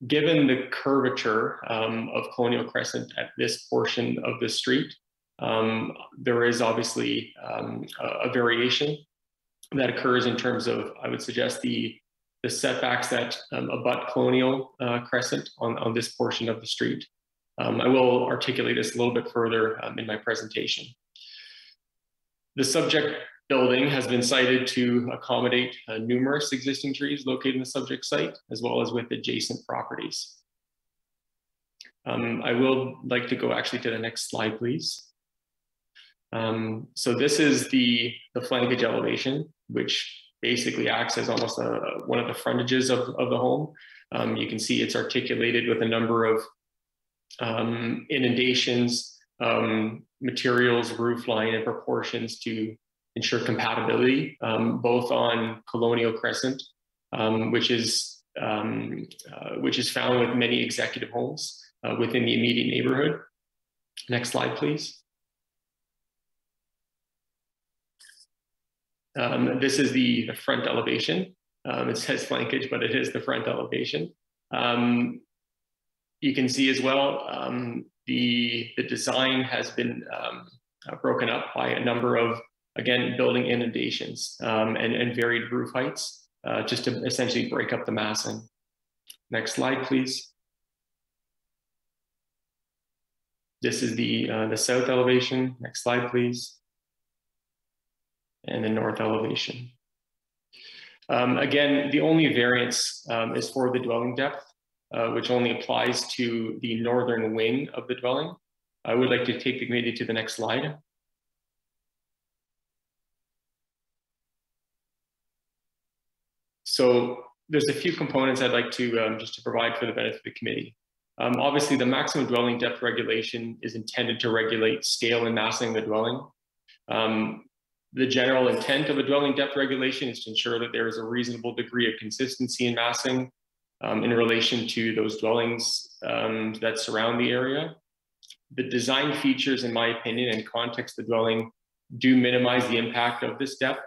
Given the curvature of Colonial Crescent at this portion of the street, there is obviously a variation that occurs in terms of, I would suggest, the setbacks that abut Colonial Crescent on this portion of the street. I will articulate this a little bit further in my presentation. The subject building has been sited to accommodate numerous existing trees located in the subject site, as well as with adjacent properties. I will like to go actually to the next slide, please. So this is the flankage elevation, which basically acts as almost one of the frontages of the home. You can see it's articulated with a number of inundations, materials, roof line, and proportions to ensure compatibility, both on Colonial Crescent, which is found with many executive homes within the immediate neighborhood. Next slide, please. This is the front elevation. It says flankage, but it is the front elevation. You can see as well, the design has been broken up by a number of, again, building inundations and varied roof heights, just to essentially break up the massing. Next slide, please. This is the south elevation. Next slide, please. And the north elevation. Again, the only variance is for the dwelling depth, which only applies to the northern wing of the dwelling. I would like to take the committee to the next slide. So there's a few components I'd like to just to provide for the benefit of the committee. Obviously, the maximum dwelling depth regulation is intended to regulate scale and massing of the dwelling. The general intent of a dwelling depth regulation is to ensure that there is a reasonable degree of consistency in massing in relation to those dwellings that surround the area. The design features, in my opinion, and context of the dwelling do minimize the impact of this depth.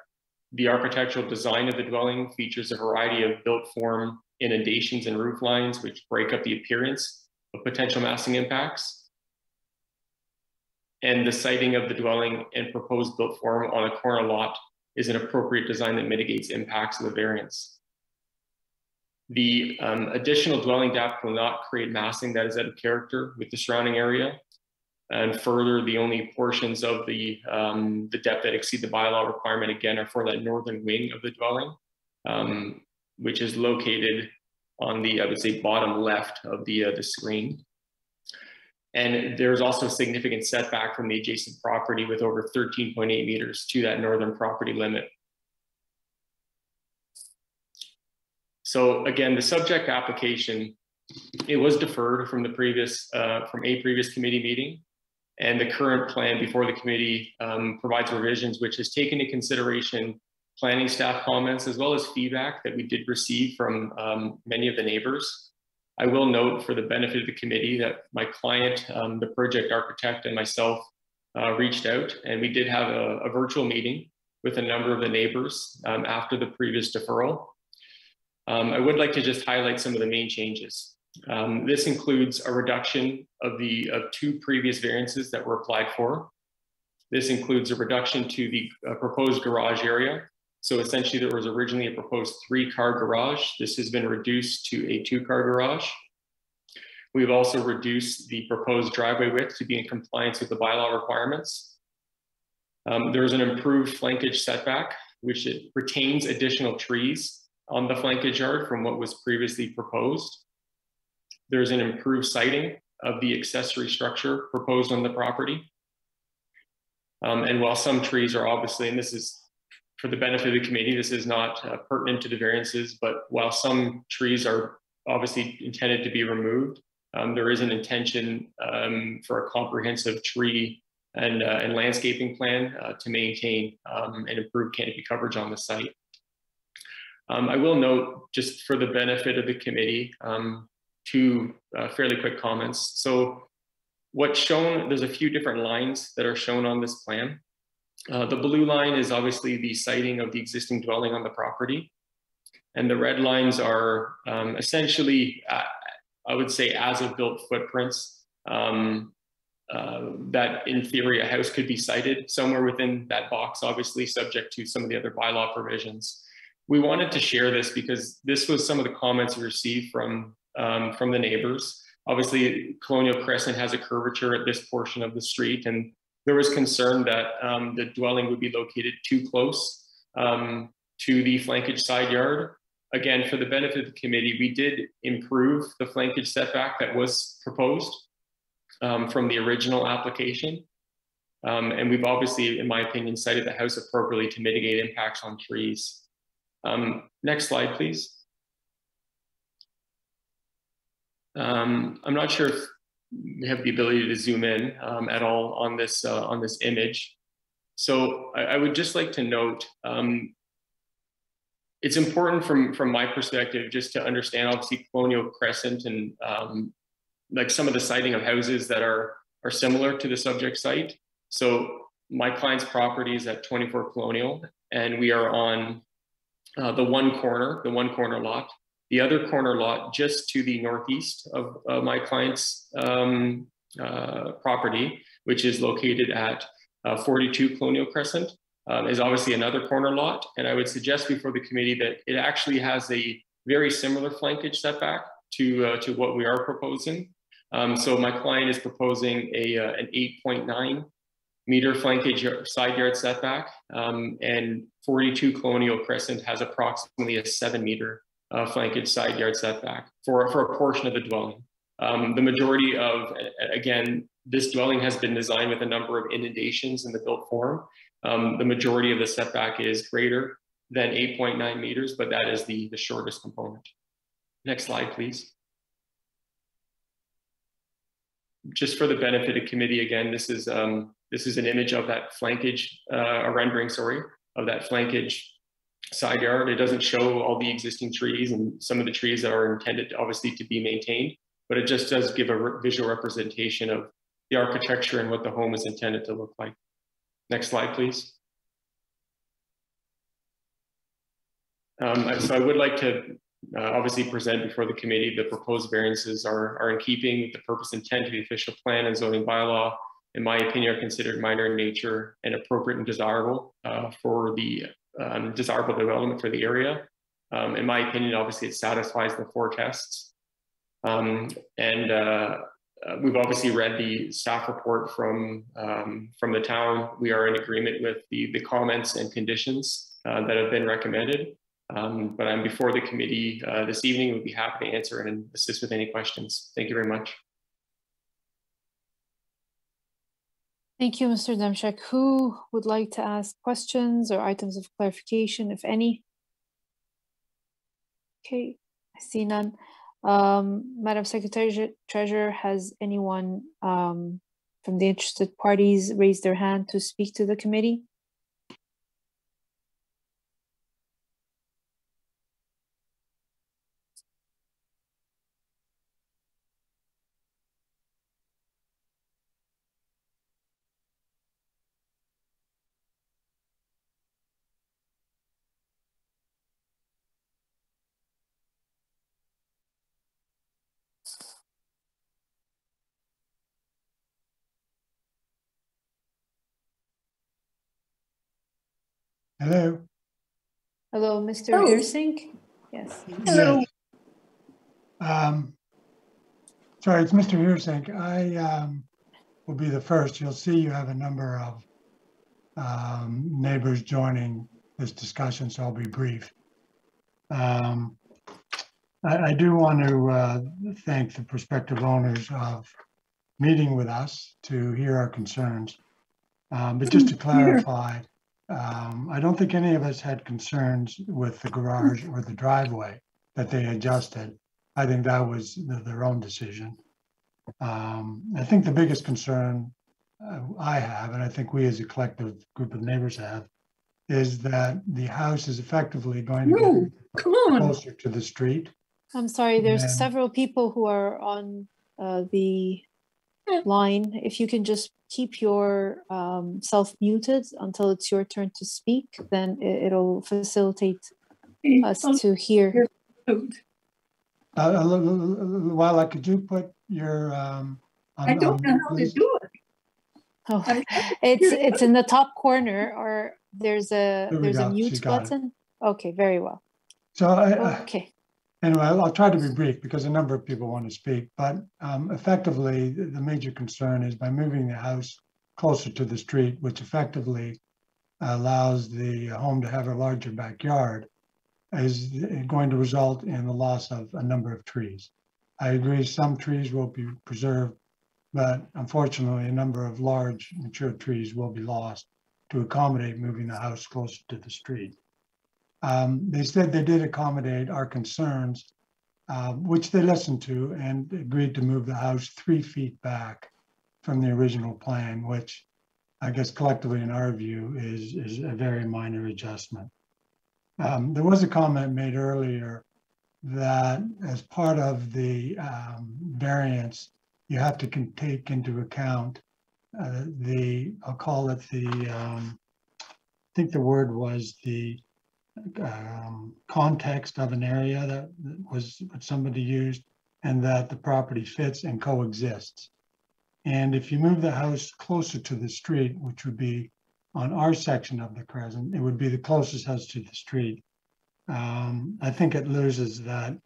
The architectural design of the dwelling features a variety of built form inundations and roof lines, which break up the appearance of potential massing impacts. And the siting of the dwelling and proposed built form on a corner lot is an appropriate design that mitigates impacts of the variance. The additional dwelling depth will not create massing that is out of character with the surrounding area. And further, the only portions of the depth that exceed the bylaw requirement, again, are for that northern wing of the dwelling, which is located on the, I would say, bottom left of the screen. And there's also a significant setback from the adjacent property with over 13.8 meters to that northern property limit. So again, the subject application, it was deferred from the previous, from a previous committee meeting. And the current plan before the committee provides revisions, which has taken into consideration planning staff comments as well as feedback that we did receive from many of the neighbors. I will note for the benefit of the committee that my client, the project architect, and myself reached out, and we did have a virtual meeting with a number of the neighbors after the previous deferral. I would like to just highlight some of the main changes. This includes a reduction of two previous variances that were applied for. This includes a reduction to the proposed garage area. So essentially there was originally a proposed 3-car garage. This has been reduced to a 2-car garage. We've also reduced the proposed driveway width to be in compliance with the bylaw requirements. There's an improved flankage setback, which it retains additional trees on the flankage yard from what was previously proposed. There's an improved siting of the accessory structure proposed on the property. And while some trees are obviously, and this is for the benefit of the committee, this is not pertinent to the variances, but while some trees are obviously intended to be removed, there is an intention for a comprehensive tree and landscaping plan to maintain and improve canopy coverage on the site. I will note, just for the benefit of the committee, two fairly quick comments. So what's shown, there's a few different lines that are shown on this plan. The blue line is obviously the siting of the existing dwelling on the property. And the red lines are essentially, I would say, as of built footprints that in theory a house could be sited somewhere within that box, obviously subject to some of the other bylaw provisions. We wanted to share this because this was some of the comments we received from the neighbors. Obviously, Colonial Crescent has a curvature at this portion of the street, and there was concern that the dwelling would be located too close to the flankage side yard. Again, for the benefit of the committee, we did improve the flankage setback that was proposed from the original application. And we've obviously, in my opinion, sited the house appropriately to mitigate impacts on trees. Next slide, please. I'm not sure if we have the ability to zoom in at all on this image. So I would just like to note, it's important from my perspective just to understand, obviously, Colonial Crescent and like some of the siting of houses that are similar to the subject site. So my client's property is at 24 Colonial, and we are on the one corner lot. The other corner lot just to the northeast of my client's property, which is located at 42 Colonial Crescent, is obviously another corner lot. And I would suggest before the committee that it actually has a very similar flankage setback to what we are proposing. So my client is proposing an 8.9 meter flankage side yard setback, and 42 Colonial Crescent has approximately a 7 meter flankage side yard setback for a portion of the dwelling. The majority of, again, this dwelling has been designed with a number of inundations in the built form. The majority of the setback is greater than 8.9 meters, but that is the shortest component. Next slide, please. Just for the benefit of committee, again, this is an image of that flankage, a rendering, sorry, of that flankage side yard. It doesn't show all the existing trees and some of the trees that are intended, obviously, to be maintained, but it just does give a visual representation of the architecture and what the home is intended to look like. Next slide, please. So I would like to obviously present before the committee the proposed variances are in keeping with the purpose and intent of the official plan and zoning bylaw. In my opinion, are considered minor in nature and appropriate and desirable for the desirable development for the area. In my opinion, obviously, it satisfies the 4 tests. We've obviously read the staff report from the town. We are in agreement with the comments and conditions that have been recommended. But I'm before the committee this evening. We'd be happy to answer and assist with any questions. Thank you very much. Thank you, Mr. Demchak. Who would like to ask questions or items of clarification, if any? Okay, I see none. Madam Secretary Treasurer, has anyone from the interested parties raised their hand to speak to the committee? Hello. Hello, Mr. Heersink? Yes. Hello. Sorry, it's Mr. Heersink. I will be the first. You'll see you have a number of neighbors joining this discussion, so I'll be brief. I do want to thank the prospective owners of meeting with us to hear our concerns. But just to clarify, I don't think any of us had concerns with the garage or the driveway that they adjusted. I think that was their own decision. I think the biggest concern I have, and I think we as a collective group of neighbors have, is that the house is effectively going to get closer to the street. I'm sorry, there's several people who are on the line. If you can just keep your self muted until it's your turn to speak, then it'll facilitate us to hear. Lila, could you put your I don't know how to do it. Oh, it's in the top corner, or there's a mute button. Okay, very well. So okay. Anyway, I'll try to be brief because a number of people want to speak, but effectively the major concern is by moving the house closer to the street, which effectively allows the home to have a larger backyard, is going to result in the loss of a number of trees. I agree some trees will be preserved, but unfortunately a number of large mature trees will be lost to accommodate moving the house closer to the street. They said they did accommodate our concerns, which they listened to and agreed to move the house 3 feet back from the original plan, which I guess collectively in our view is a very minor adjustment. There was a comment made earlier that as part of the variance, you have to take into account I'll call it I think the word was the context of an area that was what somebody used, and that the property fits and coexists. And if you move the house closer to the street, which would be on our section of the crescent, it would be the closest house to the street. I think it loses that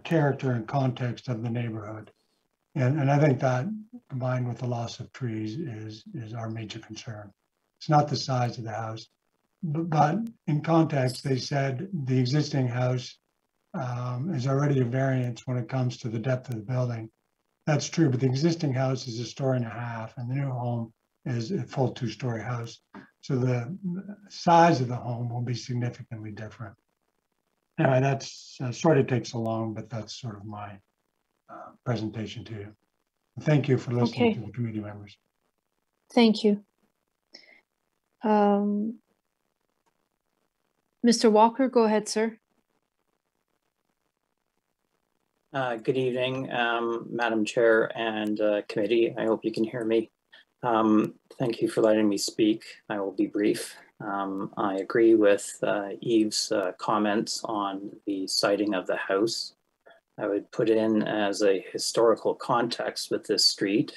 character and context of the neighborhood. And I think that combined with the loss of trees is our major concern. It's not the size of the house. But in context, they said the existing house is already a variance when it comes to the depth of the building. That's true, but the existing house is 1.5 stories, and the new home is a full 2-story house. So the size of the home will be significantly different. Anyway, that's sorry it takes so long, but that's sort of my presentation to you. Thank you for listening to the committee members. Thank you. Mr. Walker, go ahead, sir. Good evening, Madam Chair and committee. I hope you can hear me. Thank you for letting me speak. I will be brief. I agree with Eve's comments on the siting of the house. I would put in as a historical context with this street.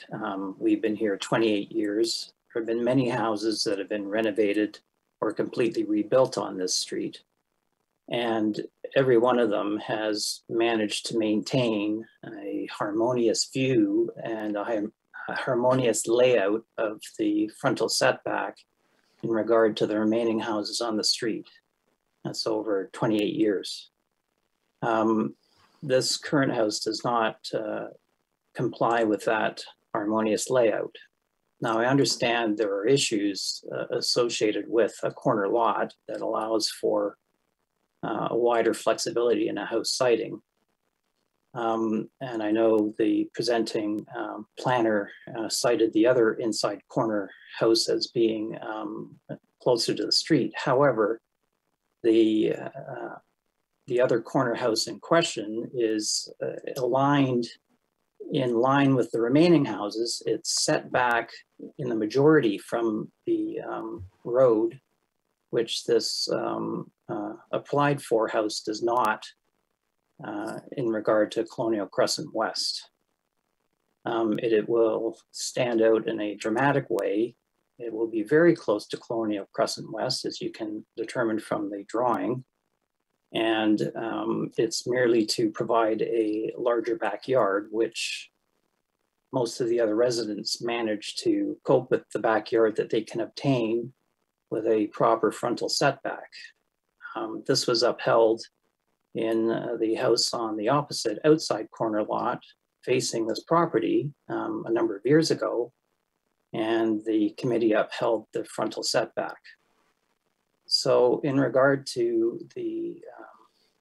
We've been here 28 years. There have been many houses that have been renovated or completely rebuilt on this street. And every one of them has managed to maintain a harmonious view and a harmonious layout of the frontal setback in regard to the remaining houses on the street. That's over 28 years. This current house does not comply with that harmonious layout. Now, I understand there are issues associated with a corner lot that allows for a wider flexibility in a house siting. And I know the presenting planner cited the other inside corner house as being closer to the street. However, the other corner house in question is in line with the remaining houses. It's set back in the majority from the road, which this applied for house does not in regard to Colonial Crescent West. It will stand out in a dramatic way. It will be very close to Colonial Crescent West, as you can determine from the drawing. And it's merely to provide a larger backyard, which most of the other residents manage to cope with the backyard that they can obtain with a proper frontal setback. This was upheld in the house on the opposite outside corner lot facing this property a number of years ago, and the committee upheld the frontal setback. So in regard to the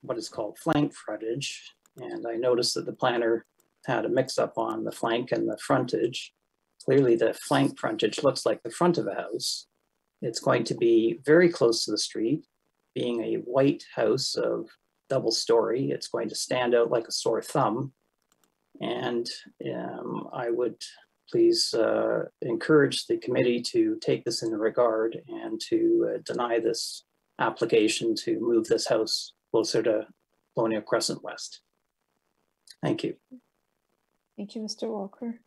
what is called flank frontage, and I noticed that the planner had a mix-up on the flank and the frontage. Clearly the flank frontage looks like the front of a house. It's going to be very close to the street, being a white house of double story. It's going to stand out like a sore thumb. And I would please encourage the committee to take this into regard and to deny this application to move this house closer to Colonial Crescent West. Thank you. Thank you, Mr. Walker.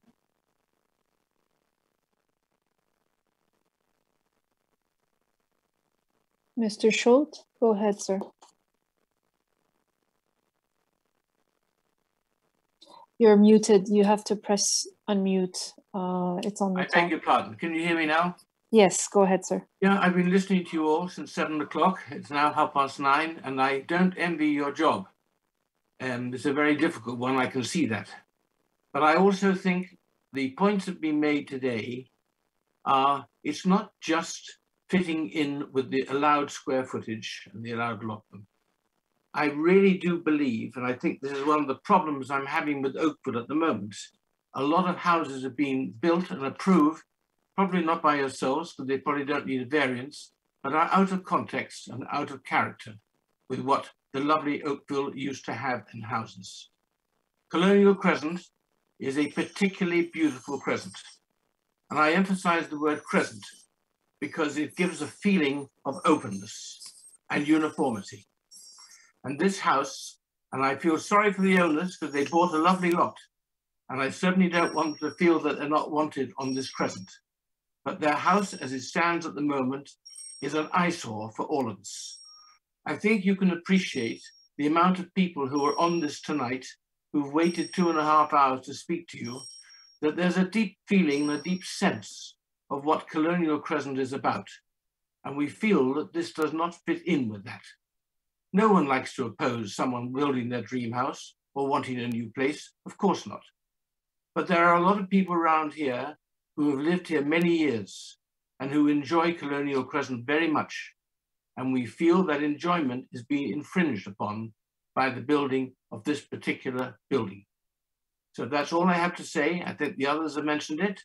Mr. Schultz, go ahead, sir. You're muted. You have to press unmute. It's on the top. I beg your pardon. Can you hear me now? Yes, go ahead, sir. Yeah, I've been listening to you all since 7 o'clock. It's now 9:30, and I don't envy your job. It's a very difficult one, I can see that. But I also think the points that have been made today are, it's not just fitting in with the allowed square footage and the allowed lot. I really do believe, and I think this is one of the problems I'm having with Oakville at the moment, a lot of houses are being built and approved, probably not by yourselves, because they probably don't need a variance, but are out of context and out of character with what the lovely Oakville used to have in houses. Colonial Crescent is a particularly beautiful crescent. And I emphasize the word crescent because it gives a feeling of openness and uniformity. And this house, and I feel sorry for the owners because they bought a lovely lot, and I certainly don't want to feel that they're not wanted on this crescent. But their house, as it stands at the moment, is an eyesore for all of us. I think you can appreciate the amount of people who are on this tonight, who've waited 2.5 hours to speak to you, that there's a deep feeling, a deep sense of what Colonial Crescent is about. And we feel that this does not fit in with that. No one likes to oppose someone building their dream house or wanting a new place, of course not. But there are a lot of people around here who have lived here many years and who enjoy Colonial Crescent very much. And we feel that enjoyment is being infringed upon by the building of this particular building. So that's all I have to say. I think the others have mentioned it,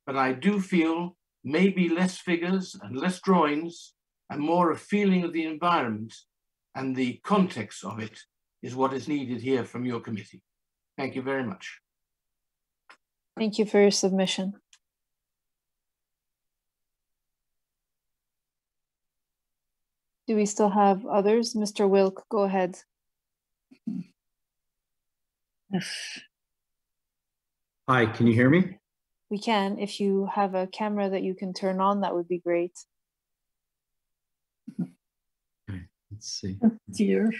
but I do feel maybe less figures and less drawings and more a feeling of the environment and the context of it is what is needed here from your committee. Thank you very much. Thank you for your submission. Do we still have others? Mr. Wilk, go ahead. Hi, can you hear me? We can. If you have a camera that you can turn on, that would be great. Okay, let's see. Oh, dear.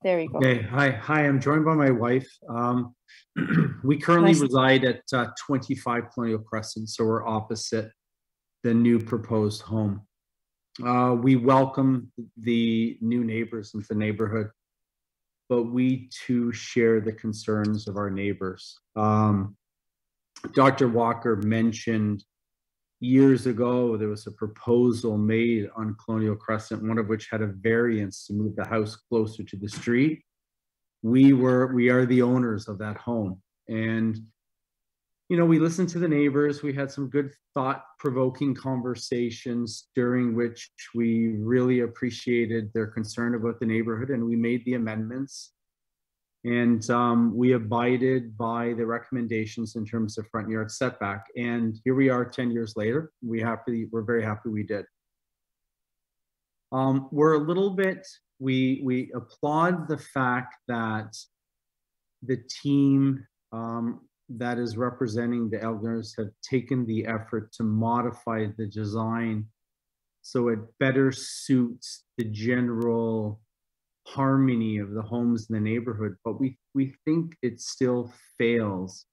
There we go. Okay, hi, I'm joined by my wife. We currently reside at 25 Colonial Crescent, so we're opposite the new proposed home. We welcome the new neighbors into the neighborhood, but we too share the concerns of our neighbors. Dr. Walker mentioned years ago, there was a proposal made on Colonial Crescent, one of which had a variance to move the house closer to the street. We are the owners of that home. And, you know, we listened to the neighbors. We had some good thought-provoking conversations during which we really appreciated their concern about the neighborhood, and we made the amendments. And we abided by the recommendations in terms of front yard setback. And here we are 10 years later. We're very happy we did. We're a little bit, we applaud the fact that the team that is representing the Elders have taken the effort to modify the design so it better suits the general harmony of the homes in the neighborhood, but we think it still fails.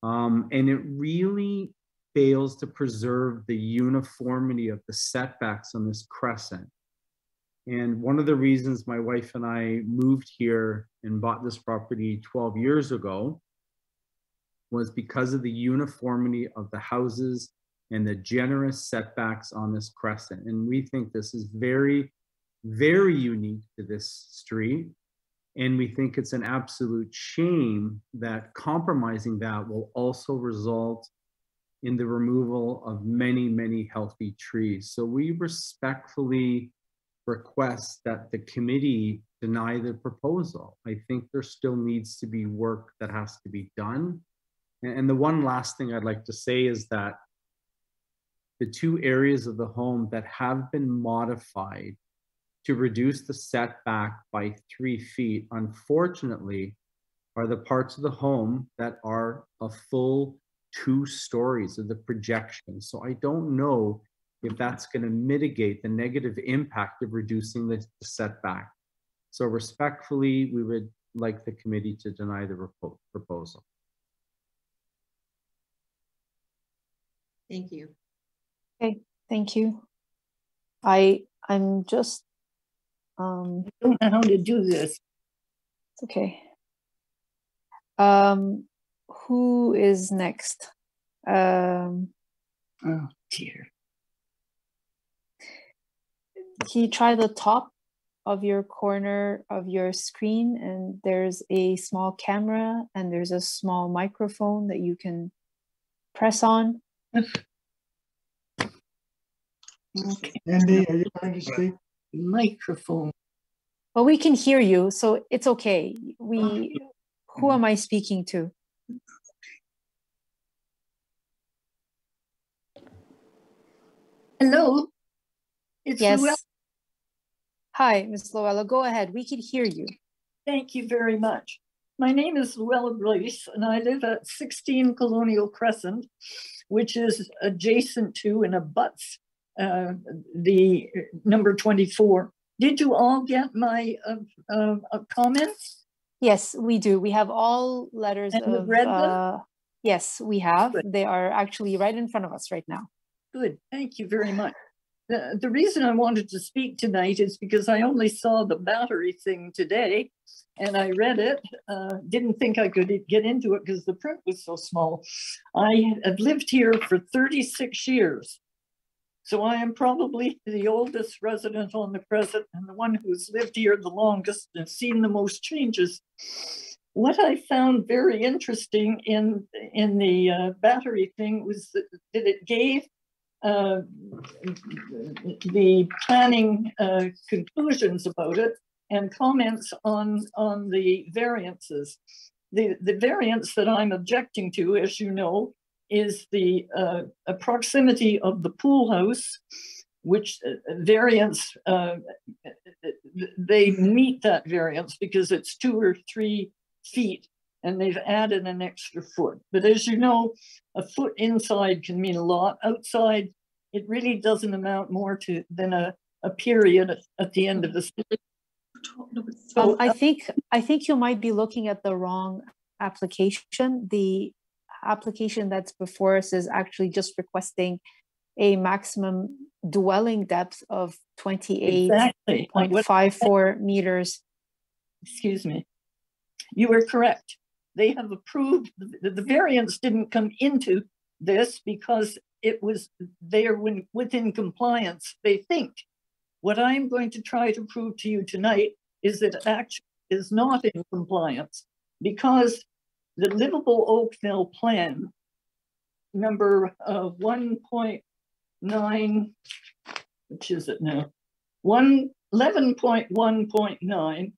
And it really fails to preserve the uniformity of the setbacks on this crescent. And one of the reasons my wife and I moved here and bought this property 12 years ago was because of the uniformity of the houses and the generous setbacks on this crescent. And we think this is very, very unique to this street. And we think it's an absolute shame that compromising that will also result in the removal of many, many healthy trees. So we respectfully request that the committee deny the proposal. I think there still needs to be work that has to be done. And the one last thing I'd like to say is that the two areas of the home that have been modified to reduce the setback by 3 feet, unfortunately, are the parts of the home that are a full 2 stories of the projection. So I don't know if that's going to mitigate the negative impact of reducing the setback. So respectfully, we would like the committee to deny the proposal. Thank you. Okay, thank you. I'm just I don't know how to do this. It's okay. Who is next? Oh dear. Can you try the top of your corner of your screen, and there's a small camera and there's a small microphone that you can press on. Okay. Andy, are you going to speak? Microphone. Well, we can hear you, so it's okay. Who am I speaking to? Hello. It's yes. Luella. Hi, Ms. Luella. Go ahead. We can hear you. Thank you very much. My name is Luella Blaise, and I live at 16 Colonial Crescent, which is adjacent to and abuts the number 24. Did you all get my comments? Yes, we do. We have all letters and of read them? Yes, we have. Good. They are actually right in front of us right now. Good. Thank you very much. The reason I wanted to speak tonight is because I only saw the battery thing today and I read it. Didn't think I could get into it because the print was so small. I have lived here for 36 years. So I am probably the oldest resident on the Crescent and the one who's lived here the longest and seen the most changes. What I found very interesting in the battery thing was that it gave the planning conclusions about it and comments on the variances. The variance that I'm objecting to, as you know, is the proximity of the pool house, which variance, they meet that variance because it's 2 or 3 feet and they've added an extra foot. But as you know, a foot inside can mean a lot. Outside, it really doesn't amount more to than a period at the end of the street. So I think you might be looking at the wrong application. The application that's before us is actually just requesting a maximum dwelling depth of 28.54 meters. Excuse me. You were correct. they have approved, the variance didn't come into this because it was there within compliance, they think. What I'm going to try to prove to you tonight is that it actually is not in compliance, because the livable Oakville plan number 1.9, which is it now? 11.1.9,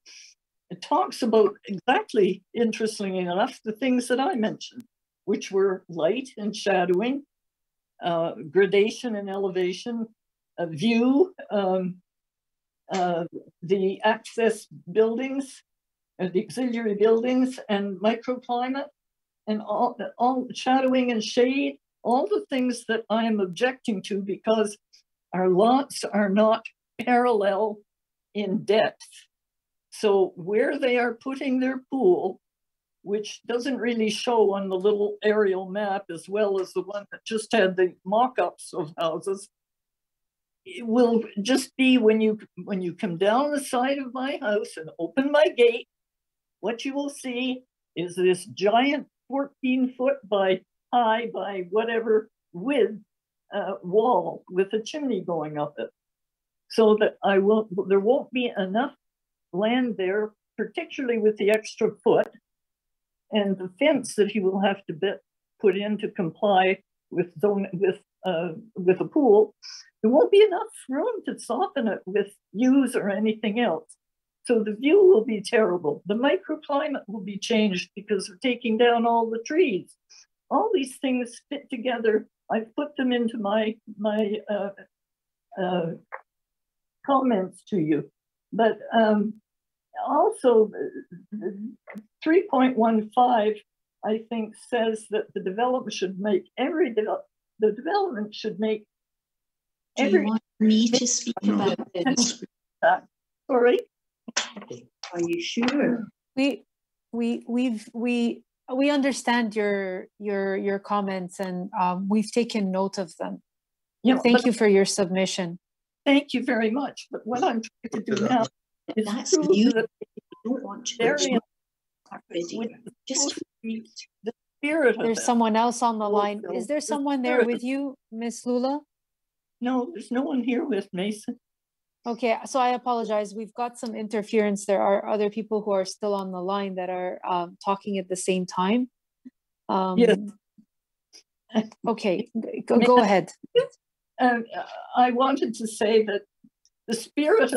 it talks about exactly, interestingly enough, the things that I mentioned, which were light and shadowing, gradation and elevation, view, the access buildings, the auxiliary buildings, and microclimate, and all shadowing and shade, all the things that I am objecting to, because our lots are not parallel in depth. So where they are putting their pool, which doesn't really show on the little aerial map, as well as the one that just had the mock-ups of houses, it will just be when you come down the side of my house and open my gate, what you will see is this giant 14-foot by high by whatever width wall with a chimney going up it. So that there won't be enough land there, particularly with the extra foot and the fence that he will have to put in to comply with a pool. There won't be enough room to soften it with views or anything else. So the view will be terrible. The microclimate will be changed because we're taking down all the trees. All these things fit together. I've put them into my comments to you. But also 3.15, I think, says that the development should make the development should make Do you want me to speak about this? Sorry. Are you sure? We understand your comments, and we've taken note of them. Yeah, thank you for your submission. Thank you very much. But what I'm trying to do now is that's you. Don't want to just the spirit of There's someone else on the line. Is there someone there with you, Miss Lula? No, there's no one here with me. Okay, so I apologize. We've got some interference. There are other people who are still on the line that are talking at the same time. Yes. Okay, go ahead. I wanted to say that the spirit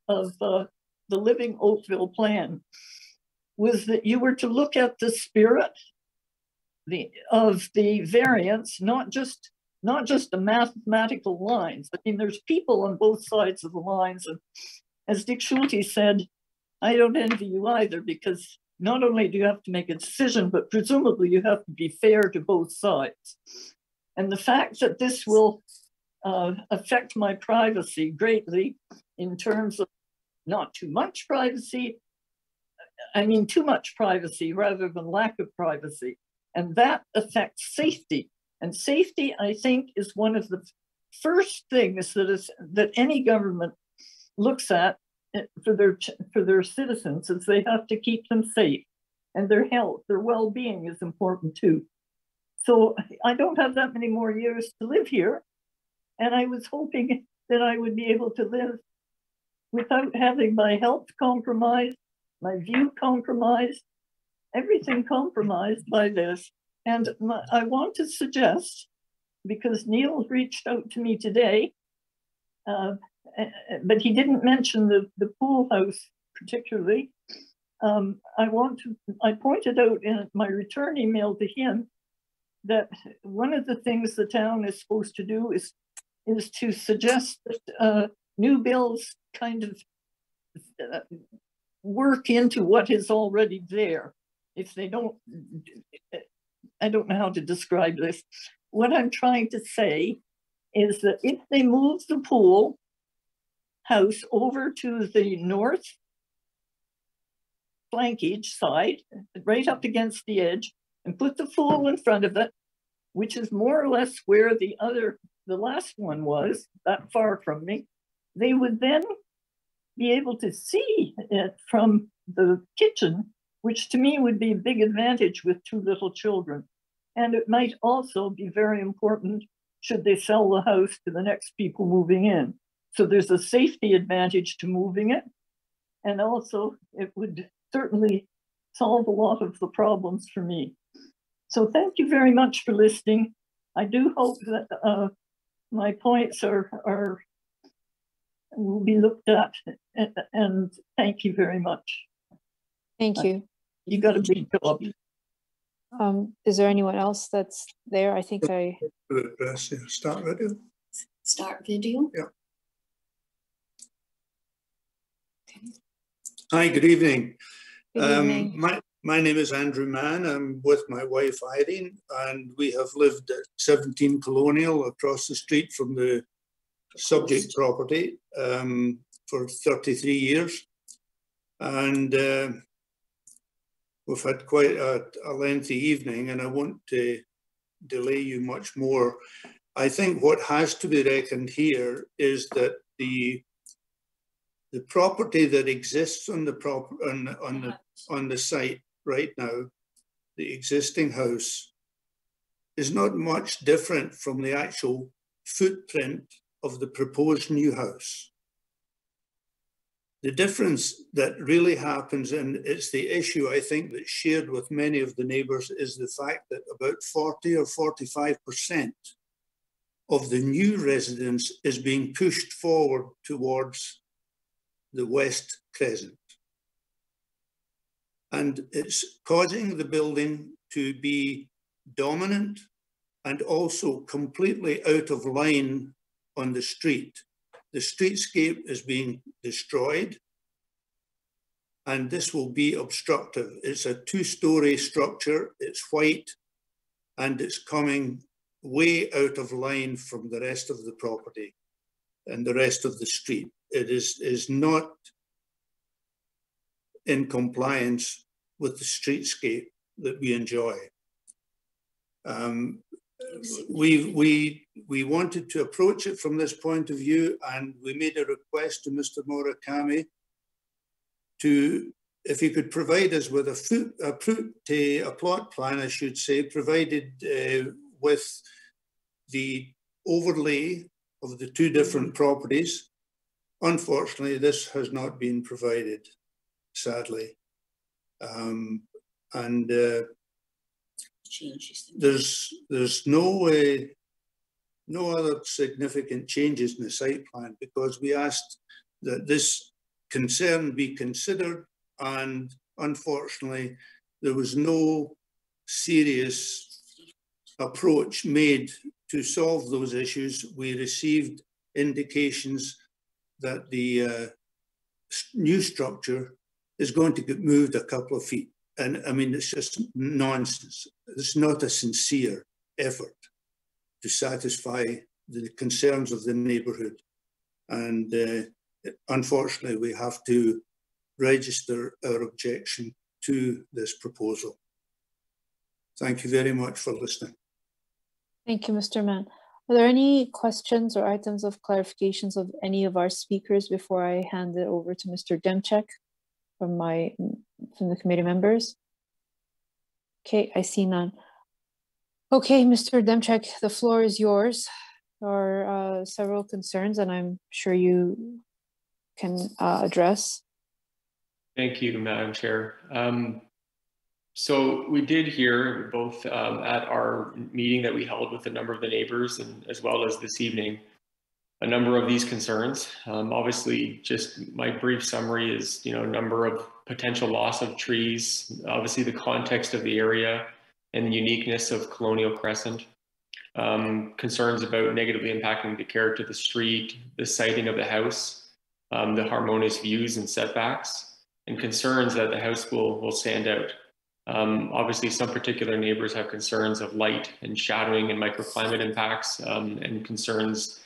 of the Living Oakville plan was that you were to look at the spirit of the variance, not just the mathematical lines. I mean, there's people on both sides of the lines. And as Dick Schulte said, I don't envy you either, because not only do you have to make a decision, but presumably you have to be fair to both sides. And the fact that this will affect my privacy greatly in terms of not too much privacy, I mean too much privacy rather than lack of privacy. And that affects safety. And safety, I think, is one of the first things that any government looks at for their citizens, is they have to keep them safe, and their health, their well-being is important too. So I don't have that many more years to live here, and I was hoping that I would be able to live without having my health compromised, my view compromised, everything compromised by this. And I want to suggest, because Neil reached out to me today, but he didn't mention the pool house particularly. I pointed out in my return email to him that one of the things the town is supposed to do is to suggest that new bills kind of work into what is already there. If they don't, I don't know how to describe this. What I'm trying to say is that if they move the pool house over to the north flankage side, right up against the edge, and put the pool in front of it, which is more or less where the last one was, that far from me, they would then be able to see it from the kitchen which to me would be a big advantage with 2 little children. And it might also be very important should they sell the house to the next people moving in. So there's a safety advantage to moving it. And also it would certainly solve a lot of the problems for me. So thank you very much for listening. I do hope that my points will be looked at, and thank you very much. Thank you. You got a big job. Is there anyone else that's there? I think I... Start video. Start video? Yeah. Okay. Hi, good evening. Good evening. My name is Andrew Mann. I'm with my wife Irene, and we have lived at 17 Colonial across the street from the subject property for 33 years. And we've had quite a lengthy evening, and I won't delay you much more. I think what has to be reckoned here is that the property that exists on the site right now, the existing house, is not much different from the actual footprint of the proposed new house. The difference that really happens, and it's the issue I think that's shared with many of the neighbours, is the fact that about 40 or 45% of the new residence is being pushed forward towards the West Crescent. And it's causing the building to be dominant and also completely out of line on the street. The streetscape is being destroyed, and this will be obstructive. It's a 2-story structure, it's white, and it's coming way out of line from the rest of the property and the rest of the street. It is not in compliance with the streetscape that we enjoy. We wanted to approach it from this point of view, and we made a request to Mr. Murakami to, if he could provide us with a plot plan, I should say, provided with the overlay of the 2 different properties. Unfortunately, this has not been provided, sadly. There's no other significant changes in the site plan, because we asked that this concern be considered, and unfortunately there was no serious approach made to solve those issues. We received indications that the new structure is going to get moved a couple of feet. And I mean, it's just nonsense. It's not a sincere effort to satisfy the concerns of the neighbourhood. And unfortunately, we have to register our objection to this proposal. Thank you very much for listening. Thank you, Mr. Mann. Are there any questions or items of clarifications of any of our speakers before I hand it over to Mr. Demchak from the committee members? Okay, I see none. Okay, Mr. Demchak, the floor is yours. There are several concerns, and I'm sure you can address. Thank you, Madam Chair. So we did hear both at our meeting that we held with a number of the neighbors, and as well as this evening, a number of these concerns. Obviously, just my brief summary is, a number of potential loss of trees, obviously the context of the area and the uniqueness of Colonial Crescent, concerns about negatively impacting the character of the street, the siting of the house, the harmonious views and setbacks, and concerns that the house will stand out. Obviously, some particular neighbors have concerns of light and shadowing and microclimate impacts, and concerns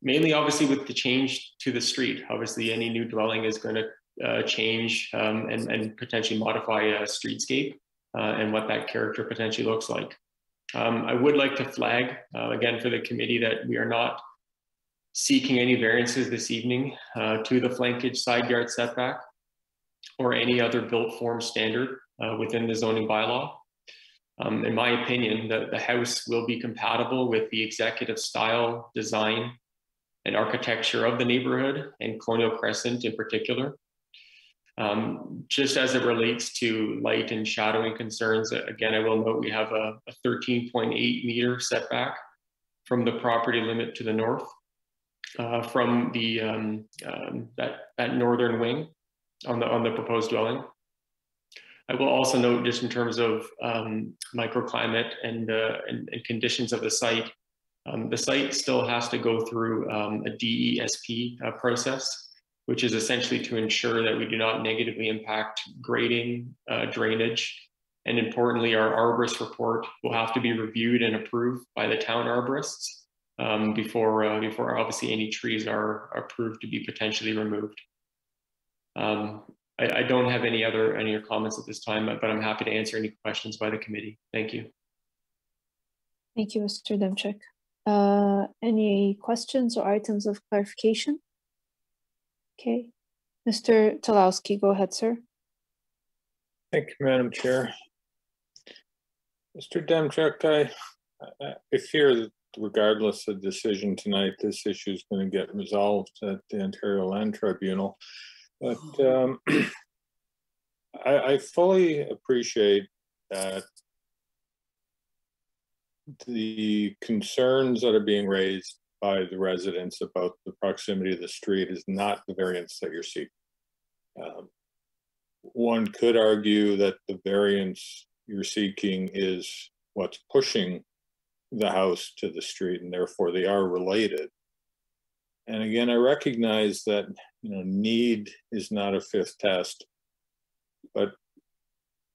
mainly obviously with the change to the street. Obviously, any new dwelling is going to change and potentially modify a streetscape and what that character potentially looks like. I would like to flag, again, for the committee that we are not seeking any variances this evening to the flankage side yard setback. or any other built form standard within the zoning bylaw. In my opinion, the house will be compatible with the executive style, design, and architecture of the neighborhood, and Colonial Crescent in particular. Just as it relates to light and shadowing concerns, again, I will note we have a 13.8 meter setback from the property limit to the north, from the that northern wing on the proposed dwelling. I will also note, just in terms of microclimate and conditions of the site still has to go through a DESP process, which is essentially to ensure that we do not negatively impact grading, drainage, and importantly, our arborist report will have to be reviewed and approved by the town arborists before obviously any trees are approved to be potentially removed. I don't have any other comments at this time, but I'm happy to answer any questions by the committee. Thank you. Thank you, Mr. Demchuk. Any questions or items of clarification? Okay, Mr. Talowski, go ahead, sir. Thank you, Madam Chair. Mr. Demchuk, I fear that regardless of decision tonight, this issue is going to get resolved at the Ontario Land Tribunal. But I fully appreciate that the concerns that are being raised by the residents about the proximity of the street is not the variance that you're seeking. One could argue that the variance you're seeking is what's pushing the house to the street, and therefore they are related. And again, I recognize that need is not a fifth test, but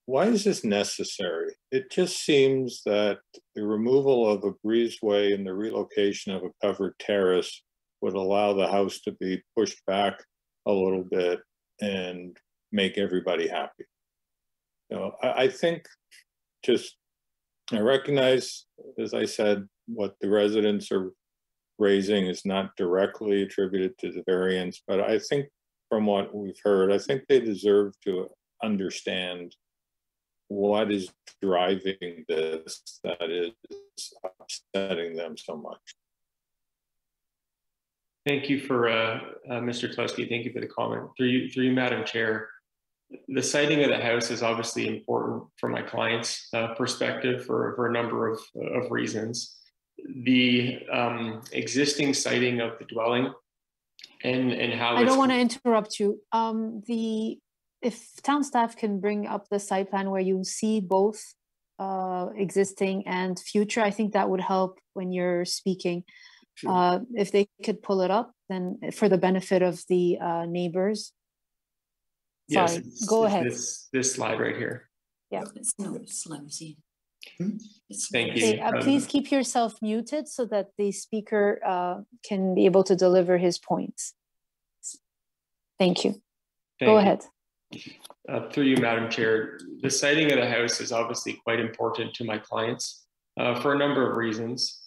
why is this necessary? It just seems that the removal of a breezeway and the relocation of a covered terrace would allow the house to be pushed back a little bit and make everybody happy. I think I recognize, as I said, what the residents are raising is not directly attributed to the variance, but I think from what we've heard, I think they deserve to understand what is driving this that is upsetting them so much. Thank you for Mr. Tleskey. Thank you for the comment. Through you, Madam Chair. The siting of the house is obviously important from my client's perspective for a number of reasons. The existing siting of the dwelling and how I don't want to interrupt you. If town staff can bring up the site plan where you see both existing and future, I think that would help when you're speaking. Sure. If they could pull it up, then for the benefit of the neighbors. Yes, sorry, go ahead. This slide right here. Yeah. Thank you. Okay, please keep yourself muted so that the speaker can be able to deliver his points. Thank you. Go ahead. Through you, Madam Chair, the siting of the house is obviously quite important to my clients for a number of reasons.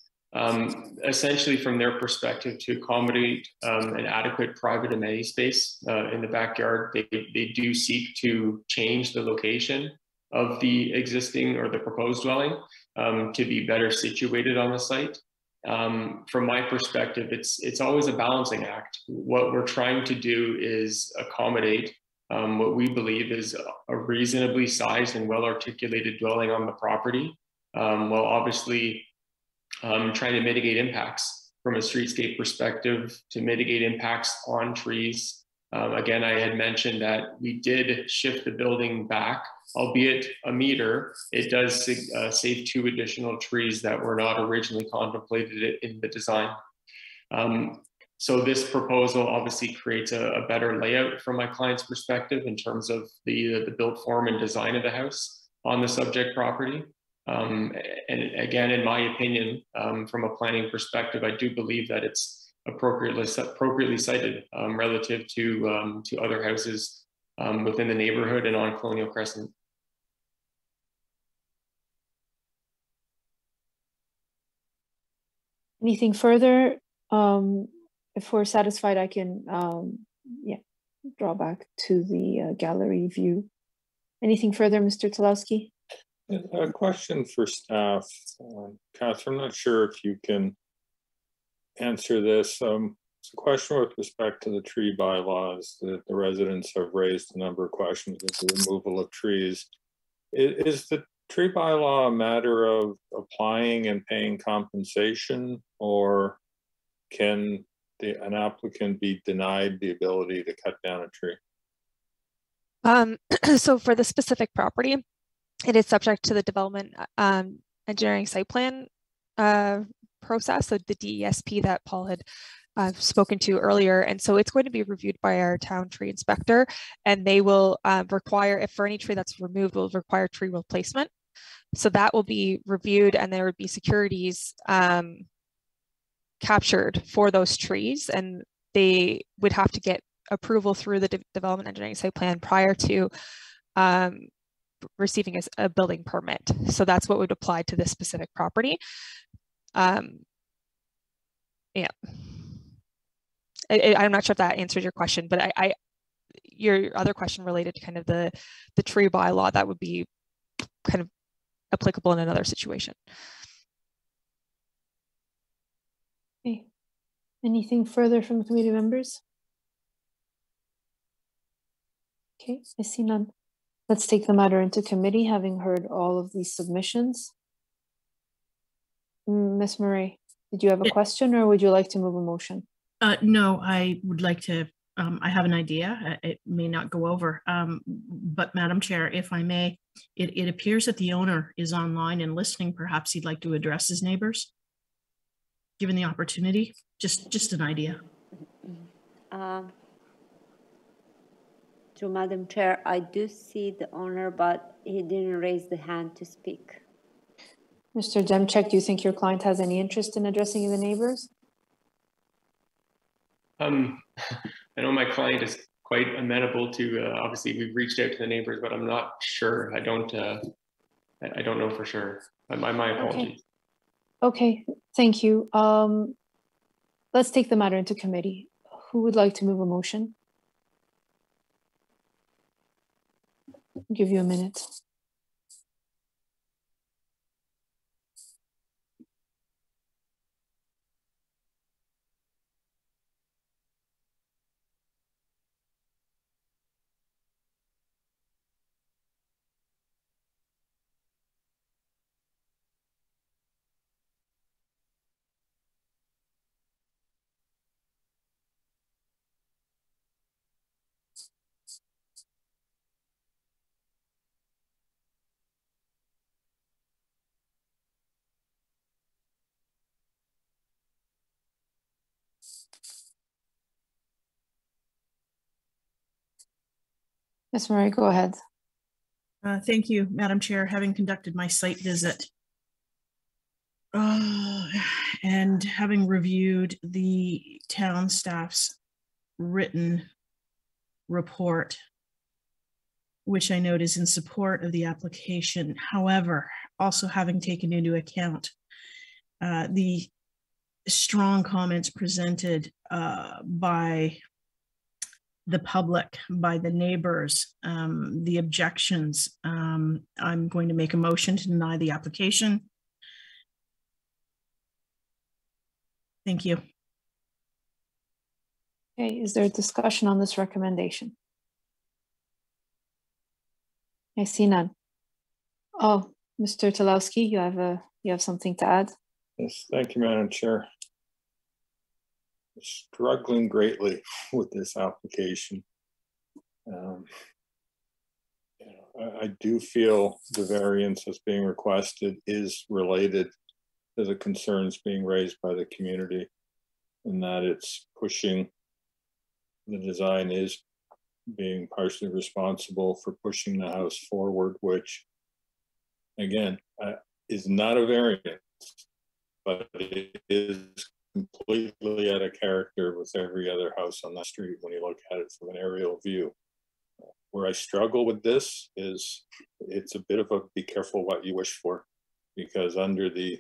Essentially, from their perspective, to accommodate an adequate private amenity space in the backyard, they do seek to change the location of the existing or the proposed dwelling to be better situated on the site. From my perspective, it's always a balancing act. What we're trying to do is accommodate what we believe is a reasonably sized and well-articulated dwelling on the property, while obviously trying to mitigate impacts from a streetscape perspective, to mitigate impacts on trees. Again, I had mentioned that we did shift the building back, albeit a meter. It does save 2 additional trees that were not originally contemplated in the design. So this proposal obviously creates a better layout from my client's perspective in terms of the built form and design of the house on the subject property. And again, in my opinion, from a planning perspective, I do believe that it's appropriately sited relative to other houses within the neighborhood and on Colonial Crescent. Anything further? If we're satisfied, I can, yeah. draw back to the gallery view. Anything further, Mr. Tulowski? A question for staff. Catherine, I'm not sure if you can answer this. It's a question with respect to the tree bylaws that the residents have raised a number of questions with the removal of trees. Is the tree bylaw a matter of applying and paying compensation, or can an applicant be denied the ability to cut down a tree? So for the specific property, it is subject to the development engineering site plan process, so the DESP that Paul had spoken to earlier. And so it's going to be reviewed by our town tree inspector, and they will require, if for any tree that's removed, will require tree replacement. So that will be reviewed, and there would be securities captured for those trees, and they would have to get approval through the development engineering site plan prior to receiving a building permit. So that's what would apply to this specific property. Yeah. I'm not sure if that answers your question, but your other question related to kind of the tree bylaw, that would be kind of applicable in another situation. Okay. Anything further from committee members? Okay, I see none. Let's take the matter into committee, having heard all of these submissions. Ms. Murray, did you have a question, or would you like to move a motion? No, I would like to, I have an idea. It may not go over, but Madam Chair, if I may, it appears that the owner is online and listening. Perhaps he'd like to address his neighbors, given the opportunity. Just an idea. To Madam Chair, I do see the owner, but he didn't raise the hand to speak. Mr. Demchek, do you think your client has any interest in addressing the neighbors? I know my client is quite amenable to, obviously we've reached out to the neighbors, but I'm not sure. I don't know for sure. My apologies. Okay, thank you. Let's take the matter into committee. Who would like to move a motion? I'll give you a minute. Ms. Murray, go ahead. Thank you, Madam Chair. Having conducted my site visit and having reviewed the town staff's written report, which I note is in support of the application. However, also having taken into account the strong comments presented by the public, by the neighbors, the objections, I'm going to make a motion to deny the application. Thank you. Okay, is there a discussion on this recommendation? I see none. Oh, Mr. Tulowski, you have something to add? Yes, thank you, Madam Chair. I'm struggling greatly with this application. I do feel the variance that's being requested is related to the concerns being raised by the community, and that it's pushing, the design is being partially responsible for pushing the house forward, which again is not a variance, but it is completely out of character with every other house on the street when you look at it from an aerial view. Where I struggle with this is it's a bit of a be careful what you wish for, because under the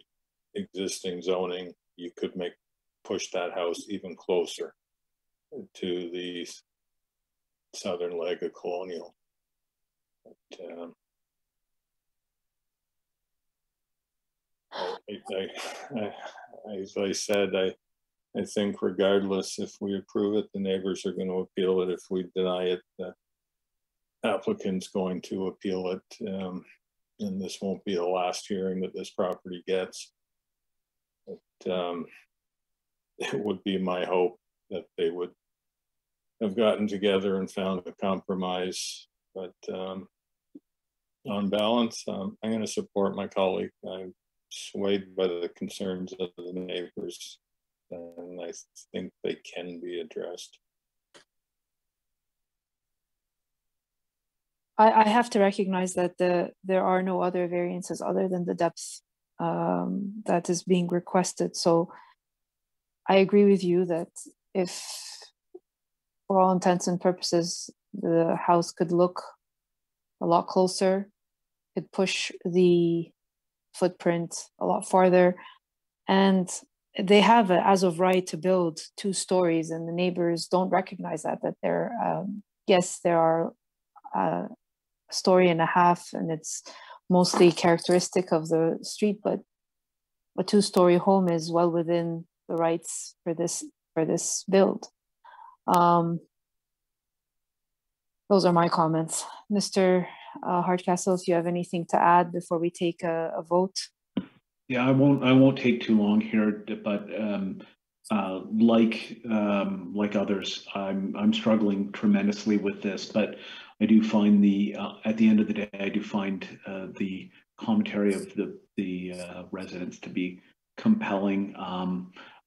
existing zoning, you could push that house even closer to the southern leg of Colonial. But, as I said, I think regardless if we approve it, the neighbors are going to appeal it. If we deny it, the applicant's going to appeal it. And this won't be the last hearing that this property gets. But it would be my hope that they would have gotten together and found a compromise. But on balance, I'm going to support my colleague. I'm swayed by the concerns of the neighbors, and I think they can be addressed. I have to recognize that there are no other variances other than the depth that is being requested. So I agree with you that if, for all intents and purposes, the house could look a lot closer, could push the footprint a lot farther, and they have it as of right to build 2 stories, and the neighbors don't recognize that there, yes, there are a story and a half, and it's mostly characteristic of the street, but a 2-story home is well within the rights for this build. Those are my comments. Mr. Hardcastle, if you have anything to add before we take a vote. Yeah, I won't take too long here, but like others, I'm struggling tremendously with this, but I do find at the end of the day, I do find the commentary of the residents to be compelling.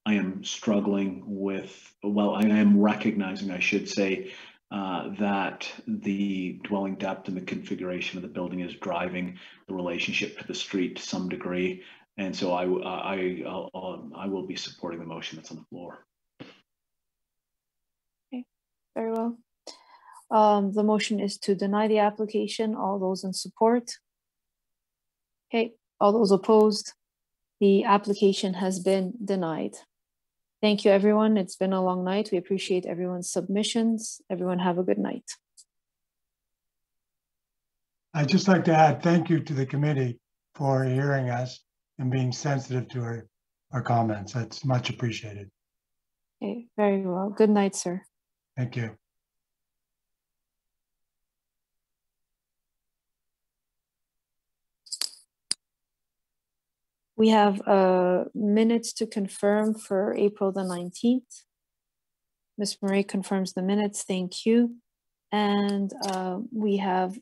I am struggling with, well, I am recognizing, I should say, that the dwelling depth and the configuration of the building is driving the relationship to the street to some degree. And so I will be supporting the motion that's on the floor. Okay, very well. The motion is to deny the application. All those in support? Okay, all those opposed? The application has been denied. Thank you, everyone. It's been a long night. We appreciate everyone's submissions. Everyone have a good night. I'd just like to add thank you to the committee for hearing us and being sensitive to our comments. That's much appreciated. Okay, very well. Good night, sir. Thank you. We have minutes to confirm for April the 19th. Ms. Murray confirms the minutes. Thank you. And we have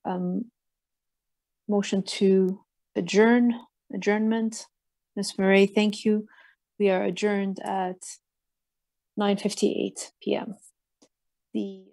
motion to adjournment. Ms. Murray, thank you. We are adjourned at 9:58 p.m. The